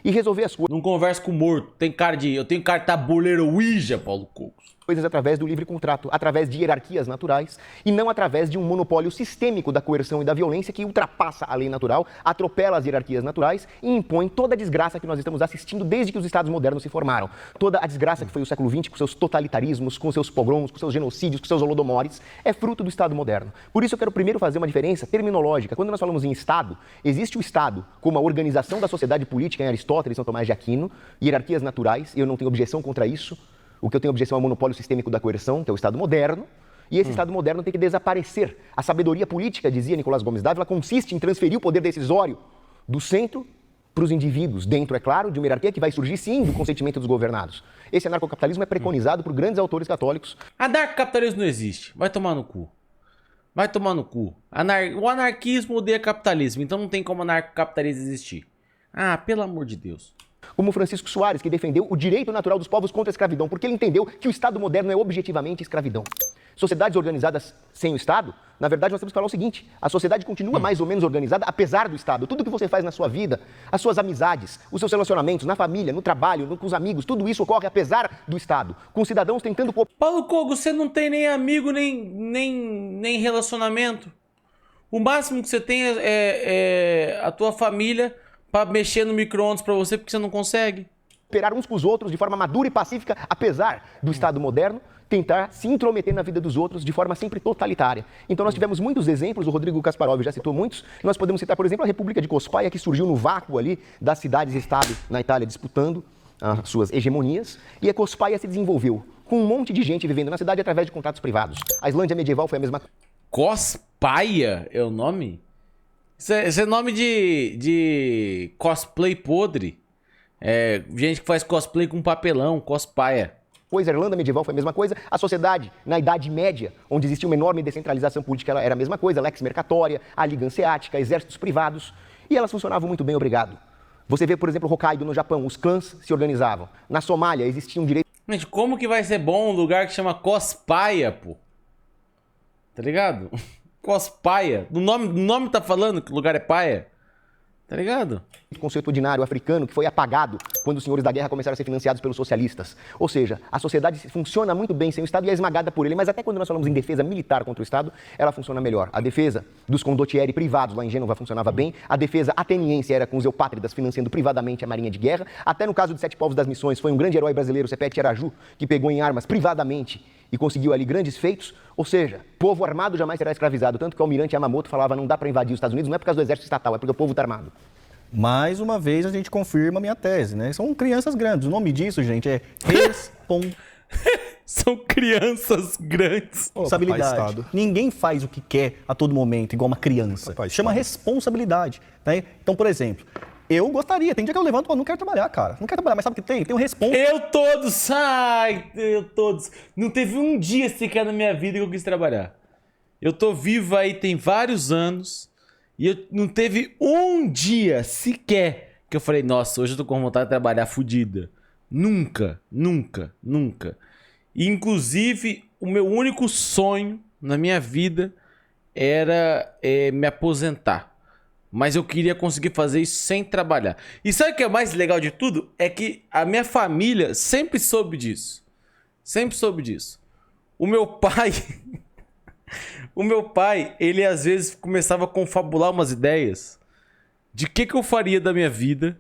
[SPEAKER 3] E resolver as coisas.
[SPEAKER 1] Não converso com morto. Eu tenho cara de tabuleiro Ouija, Paulo Cogos.
[SPEAKER 3] Coisas através do livre contrato, através de hierarquias naturais e não através de um monopólio sistêmico da coerção e da violência que ultrapassa a lei natural, atropela as hierarquias naturais e impõe toda a desgraça que nós estamos assistindo desde que os estados modernos se formaram. Toda a desgraça que foi o século XX, com seus totalitarismos, com seus pogroms, com seus genocídios, com seus holodomores, é fruto do Estado moderno. Por isso eu quero primeiro fazer uma diferença terminológica. Quando nós falamos em Estado, existe o Estado como a organização da sociedade política em Aristóteles e São Tomás de Aquino, hierarquias naturais, e eu não tenho objeção contra isso. O que eu tenho objeção é o monopólio sistêmico da coerção, que é o Estado moderno, e esse Estado moderno tem que desaparecer. A sabedoria política, dizia Nicolás Gomes Dávila, consiste em transferir o poder decisório do centro para os indivíduos, dentro, é claro, de uma hierarquia que vai surgir, sim, do consentimento dos governados. Esse anarcocapitalismo é preconizado por grandes autores católicos.
[SPEAKER 1] Anarcocapitalismo não existe. Vai tomar no cu. O anarquismo odeia capitalismo, então não tem como anarcocapitalismo existir. Pelo amor de Deus.
[SPEAKER 3] Como Francisco Soares, que defendeu o direito natural dos povos contra a escravidão, porque ele entendeu que o Estado moderno é objetivamente escravidão. sociedades organizadas sem o Estado, na verdade nós temos que falar o seguinte, a sociedade continua mais ou menos organizada apesar do Estado. Tudo que você faz na sua vida, as suas amizades, os seus relacionamentos, na família, no trabalho, com os amigos, tudo isso ocorre apesar do Estado, com cidadãos tentando...
[SPEAKER 1] Paulo Cogos, você não tem nem amigo, nem relacionamento. O máximo que você tem é a tua família pra mexer no micro-ondas pra você porque você não consegue.
[SPEAKER 3] Cooperar uns com os outros de forma madura e pacífica, apesar do Estado moderno, tentar se intrometer na vida dos outros de forma sempre totalitária. Então nós tivemos muitos exemplos, o Rodrigo Kasparov já citou muitos, nós podemos citar, por exemplo, a República de Cospaia, que surgiu no vácuo ali das cidades-estado na Itália disputando as suas hegemonias, e a Cospaia se desenvolveu com um monte de gente vivendo na cidade através de contratos privados. A Islândia medieval foi a mesma coisa.
[SPEAKER 1] Cospaia é o nome? Isso é nome de cosplay podre. Gente que faz cosplay com papelão, cospaia.
[SPEAKER 3] A Irlanda medieval foi a mesma coisa, a sociedade na Idade Média, onde existia uma enorme descentralização política, ela era a mesma coisa, lex mercatória, a Liga Hanseática, exércitos privados, e elas funcionavam muito bem, obrigado. Você vê, por exemplo, Hokkaido no Japão, os clãs se organizavam. Na Somália existia um direito...
[SPEAKER 1] Gente, como que vai ser bom um lugar que chama Cospaia, pô? Tá ligado? Cospaia. No nome tá falando que o lugar é paia. Tá ligado?
[SPEAKER 3] Conceito ordinário africano que foi apagado quando os senhores da guerra começaram a ser financiados pelos socialistas. Ou seja, a sociedade funciona muito bem sem o Estado e é esmagada por ele, mas até quando nós falamos em defesa militar contra o Estado, ela funciona melhor. A defesa dos condottieri privados lá em Gênova funcionava bem, a defesa ateniense era com os eupátridas financiando privadamente a marinha de guerra, até no caso de Sete Povos das Missões foi um grande herói brasileiro, Sepete Araju, que pegou em armas privadamente e conseguiu ali grandes feitos, ou seja, povo armado jamais será escravizado, tanto que o almirante Yamamoto falava não dá para invadir os Estados Unidos, não é por causa do exército estatal, é porque o povo está armado.
[SPEAKER 6] Mais uma vez a gente confirma a minha tese, né? São crianças grandes. O nome disso, gente, é
[SPEAKER 1] São crianças grandes.
[SPEAKER 6] responsabilidade. Ninguém faz o que quer a todo momento, igual uma criança. Chama responsabilidade, né? Então, por exemplo, eu gostaria, tem dia que eu levanto e não quero trabalhar, cara. Não quero trabalhar, mas sabe o que tem? Tem um
[SPEAKER 1] Eu todos. Não teve um dia sequer na minha vida que eu quis trabalhar. Eu tô vivo aí tem vários anos e não teve um dia sequer que eu falei, nossa, hoje eu tô com vontade de trabalhar fodida. Nunca. E, inclusive, o meu único sonho na minha vida era me aposentar. Mas eu queria conseguir fazer isso sem trabalhar. E sabe o que é mais legal de tudo? É que a minha família sempre soube disso. O meu pai... ele às vezes começava a confabular umas ideias de que eu faria da minha vida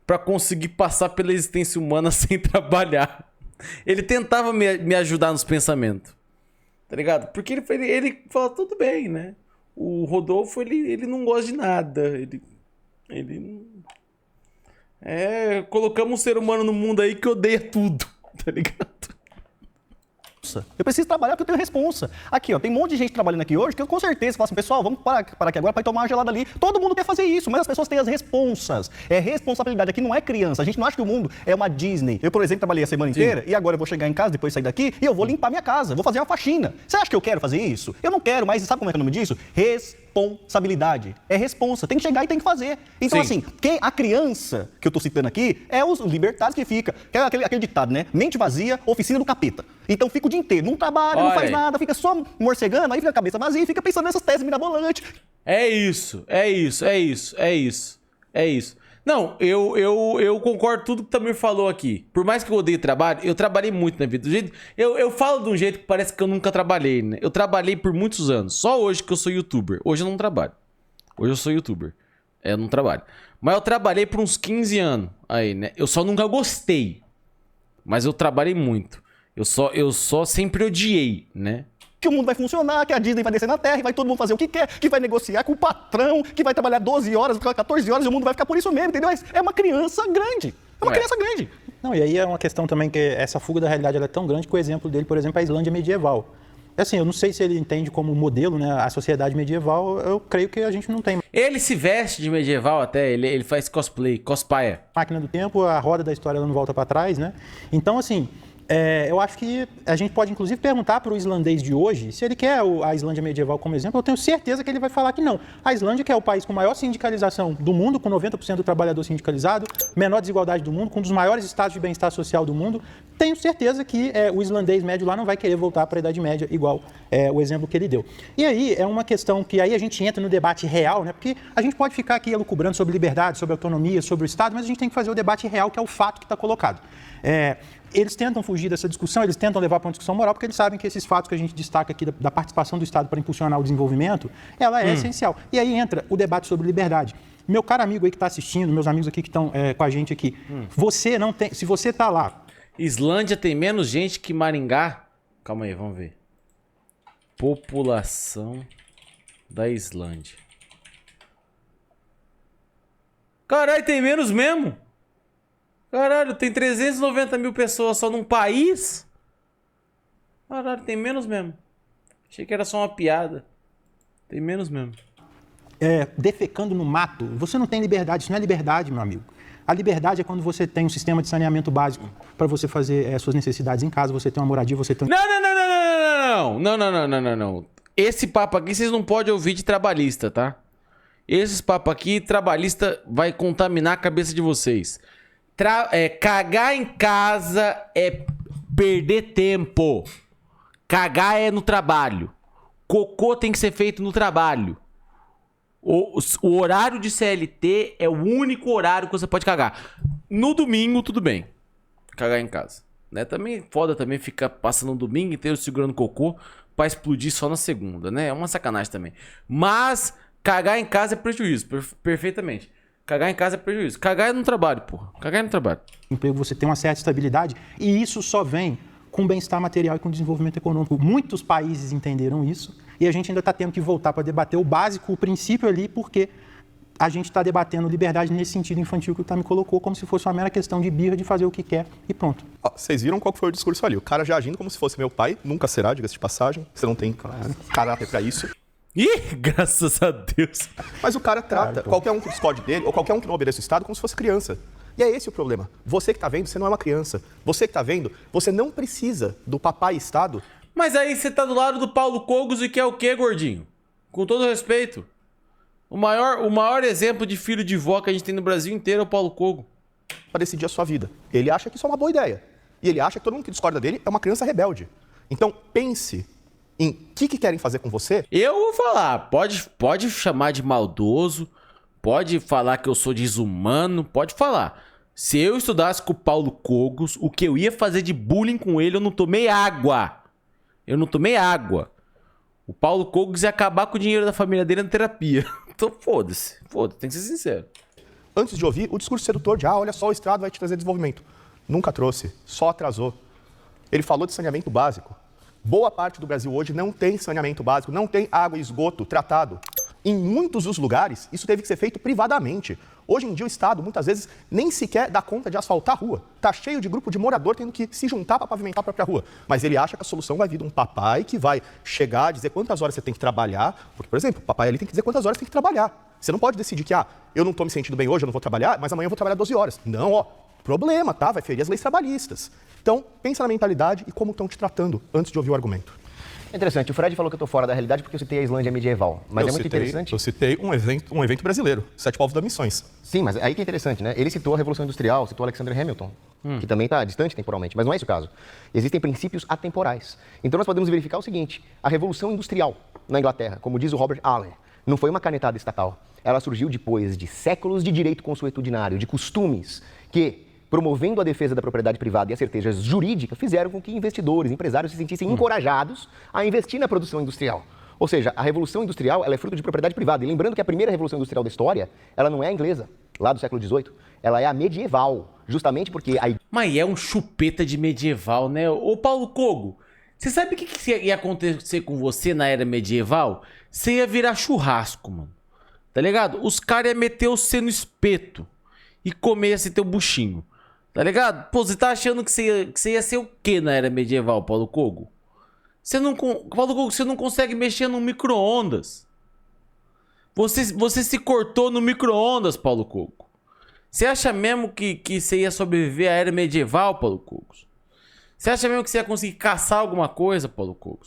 [SPEAKER 1] pra conseguir passar pela existência humana sem trabalhar. Ele tentava me ajudar nos pensamentos. Tá ligado? Porque ele fala, tudo bem, né? O Rodolfo, ele não gosta de nada. Ele colocamos um ser humano no mundo aí que odeia tudo, tá ligado?
[SPEAKER 6] Eu preciso trabalhar porque eu tenho responsa. Aqui, ó, tem um monte de gente trabalhando aqui hoje que eu com certeza falo assim, pessoal, vamos parar aqui agora para ir tomar uma gelada ali. Todo mundo quer fazer isso, mas as pessoas têm as responsas. É responsabilidade. Aqui não é criança. A gente não acha que o mundo é uma Disney. Eu, por exemplo, trabalhei a semana inteira e agora eu vou chegar em casa, depois sair daqui e eu vou limpar minha casa. Vou fazer uma faxina. Você acha que eu quero fazer isso? Eu não quero, mas sabe como é que é o nome disso? Responsabilidade. É responsa. Tem que chegar e tem que fazer. Então, assim, a criança que eu tô citando aqui é os libertários que fica. Que é aquele ditado, né? Mente vazia, oficina do capeta. Então fica o dia inteiro, não trabalha, não faz nada, fica só morcegando, aí fica a cabeça vazia e fica pensando nessas teses mirabolantes.
[SPEAKER 1] É isso. Não, eu concordo com tudo que o Tamir falou aqui. Por mais que eu odeie trabalho, eu trabalhei muito na vida. Eu falo de um jeito que parece que eu nunca trabalhei, né? Eu trabalhei por muitos anos. Só hoje que eu sou youtuber. Hoje eu não trabalho. Hoje eu sou youtuber. Eu não trabalho. Mas eu trabalhei por uns 15 anos aí, né? Eu só nunca gostei. Mas eu trabalhei muito. Eu só sempre odiei, né?
[SPEAKER 6] Que o mundo vai funcionar, que a Disney vai descer na Terra e vai todo mundo fazer o que quer, que vai negociar com o patrão, que vai trabalhar 12 horas, 14 horas e o mundo vai ficar por isso mesmo, entendeu? Mas é uma criança grande. Criança grande.
[SPEAKER 2] Não, e aí é uma questão também que essa fuga da realidade ela é tão grande que o exemplo dele, por exemplo, é a Islândia medieval. Assim, eu não sei se ele entende como modelo, né, a sociedade medieval, eu creio que a gente não tem.
[SPEAKER 1] Ele se veste de medieval até, ele faz cosplay, cospaia.
[SPEAKER 2] Máquina do tempo, a roda da história ela não volta para trás, né? Então, assim, eu acho que a gente pode, inclusive, perguntar para o islandês de hoje se ele quer a Islândia medieval como exemplo. Eu tenho certeza que ele vai falar que não. A Islândia, que é o país com maior sindicalização do mundo, com 90% do trabalhador sindicalizado, menor desigualdade do mundo, com um dos maiores estados de bem-estar social do mundo, tenho certeza que o islandês médio lá não vai querer voltar para a Idade Média igual o exemplo que ele deu. E aí é uma questão que aí a gente entra no debate real, né? Porque a gente pode ficar aqui elucubrando sobre liberdade, sobre autonomia, sobre o Estado, mas a gente tem que fazer o debate real, que é o fato que está colocado. Eles tentam fugir dessa discussão, eles tentam levar para uma discussão moral, porque eles sabem que esses fatos que a gente destaca aqui da participação do Estado para impulsionar o desenvolvimento, ela é essencial. E aí entra o debate sobre liberdade. Meu caro amigo aí que está assistindo, meus amigos aqui que estão com a gente aqui, você não tem, se você está lá...
[SPEAKER 1] Islândia tem menos gente que Maringá? Calma aí, vamos ver. População da Islândia. Caralho, tem menos mesmo? Caralho, tem 390 mil pessoas só num país? Caralho, tem menos mesmo. Achei que era só uma piada. Tem menos mesmo.
[SPEAKER 2] Defecando no mato, você não tem liberdade. Isso não é liberdade, meu amigo. A liberdade é quando você tem um sistema de saneamento básico para você fazer suas necessidades em casa, você tem uma moradia, você tem...
[SPEAKER 1] Não. Esse papo aqui vocês não podem ouvir de trabalhista, tá? Esses papos aqui, trabalhista vai contaminar a cabeça de vocês. Cagar em casa é perder tempo. Cagar é no trabalho. Cocô tem que ser feito no trabalho. O horário de CLT é o único horário que você pode cagar. No domingo, tudo bem. Cagar em casa. Né? Também foda também ficar passando o domingo inteiro segurando cocô pra explodir só na segunda, né? É uma sacanagem também. Mas cagar em casa é prejuízo, perfeitamente. Cagar em casa é prejuízo. Cagar é no trabalho, porra. Cagar é no trabalho.
[SPEAKER 2] Emprego, você tem uma certa estabilidade e isso só vem com bem-estar material e com desenvolvimento econômico. Muitos países entenderam isso e a gente ainda está tendo que voltar para debater o básico, o princípio ali, porque a gente está debatendo liberdade nesse sentido infantil que o Tami colocou, como se fosse uma mera questão de birra, de fazer o que quer e pronto.
[SPEAKER 5] Vocês viram qual foi o discurso ali? O cara já agindo como se fosse meu pai, nunca será, diga-se de passagem. Você não tem caráter para isso.
[SPEAKER 1] Ih, graças a Deus.
[SPEAKER 5] Mas o cara trata qualquer um que discorde dele, ou qualquer um que não obedeça o Estado, como se fosse criança. E é esse o problema. Você que tá vendo, você não é uma criança. Você que tá vendo, você não precisa do papai Estado.
[SPEAKER 1] Mas aí você tá do lado do Paulo Cogos e quer o quê, gordinho? Com todo respeito. O maior exemplo de filho de vó que a gente tem no Brasil inteiro é o Paulo Cogo.
[SPEAKER 5] Para decidir a sua vida. Ele acha que isso é uma boa ideia. E ele acha que todo mundo que discorda dele é uma criança rebelde. Então, pense em o que querem fazer com você.
[SPEAKER 1] Eu vou falar, pode chamar de maldoso, pode falar que eu sou desumano, pode falar. Se eu estudasse com o Paulo Cogos, o que eu ia fazer de bullying com ele, eu não tomei água. O Paulo Cogos ia acabar com o dinheiro da família dele na terapia. Então foda-se, tem que ser sincero.
[SPEAKER 5] Antes de ouvir o discurso sedutor de, olha só, o Estado vai te trazer desenvolvimento. Nunca trouxe, só atrasou. Ele falou de saneamento básico. Boa parte do Brasil hoje não tem saneamento básico, não tem água e esgoto tratado. Em muitos dos lugares, isso teve que ser feito privadamente. Hoje em dia, o Estado, muitas vezes, nem sequer dá conta de asfaltar a rua. Tá cheio de grupo de morador tendo que se juntar para pavimentar a própria rua. Mas ele acha que a solução vai vir de um papai que vai chegar, dizer quantas horas você tem que trabalhar. Porque, por exemplo, o papai ali tem que dizer quantas horas você tem que trabalhar. Você não pode decidir que, eu não estou me sentindo bem hoje, eu não vou trabalhar, mas amanhã eu vou trabalhar 12 horas. Não, problema, tá? Vai ferir as leis trabalhistas. Então, pensa na mentalidade e como estão te tratando antes de ouvir o argumento.
[SPEAKER 3] É interessante, o Fred falou que eu estou fora da realidade porque eu citei a Islândia medieval. Mas é muito interessante.
[SPEAKER 5] Eu citei um evento brasileiro, Sete Povos das Missões.
[SPEAKER 3] Sim, mas aí que é interessante, né? Ele citou a Revolução Industrial, citou Alexander Hamilton, que também está distante temporalmente, mas não é esse o caso. Existem princípios atemporais. Então nós podemos verificar o seguinte, a Revolução Industrial na Inglaterra, como diz o Robert Allen, não foi uma canetada estatal. Ela surgiu depois de séculos de direito consuetudinário, de costumes que, promovendo a defesa da propriedade privada e a certeza jurídica, fizeram com que investidores, empresários se sentissem encorajados a investir na produção industrial. Ou seja, a Revolução Industrial ela é fruto de propriedade privada. E lembrando que a primeira Revolução Industrial da história, ela não é a inglesa, lá do século XVIII, ela é a medieval, justamente porque a...
[SPEAKER 1] Mas é um chupeta de medieval, né? Ô Paulo Cogo, você sabe o que ia acontecer com você na era medieval? Você ia virar churrasco, mano. Tá ligado? Os caras iam meter você no espeto e comer esse teu buchinho. Tá ligado? Pô, você tá achando que você ia ser o quê na era medieval, Paulo Cogo? Paulo Cogo, você não consegue mexer no micro-ondas. Você se cortou no micro-ondas, Paulo Cogo. Você acha mesmo que você ia sobreviver à era medieval, Paulo Cogo? Você acha mesmo que você ia conseguir caçar alguma coisa, Paulo Cogo?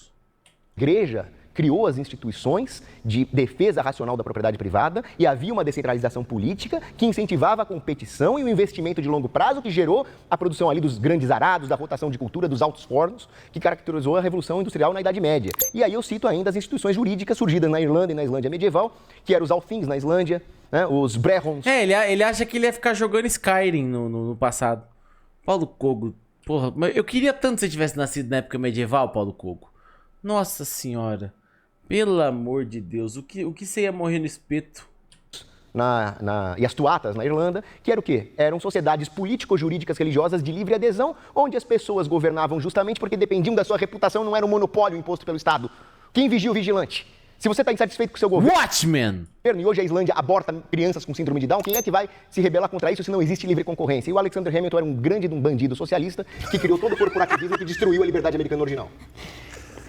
[SPEAKER 3] Igreja criou as instituições de defesa racional da propriedade privada e havia uma descentralização política que incentivava a competição e o investimento de longo prazo que gerou a produção ali dos grandes arados, da rotação de cultura, dos altos fornos, que caracterizou a Revolução Industrial na Idade Média. E aí eu cito ainda as instituições jurídicas surgidas na Irlanda e na Islândia medieval, que eram os Althings na Islândia, né, os Brehons.
[SPEAKER 1] Ele acha que ele ia ficar jogando Skyrim no passado. Paulo Cogo, porra, mas eu queria tanto que você tivesse nascido na época medieval, Paulo Cogo. Nossa senhora, pelo amor de Deus, o que você ia morrer no espeto?
[SPEAKER 3] E as tuatas na Irlanda, que era o quê? Eram sociedades político-jurídicas religiosas de livre adesão, onde as pessoas governavam justamente porque dependiam da sua reputação, não era um monopólio imposto pelo Estado. Quem vigia o vigilante? Se você está insatisfeito com o seu governo...
[SPEAKER 1] Watchmen!
[SPEAKER 3] E hoje a Islândia aborta crianças com síndrome de Down, quem é que vai se rebelar contra isso se não existe livre concorrência? E o Alexander Hamilton era um grande bandido socialista que criou todo o corporativismo que destruiu a liberdade americana original.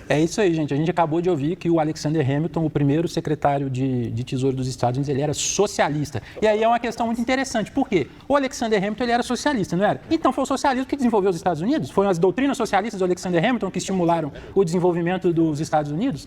[SPEAKER 2] É isso aí, gente. A gente acabou de ouvir que o Alexander Hamilton, o primeiro secretário de Tesouro dos Estados Unidos, ele era socialista. E aí é uma questão muito interessante. Por quê? O Alexander Hamilton, ele era socialista, não era? Então foi o socialismo que desenvolveu os Estados Unidos? Foram as doutrinas socialistas do Alexander Hamilton que estimularam o desenvolvimento dos Estados Unidos?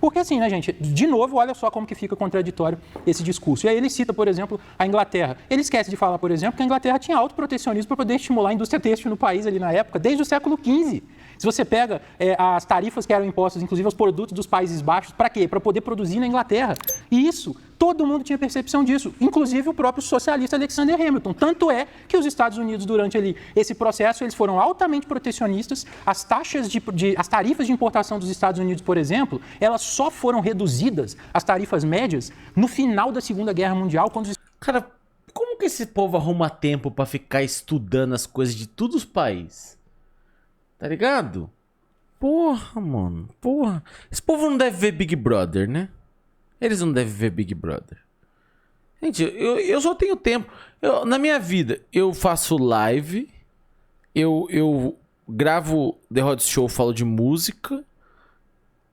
[SPEAKER 2] Porque assim, né, gente, de novo, olha só como que fica contraditório esse discurso. E aí ele cita, por exemplo, a Inglaterra. Ele esquece de falar, por exemplo, que a Inglaterra tinha autoprotecionismo para poder estimular a indústria têxtil no país ali na época, desde o século XV. Se você pega as tarifas que eram impostas, inclusive aos produtos dos Países Baixos, para quê? Para poder produzir na Inglaterra. E isso, todo mundo tinha percepção disso, inclusive o próprio socialista Alexander Hamilton. Tanto é que os Estados Unidos, durante esse processo, eles foram altamente protecionistas. As tarifas de importação dos Estados Unidos, por exemplo, elas só foram reduzidas, as tarifas médias, no final da Segunda Guerra Mundial, quando os...
[SPEAKER 1] Cara, como que esse povo arruma tempo pra ficar estudando as coisas de todos os países? Tá ligado? Porra, mano. Porra. Esse povo não deve ver Big Brother, né? Eles não devem ver Big Brother. Gente, eu só tenho tempo. Na minha vida, eu faço live. Eu gravo The Hot Show, falo de música.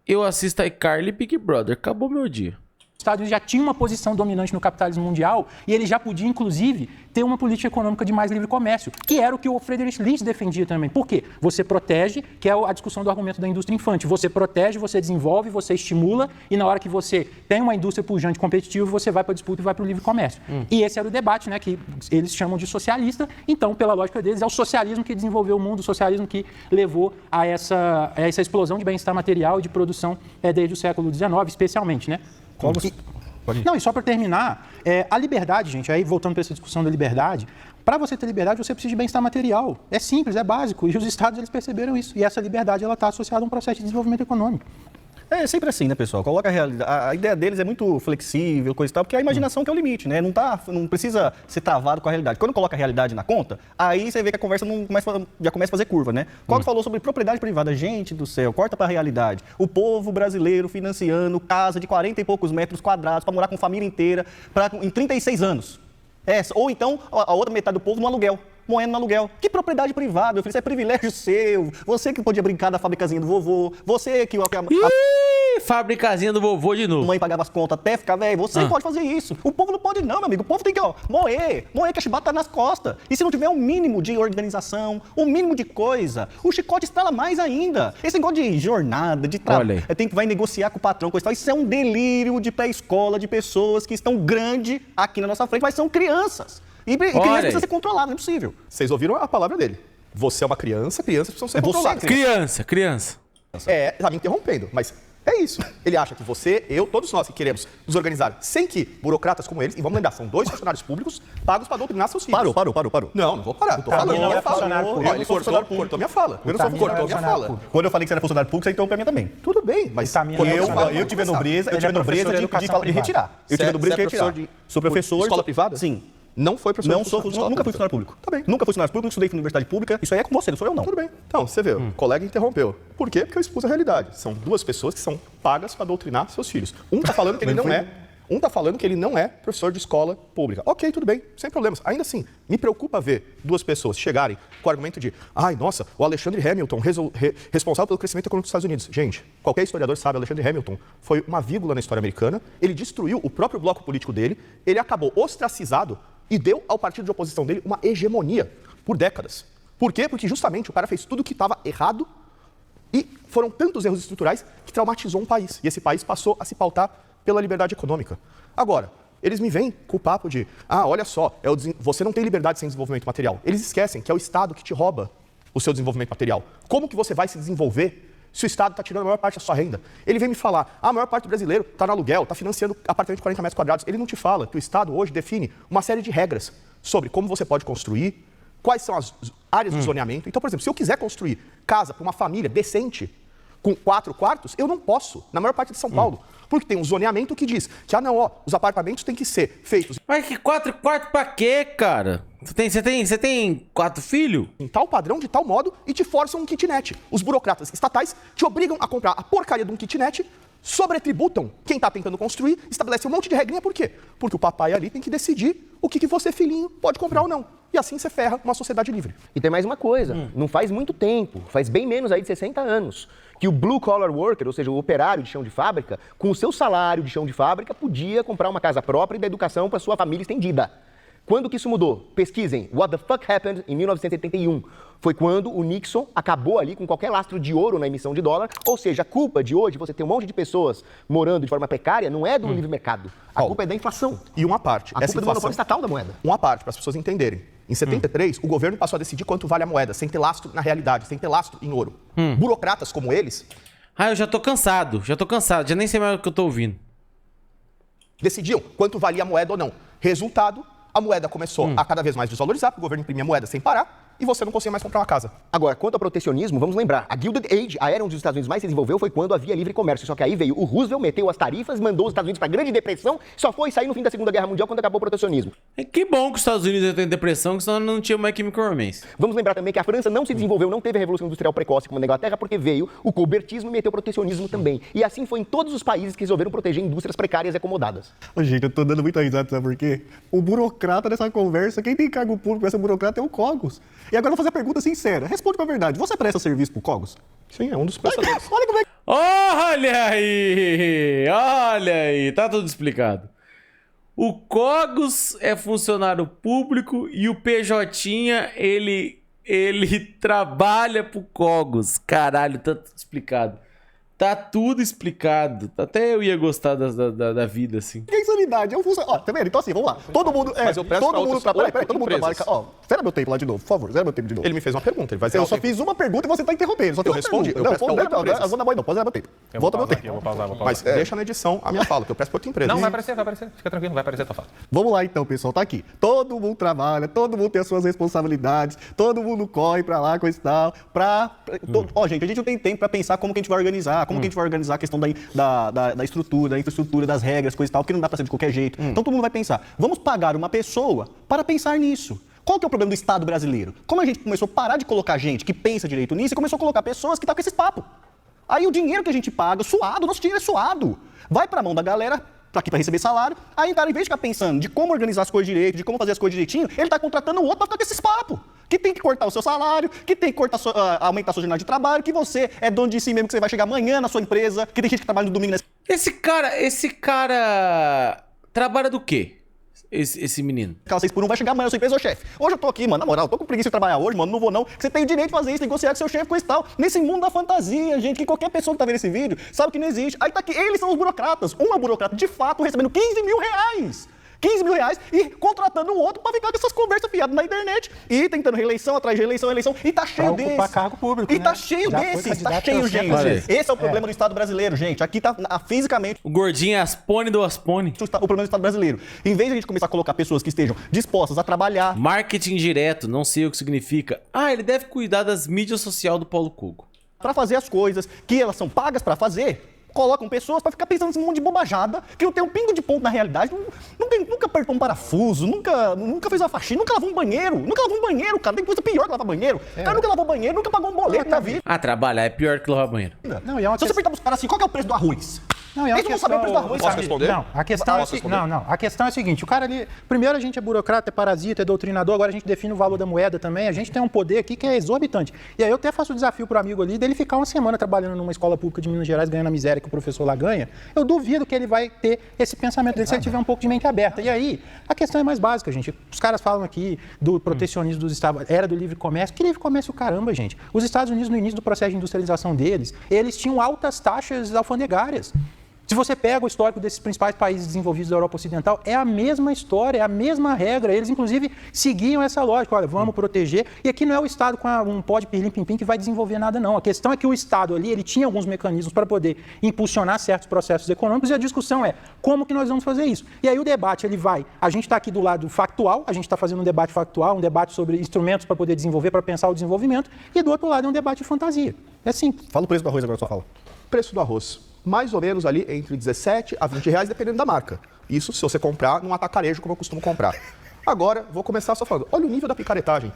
[SPEAKER 1] Eu assisto a iCarly e Big Brother. Acabou meu dia.
[SPEAKER 2] Os Estados Unidos já tinha uma posição dominante no capitalismo mundial e ele já podia, inclusive, ter uma política econômica de mais livre comércio, que era o que o Friedrich List defendia também. Por quê? Você protege, que é a discussão do argumento da indústria infante. Você protege, você desenvolve, você estimula e na hora que você tem uma indústria pujante competitiva, você vai para a disputa e vai para o livre comércio. E esse era o debate, né, que eles chamam de socialista. Então, pela lógica deles, é o socialismo que desenvolveu o mundo, o socialismo que levou a essa explosão de bem-estar material e de produção desde o século XIX, especialmente, né? Não, e só para terminar, a liberdade, gente, aí voltando para essa discussão da liberdade, para você ter liberdade, você precisa de bem-estar material. É simples, é básico, e os estados eles perceberam isso. E essa liberdade está associada a um processo de desenvolvimento econômico.
[SPEAKER 6] É sempre assim, né, pessoal? Coloca a realidade. A ideia deles é muito flexível, coisa e tal, porque é a imaginação que é o limite, né? Não precisa ser travado com a realidade. Quando coloca a realidade na conta, aí você vê que a conversa já começa a fazer curva, né? Quando falou sobre propriedade privada, gente do céu, corta para a realidade. O povo brasileiro financiando casa de 40 e poucos metros quadrados para morar com família inteira em 36 anos. Ou então a outra metade do povo no aluguel. Moendo no aluguel. Que propriedade privada, meu filho? Isso é privilégio seu. Você que podia brincar da fabricazinha do vovô. Você que...
[SPEAKER 1] Fabricazinha do vovô de novo.
[SPEAKER 6] A mãe pagava as contas até ficar velho. Você pode fazer isso. O povo não pode não, meu amigo. O povo tem que, moer que a chibata tá nas costas. E se não tiver um mínimo de organização, um mínimo de coisa, o chicote estrala mais ainda. Esse negócio de jornada, de trabalho, vai negociar com o patrão, coisa e tal. Isso é um delírio de pré-escola, de pessoas que estão grandes aqui na nossa frente, mas são crianças. E criança precisa ser controlada, não é possível.
[SPEAKER 5] Vocês ouviram a palavra dele. Você é uma criança, crianças precisam ser controladas.
[SPEAKER 1] Criança.
[SPEAKER 5] Tá me interrompendo, mas é isso. Ele acha que você, eu, todos nós que queremos nos organizar sem que burocratas como eles, e vamos lembrar, são 2 funcionários públicos pagos para doutrinar seus filhos.
[SPEAKER 6] Parou.
[SPEAKER 5] Não vou parar. Tô falando minha fala. Ele cortou minha fala. Eu não sou cortou minha fala.
[SPEAKER 6] Quando eu falei que você era funcionário público, você interrompeu a minha também.
[SPEAKER 5] Tudo bem, mas
[SPEAKER 6] eu tive a nobreza de retirar. Eu tive a nobreza de retirar. Sou professor.
[SPEAKER 5] Escola privada?
[SPEAKER 6] Sim.
[SPEAKER 5] Não foi professor?
[SPEAKER 6] Nunca fui funcionário público.
[SPEAKER 5] Tá bem.
[SPEAKER 6] Nunca fui funcionário público, estudei em universidade pública. Isso aí é com você, não sou eu não.
[SPEAKER 5] Tudo bem. Então, você vê, o colega interrompeu. Por quê? Porque eu expus a realidade. São 2 pessoas que são pagas para doutrinar seus filhos. Um tá falando que ele não é. Um tá falando que ele não é professor de escola pública. Ok, tudo bem, sem problemas. Ainda assim, me preocupa ver 2 pessoas chegarem com o argumento de nossa, o Alexander Hamilton, responsável pelo crescimento econômico dos Estados Unidos. Gente, qualquer historiador sabe, Alexander Hamilton foi uma vírgula na história americana, ele destruiu o próprio bloco político dele, ele acabou ostracizado e deu ao partido de oposição dele uma hegemonia por décadas. Por quê? Porque justamente o cara fez tudo que estava errado E foram tantos erros estruturais que traumatizou um país. E esse país passou a se pautar pela liberdade econômica. Agora, eles me vêm com o papo de, olha só, você não tem liberdade sem desenvolvimento material. Eles esquecem que é o Estado que te rouba o seu desenvolvimento material. Como que você vai se desenvolver se o Estado está tirando a maior parte da sua renda? Ele vem me falar, a maior parte do brasileiro está no aluguel, está financiando apartamento de 40 metros quadrados. Ele não te fala que o Estado hoje define uma série de regras sobre como você pode construir, quais são as áreas de zoneamento. Então, por exemplo, se eu quiser construir casa para uma família decente, com 4 quartos, eu não posso, na maior parte de São Paulo. Porque tem um zoneamento que diz que, os apartamentos têm que ser feitos...
[SPEAKER 1] Mas que 4 quartos pra quê, cara? Você tem 4 filhos?
[SPEAKER 5] Em tal padrão, de tal modo, e te forçam um kitnet. Os burocratas estatais te obrigam a comprar a porcaria de um kitnet, sobretributam quem está tentando construir, estabelecem um monte de regrinha. Por quê? Porque o papai ali tem que decidir o que você, filhinho, pode comprar ou não. E assim você ferra uma sociedade livre.
[SPEAKER 3] E tem mais uma coisa, não faz muito tempo, faz bem menos aí de 60 anos, que o blue collar worker, ou seja, o operário de chão de fábrica, com o seu salário de chão de fábrica, podia comprar uma casa própria e dar educação para sua família estendida. Quando que isso mudou? Pesquisem. What the fuck happened em 1971? Foi quando o Nixon acabou ali com qualquer lastro de ouro na emissão de dólar. Ou seja, a culpa de hoje, você ter um monte de pessoas morando de forma precária, não é do livre mercado. A culpa é da inflação.
[SPEAKER 5] E uma parte.
[SPEAKER 3] A culpa é do monopólio estatal da moeda.
[SPEAKER 5] Uma parte, para as pessoas entenderem. Em 73, o governo passou a decidir quanto vale a moeda, sem ter lastro na realidade, sem ter lastro em ouro. Burocratas como eles...
[SPEAKER 1] Eu já tô cansado, já nem sei mais o que eu tô ouvindo.
[SPEAKER 5] Decidiam quanto valia a moeda ou não. Resultado, a moeda começou a cada vez mais desvalorizar, porque o governo imprimia moeda sem parar, e você não conseguia mais comprar uma casa.
[SPEAKER 3] Agora, quanto ao protecionismo, vamos lembrar, a Gilded Age, a era onde os Estados Unidos mais se desenvolveu foi quando havia livre comércio. Só que aí veio o Roosevelt, meteu as tarifas, mandou os Estados Unidos para a Grande Depressão, só foi sair no fim da Segunda Guerra Mundial quando acabou o protecionismo.
[SPEAKER 1] Que bom que os Estados Unidos têm depressão, que senão não tinha mais Chemical Romance.
[SPEAKER 3] Vamos lembrar também que a França não se desenvolveu, não teve a Revolução Industrial precoce como na Inglaterra, porque veio o colbertismo e meteu o protecionismo também. E assim foi em todos os países que resolveram proteger indústrias precárias e acomodadas.
[SPEAKER 6] Gente, eu tô dando muita risada, sabe por quê? O burocrata dessa conversa, quem tem cargo público essa burocrata é o Cogos. E agora eu vou fazer a pergunta sincera. Responde pra verdade. Você presta serviço pro Cogos?
[SPEAKER 5] Sim, é um dos prestadores.
[SPEAKER 6] Olha como é que...
[SPEAKER 1] Olha aí, tá tudo explicado. O Cogos é funcionário público e o PJ, ele trabalha pro Cogos. Caralho, tá tudo explicado. Tá tudo explicado. Até eu ia gostar da vida, assim.
[SPEAKER 6] Que insanidade. É um funcionário... Ó, tá vendo? Então assim, vamos lá. Todo mundo...
[SPEAKER 5] Mas eu presto
[SPEAKER 6] todo mundo trabalha... Peraí, todo mundo
[SPEAKER 5] empresas.
[SPEAKER 6] trabalha... Ó, zera meu tempo lá de novo, por favor. Zera meu tempo de novo.
[SPEAKER 5] Ele me fez uma pergunta, ele vai
[SPEAKER 6] Eu só fiz uma pergunta e você tá interrompendo. Só
[SPEAKER 5] Eu respondi, eu
[SPEAKER 6] não,
[SPEAKER 5] presto pra outra empresa.
[SPEAKER 6] não, não, pode zerar meu tempo. Volta meu tempo.
[SPEAKER 8] Eu vou pausar.
[SPEAKER 5] Mas deixa na edição a minha fala, que eu presto pra outra empresa.
[SPEAKER 8] Não, vai aparecer. Fica tranquilo, vai aparecer a tua fala.
[SPEAKER 6] Vamos lá então, pessoal, tá aqui. Todo mundo trabalha, todo mundo tem as suas responsabilidades, todo mundo corre pra lá, coisa e tal, Ó, gente, a gente não tem tempo pra pensar como que a gente vai organizar, como que a gente vai organizar a questão da estrutura, da infraestrutura, das regras, coisa e tal, que não dá pra ser de qualquer jeito. Então todo mundo vai pensar, vamos pagar uma pessoa para pensar nisso. Qual que é o problema do Estado brasileiro? Como a gente começou a parar de colocar gente que pensa direito nisso e começou a colocar pessoas que estão com esses papos. Aí o dinheiro que a gente paga, suado, nosso dinheiro é suado, vai pra mão da galera, tá aqui para receber salário, aí o cara, em vez de ficar pensando de como organizar as coisas direito, de como fazer as coisas direitinho, ele tá contratando o outro para ficar com esses papos. Que tem que cortar o seu salário, que tem que cortar aumentar a sua jornada de trabalho, que você é dono de si mesmo, que você vai chegar amanhã na sua empresa, que tem gente que trabalha no domingo.
[SPEAKER 1] Esse cara trabalha do quê? Esse menino.
[SPEAKER 6] 6 por 1 vai chegar amanhã na sua empresa, ô chefe. Hoje eu tô aqui, mano, na moral, tô com preguiça de trabalhar hoje, mano, não vou não. Você tem o direito de fazer isso, negociar com seu chefe, coisa e tal. Nesse mundo da fantasia, gente, que qualquer pessoa que tá vendo esse vídeo sabe que não existe. Aí tá aqui, eles são os burocratas. Um é burocrata, de fato, recebendo 15 mil reais. 15 mil reais e contratando o outro pra ficar com essas conversas fiadas na internet e tentando reeleição, atrás de eleição, e tá cheio desses.
[SPEAKER 2] Pra ocupar cargo público,
[SPEAKER 6] E
[SPEAKER 2] né?
[SPEAKER 6] tá cheio
[SPEAKER 2] Já foi
[SPEAKER 6] desses, tá
[SPEAKER 2] candidato
[SPEAKER 6] cheio,
[SPEAKER 2] ao
[SPEAKER 6] gente.
[SPEAKER 2] CFG.
[SPEAKER 6] Esse é o problema do Estado brasileiro, gente. Aqui tá fisicamente
[SPEAKER 1] O gordinho é Aspone do Aspone.
[SPEAKER 6] o problema do Estado brasileiro. Em vez de a gente começar a colocar pessoas que estejam dispostas a trabalhar,
[SPEAKER 1] Marketing direto, não sei o que significa. Ele deve cuidar das mídias sociais do Paulo Cogo.
[SPEAKER 6] pra fazer as coisas que elas são pagas pra fazer, colocam pessoas pra ficar pensando nesse monte de bobajada, que não tem um pingo de ponto na realidade, nunca apertou um parafuso, nunca fez uma faxina, nunca lavou um banheiro, cara, tem coisa pior que lavar banheiro. O cara nunca lavou banheiro, nunca pagou um boleto na vida.
[SPEAKER 1] Trabalhar é pior que lavar banheiro.
[SPEAKER 2] Não, e é uma
[SPEAKER 6] Se você perguntar pros caras assim, qual que é o preço do arroz?
[SPEAKER 2] Não, é uma
[SPEAKER 5] Eles vão saber o preço do arroz. Posso responder?
[SPEAKER 2] Não, a questão a questão é a seguinte, o cara ali, primeiro a gente é burocrata, é parasita, é doutrinador, agora a gente define o valor da moeda também, a gente tem um poder aqui que é exorbitante. E aí eu até faço o desafio pro amigo ali dele ficar uma semana trabalhando numa escola pública de Minas Gerais, ganhando a miséria que o professor lá ganha. Eu duvido que ele vai ter esse pensamento dele se ele tiver um pouco de mente aberta. E aí, a questão é mais básica, gente. Os caras falam aqui do protecionismo dos Estados, era do livre comércio. Que livre comércio, caramba, gente? Os Estados Unidos, no início do processo de industrialização deles, eles tinham altas taxas alfandegárias. Se você pega o histórico desses principais países desenvolvidos da Europa Ocidental, é a mesma história, é a mesma regra. Eles, inclusive, seguiam essa lógica. Olha, vamos proteger. E aqui não é o Estado com um pó de pirlim-pim-pim que vai desenvolver nada, não. A questão é que o Estado ali, ele tinha alguns mecanismos para poder impulsionar certos processos econômicos e a discussão é como que nós vamos fazer isso. E aí o debate, ele vai... A gente está aqui do lado factual, a gente está fazendo um debate factual, um debate sobre instrumentos para poder desenvolver, para pensar o desenvolvimento, e do outro lado é um debate de fantasia. É simples.
[SPEAKER 6] Fala o preço do arroz agora, só fala.
[SPEAKER 5] Preço do arroz. Mais ou menos ali entre 17 a 20 reais, dependendo da marca. Isso se você comprar num atacarejo, como eu costumo comprar. Agora, vou começar só falando. Olha o nível da picaretagem.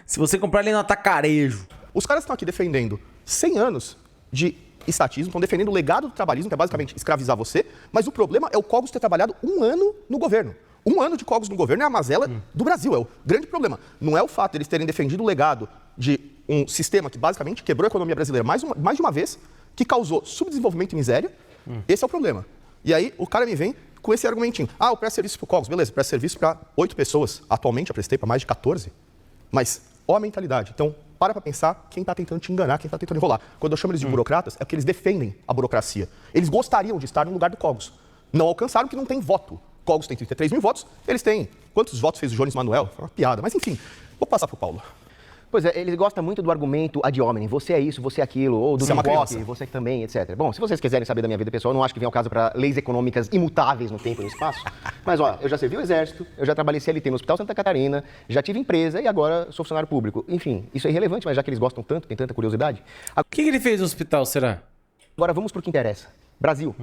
[SPEAKER 1] Se você comprar ali no atacarejo.
[SPEAKER 5] Os caras estão aqui defendendo 100 anos de estatismo, estão defendendo o legado do trabalhismo, que é basicamente escravizar você, mas o problema é o Cogos ter trabalhado 1 ano no governo. 1 ano de Cogos no governo é a mazela do Brasil, é o grande problema. Não é o fato de eles terem defendido o legado de um sistema que basicamente quebrou a economia brasileira mais de uma vez, que causou subdesenvolvimento e miséria. Esse é o problema. E aí o cara me vem com esse argumentinho. Ah, eu presto serviço para o Cogos. Beleza, presto serviço para 8 pessoas. Atualmente eu prestei para mais de 14. Mas ó a mentalidade. Então, para pensar quem está tentando te enganar, quem está tentando enrolar. Quando eu chamo eles de burocratas, é porque eles defendem a burocracia. Eles gostariam de estar no lugar do Cogos. Não alcançaram porque não tem voto. Cogos tem 33 mil votos, eles têm... Quantos votos fez o Jones Manuel? Foi uma piada. Mas enfim, vou passar para o Paulo.
[SPEAKER 3] Pois é, ele gosta muito do argumento ad hominem, você é isso, você é aquilo, ou do Milwaukee, você também, etc. Bom, se vocês quiserem saber da minha vida pessoal, eu não acho que vem ao caso para leis econômicas imutáveis no tempo e no espaço, mas ó, eu já servi o Exército, eu já trabalhei CLT no Hospital Santa Catarina, já tive empresa e agora sou funcionário público. Enfim, isso é irrelevante, mas já que eles gostam tanto, tem tanta curiosidade.
[SPEAKER 1] O que ele fez no hospital, será?
[SPEAKER 3] Agora vamos para o que interessa. Brasil.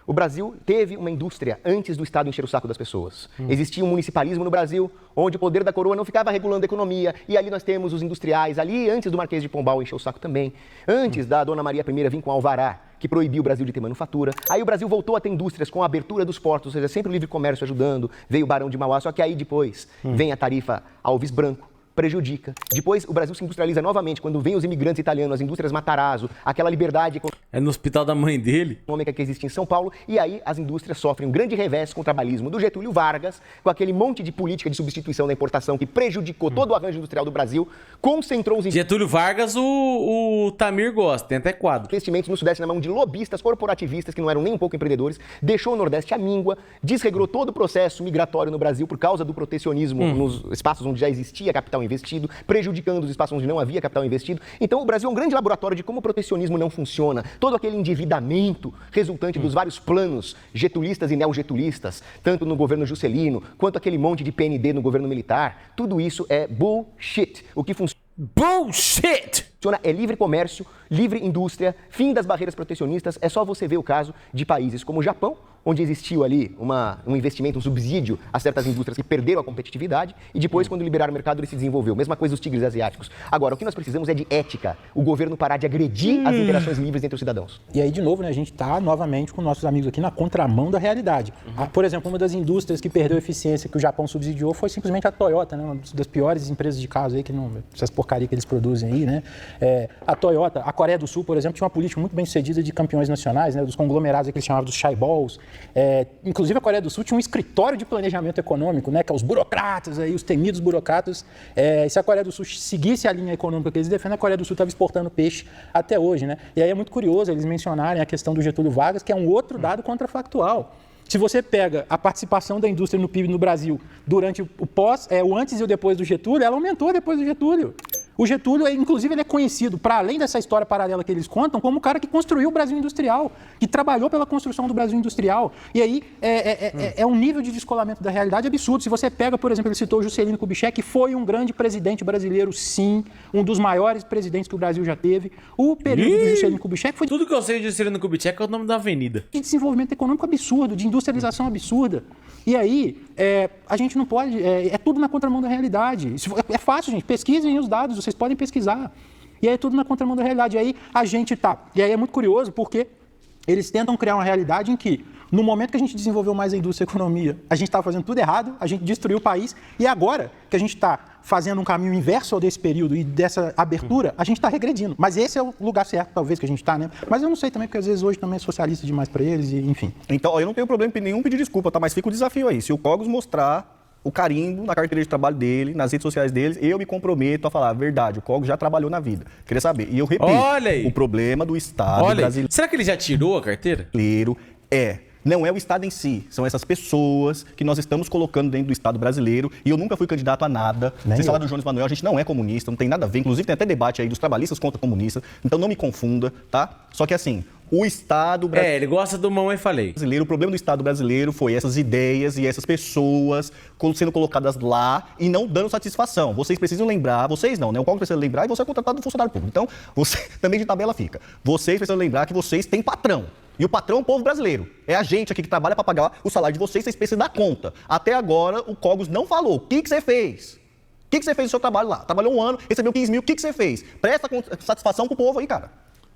[SPEAKER 3] O Brasil teve uma indústria antes do Estado encher o saco das pessoas. Existia um municipalismo no Brasil, onde o poder da coroa não ficava regulando a economia, e ali nós temos os industriais, ali antes do Marquês de Pombal encher o saco também, antes da Dona Maria I vir com o alvará, que proibiu o Brasil de ter manufatura. Aí o Brasil voltou a ter indústrias com a abertura dos portos, ou seja, sempre o livre comércio ajudando, veio o Barão de Mauá, só que aí depois vem a tarifa Alves Branco, prejudica. Depois o Brasil se industrializa novamente, quando vem os imigrantes italianos, as indústrias Matarazzo, aquela liberdade
[SPEAKER 1] É no hospital da mãe dele?
[SPEAKER 3] econômica que existe em São Paulo, e aí as indústrias sofrem um grande revés com o trabalhismo do Getúlio Vargas, com aquele monte de política de substituição da importação que prejudicou todo o arranjo industrial do Brasil, concentrou os
[SPEAKER 1] Getúlio Vargas, o Tamir gosta, tem até quadro.
[SPEAKER 3] investimentos no Sudeste na mão de lobistas corporativistas que não eram nem um pouco empreendedores, deixou o Nordeste à míngua, desregrou todo o processo migratório no Brasil por causa do protecionismo nos espaços onde já existia capital investido, prejudicando os espaços onde não havia capital investido. Então o Brasil é um grande laboratório de como o protecionismo não funciona. Todo aquele endividamento resultante dos vários planos getulistas e neogetulistas, tanto no governo Juscelino, quanto aquele monte de PND no governo militar, tudo isso é bullshit. O que
[SPEAKER 1] Bullshit!
[SPEAKER 3] é livre comércio, livre indústria, fim das barreiras protecionistas. É só você ver o caso de países como o Japão, onde existiu ali um investimento, um subsídio a certas indústrias que perderam a competitividade e depois, quando liberaram o mercado, ele se desenvolveu. Mesma coisa dos tigres asiáticos. Agora, o que nós precisamos é de ética. O governo parar de agredir as interações livres entre os cidadãos.
[SPEAKER 2] E aí, de novo, né, a gente está novamente com nossos amigos aqui na contramão da realidade. Por exemplo, uma das indústrias que perdeu eficiência que o Japão subsidiou foi simplesmente a Toyota, né, uma das piores empresas de carros aí, que não, essas porcarias que eles produzem aí, né? A Toyota, a Coreia do Sul, por exemplo, tinha uma política muito bem sucedida de campeões nacionais, né, dos conglomerados que eles chamavam dos chaebols. Inclusive, a Coreia do Sul tinha um escritório de planejamento econômico, né, que é os burocratas, aí, os temidos burocratas. Se a Coreia do Sul seguisse a linha econômica que eles defendem, a Coreia do Sul estava exportando peixe até hoje, né? E aí é muito curioso eles mencionarem a questão do Getúlio Vargas, que é um outro dado contrafactual. Se você pega a participação da indústria no PIB no Brasil durante o antes e o depois do Getúlio, ela aumentou depois do Getúlio. O Getúlio, inclusive, ele é conhecido, para além dessa história paralela que eles contam, como o cara que construiu o Brasil industrial, que trabalhou pela construção do Brasil industrial. E aí é um nível de descolamento da realidade absurdo. Se você pega, por exemplo, ele citou o Juscelino Kubitschek, que foi um grande presidente brasileiro, sim, um dos maiores presidentes que o Brasil já teve. O período do Juscelino Kubitschek foi
[SPEAKER 1] Tudo que eu sei de Juscelino Kubitschek é o nome da avenida.
[SPEAKER 2] de desenvolvimento econômico absurdo, de industrialização absurda. E aí, a gente não pode... É tudo na contramão da realidade. É fácil, gente. Pesquisem os dados, vocês podem pesquisar. E aí é tudo na contramão da realidade. E aí a gente tá... E aí é muito curioso, porque eles tentam criar uma realidade em que, no momento que a gente desenvolveu mais a indústria e a economia, a gente estava fazendo tudo errado, a gente destruiu o país, e agora que a gente está fazendo um caminho inverso ao desse período e dessa abertura, a gente está regredindo. Mas esse é o lugar certo, talvez, que a gente está, né? Mas eu não sei também, porque às vezes hoje também é socialista demais para eles, e enfim.
[SPEAKER 6] Então, eu não tenho problema nenhum pedir desculpa, tá? Mas fica o desafio aí. Se o Cogos mostrar o carimbo na carteira de trabalho dele, nas redes sociais deles, eu me comprometo a falar a verdade. O Cogos já trabalhou na vida. Queria saber. E eu repito,
[SPEAKER 1] Olha aí.
[SPEAKER 6] o problema do Estado
[SPEAKER 1] Olha,
[SPEAKER 6] brasileiro
[SPEAKER 1] será que ele já tirou a carteira?
[SPEAKER 6] não é o Estado em si, são essas pessoas que nós estamos colocando dentro do Estado brasileiro, e eu nunca fui candidato a nada. Vocês falaram do Jones Manuel, a gente não é comunista, não tem nada a ver, inclusive tem até debate aí dos trabalhistas contra comunistas, então não me confunda, tá? Só que assim, o Estado brasileiro...
[SPEAKER 1] Ele gosta do mamãe falei.
[SPEAKER 6] O problema do Estado brasileiro foi essas ideias e essas pessoas sendo colocadas lá e não dando satisfação. Vocês precisam lembrar, vocês não, né? O Cogos precisa lembrar e você é contratado do funcionário público. Então, você também de tabela fica. Vocês precisam lembrar que vocês têm patrão. E o patrão é o povo brasileiro. É a gente aqui que trabalha para pagar o salário de vocês precisam dar conta. Até agora, o Cogos não falou. O que você fez? O que você fez no seu trabalho lá? Trabalhou um ano, recebeu 15 mil, o que você fez? Presta satisfação pro povo aí, cara.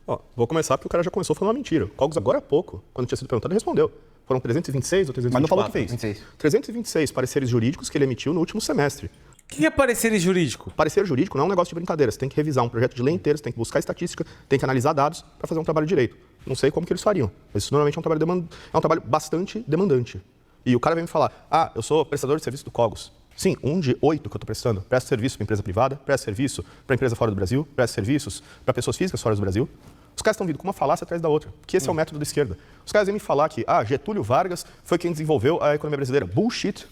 [SPEAKER 5] Ó, vou começar porque o cara já começou falando uma mentira. O Cogos agora há pouco, quando tinha sido perguntado, ele respondeu. Foram 326 ou 324?
[SPEAKER 6] Mas não falou o que fez.
[SPEAKER 5] 326 pareceres jurídicos que ele emitiu no último semestre.
[SPEAKER 1] O que é parecer jurídico?
[SPEAKER 5] Parecer jurídico não é um negócio de brincadeira. Você tem que revisar um projeto de lei inteiro, você tem que buscar estatística, tem que analisar dados para fazer um trabalho direito. Não sei como que eles fariam, mas isso normalmente é um trabalho bastante demandante. E o cara vem me falar, eu sou prestador de serviço do Cogos. Sim, um de 8 que eu estou prestando. Presto serviço para empresa privada, presto serviço para empresa fora do Brasil, presto serviços para pessoas físicas fora do Brasil. Os caras estão vindo com uma falácia atrás da outra, que esse é o método da esquerda. Os caras vêm me falar que Getúlio Vargas foi quem desenvolveu a economia brasileira. Bullshit.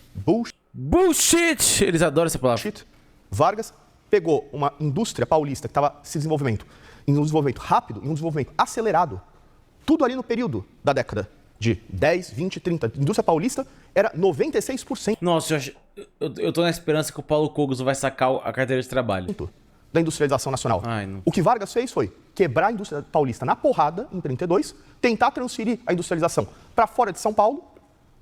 [SPEAKER 1] Bullshit! Eles adoram essa palavra.
[SPEAKER 5] Vargas pegou uma indústria paulista que estava se desenvolvimento, em um desenvolvimento rápido, em um desenvolvimento acelerado, tudo ali no período da década de 10, 20, 30. A indústria paulista era 96%.
[SPEAKER 1] Nossa, eu tô na esperança que o Paulo Cogos vai sacar a carteira de trabalho.
[SPEAKER 5] Da industrialização nacional.
[SPEAKER 1] Não.
[SPEAKER 5] O que Vargas fez foi quebrar a indústria paulista na porrada, em 32, tentar transferir a industrialização para fora de São Paulo,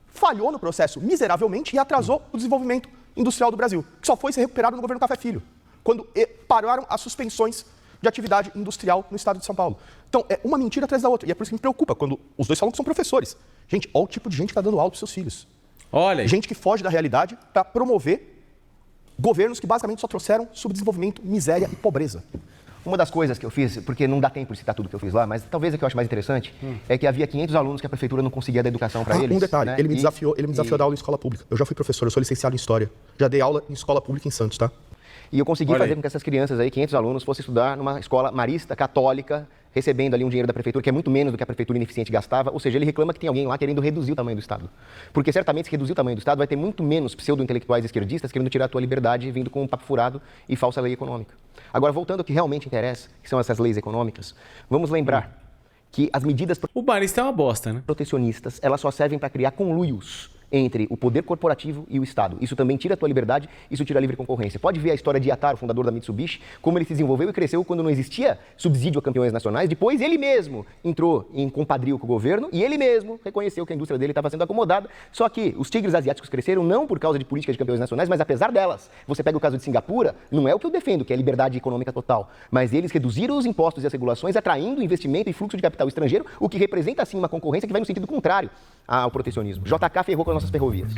[SPEAKER 5] falhou no processo miseravelmente e atrasou o desenvolvimento industrial do Brasil, que só foi ser recuperado no governo Café Filho, quando pararam as suspensões de atividade industrial no estado de São Paulo. Então, é uma mentira atrás da outra. E é por isso que me preocupa quando os dois falam que são professores. Gente, olha o tipo de gente que está dando aula para seus filhos.
[SPEAKER 1] Olha aí.
[SPEAKER 5] Gente que foge da realidade para promover governos que basicamente só trouxeram subdesenvolvimento, miséria e pobreza.
[SPEAKER 3] Uma das coisas que eu fiz, porque não dá tempo de citar tudo que eu fiz lá, mas talvez a que eu acho mais interessante, é que havia 500 alunos que a prefeitura não conseguia dar educação para eles.
[SPEAKER 5] Um detalhe,
[SPEAKER 3] né?
[SPEAKER 5] ele me desafiou a dar aula em escola pública. Eu já fui professor, eu sou licenciado em História. Já dei aula em escola pública em Santos, tá?
[SPEAKER 3] E eu consegui fazer com que essas crianças aí, 500 alunos, fossem estudar numa escola marista, católica, recebendo ali um dinheiro da prefeitura, que é muito menos do que a prefeitura ineficiente gastava. Ou seja, ele reclama que tem alguém lá querendo reduzir o tamanho do Estado. Porque certamente, se reduzir o tamanho do Estado, vai ter muito menos pseudo-intelectuais esquerdistas querendo tirar a tua liberdade, vindo com um papo furado e falsa lei econômica. Agora, voltando ao que realmente interessa, que são essas leis econômicas, vamos lembrar que as medidas
[SPEAKER 1] O barista é uma bosta, né?
[SPEAKER 3] protecionistas, elas só servem para criar conluios entre o poder corporativo e o Estado. Isso também tira a tua liberdade, isso tira a livre concorrência. Pode ver a história de Yataro, fundador da Mitsubishi, como ele se desenvolveu e cresceu quando não existia subsídio a campeões nacionais. Depois ele mesmo entrou em compadrio com o governo e ele mesmo reconheceu que a indústria dele estava sendo acomodada. Só que os tigres asiáticos cresceram não por causa de políticas de campeões nacionais, mas apesar delas. Você pega o caso de Singapura, não é o que eu defendo, que é a liberdade econômica total, mas eles reduziram os impostos e as regulações, atraindo investimento e fluxo de capital estrangeiro, o que representa, assim, uma concorrência que vai no sentido contrário ao protecionismo. JK ferrou com as nossas ferrovias.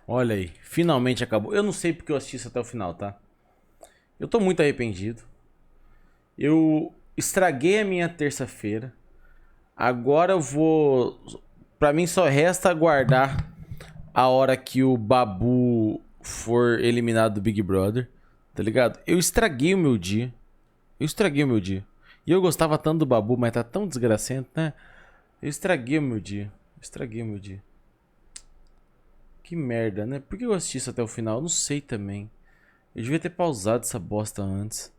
[SPEAKER 1] Olha aí, finalmente acabou. Eu não sei porque eu assisti isso até o final, tá? Eu tô muito arrependido. Eu estraguei a minha terça-feira. Agora eu vou... Pra mim só resta aguardar a hora que o Babu for eliminado do Big Brother. Tá ligado? Eu estraguei o meu dia. E eu gostava tanto do Babu, mas tá tão desgracento, né? Eu estraguei o meu dia. Que merda, né? Por que eu assisti isso até o final? Eu não sei também. Eu devia ter pausado essa bosta antes.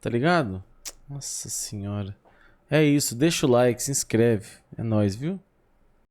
[SPEAKER 1] Tá ligado? Nossa senhora. É isso, deixa o like, se inscreve. É nóis, viu?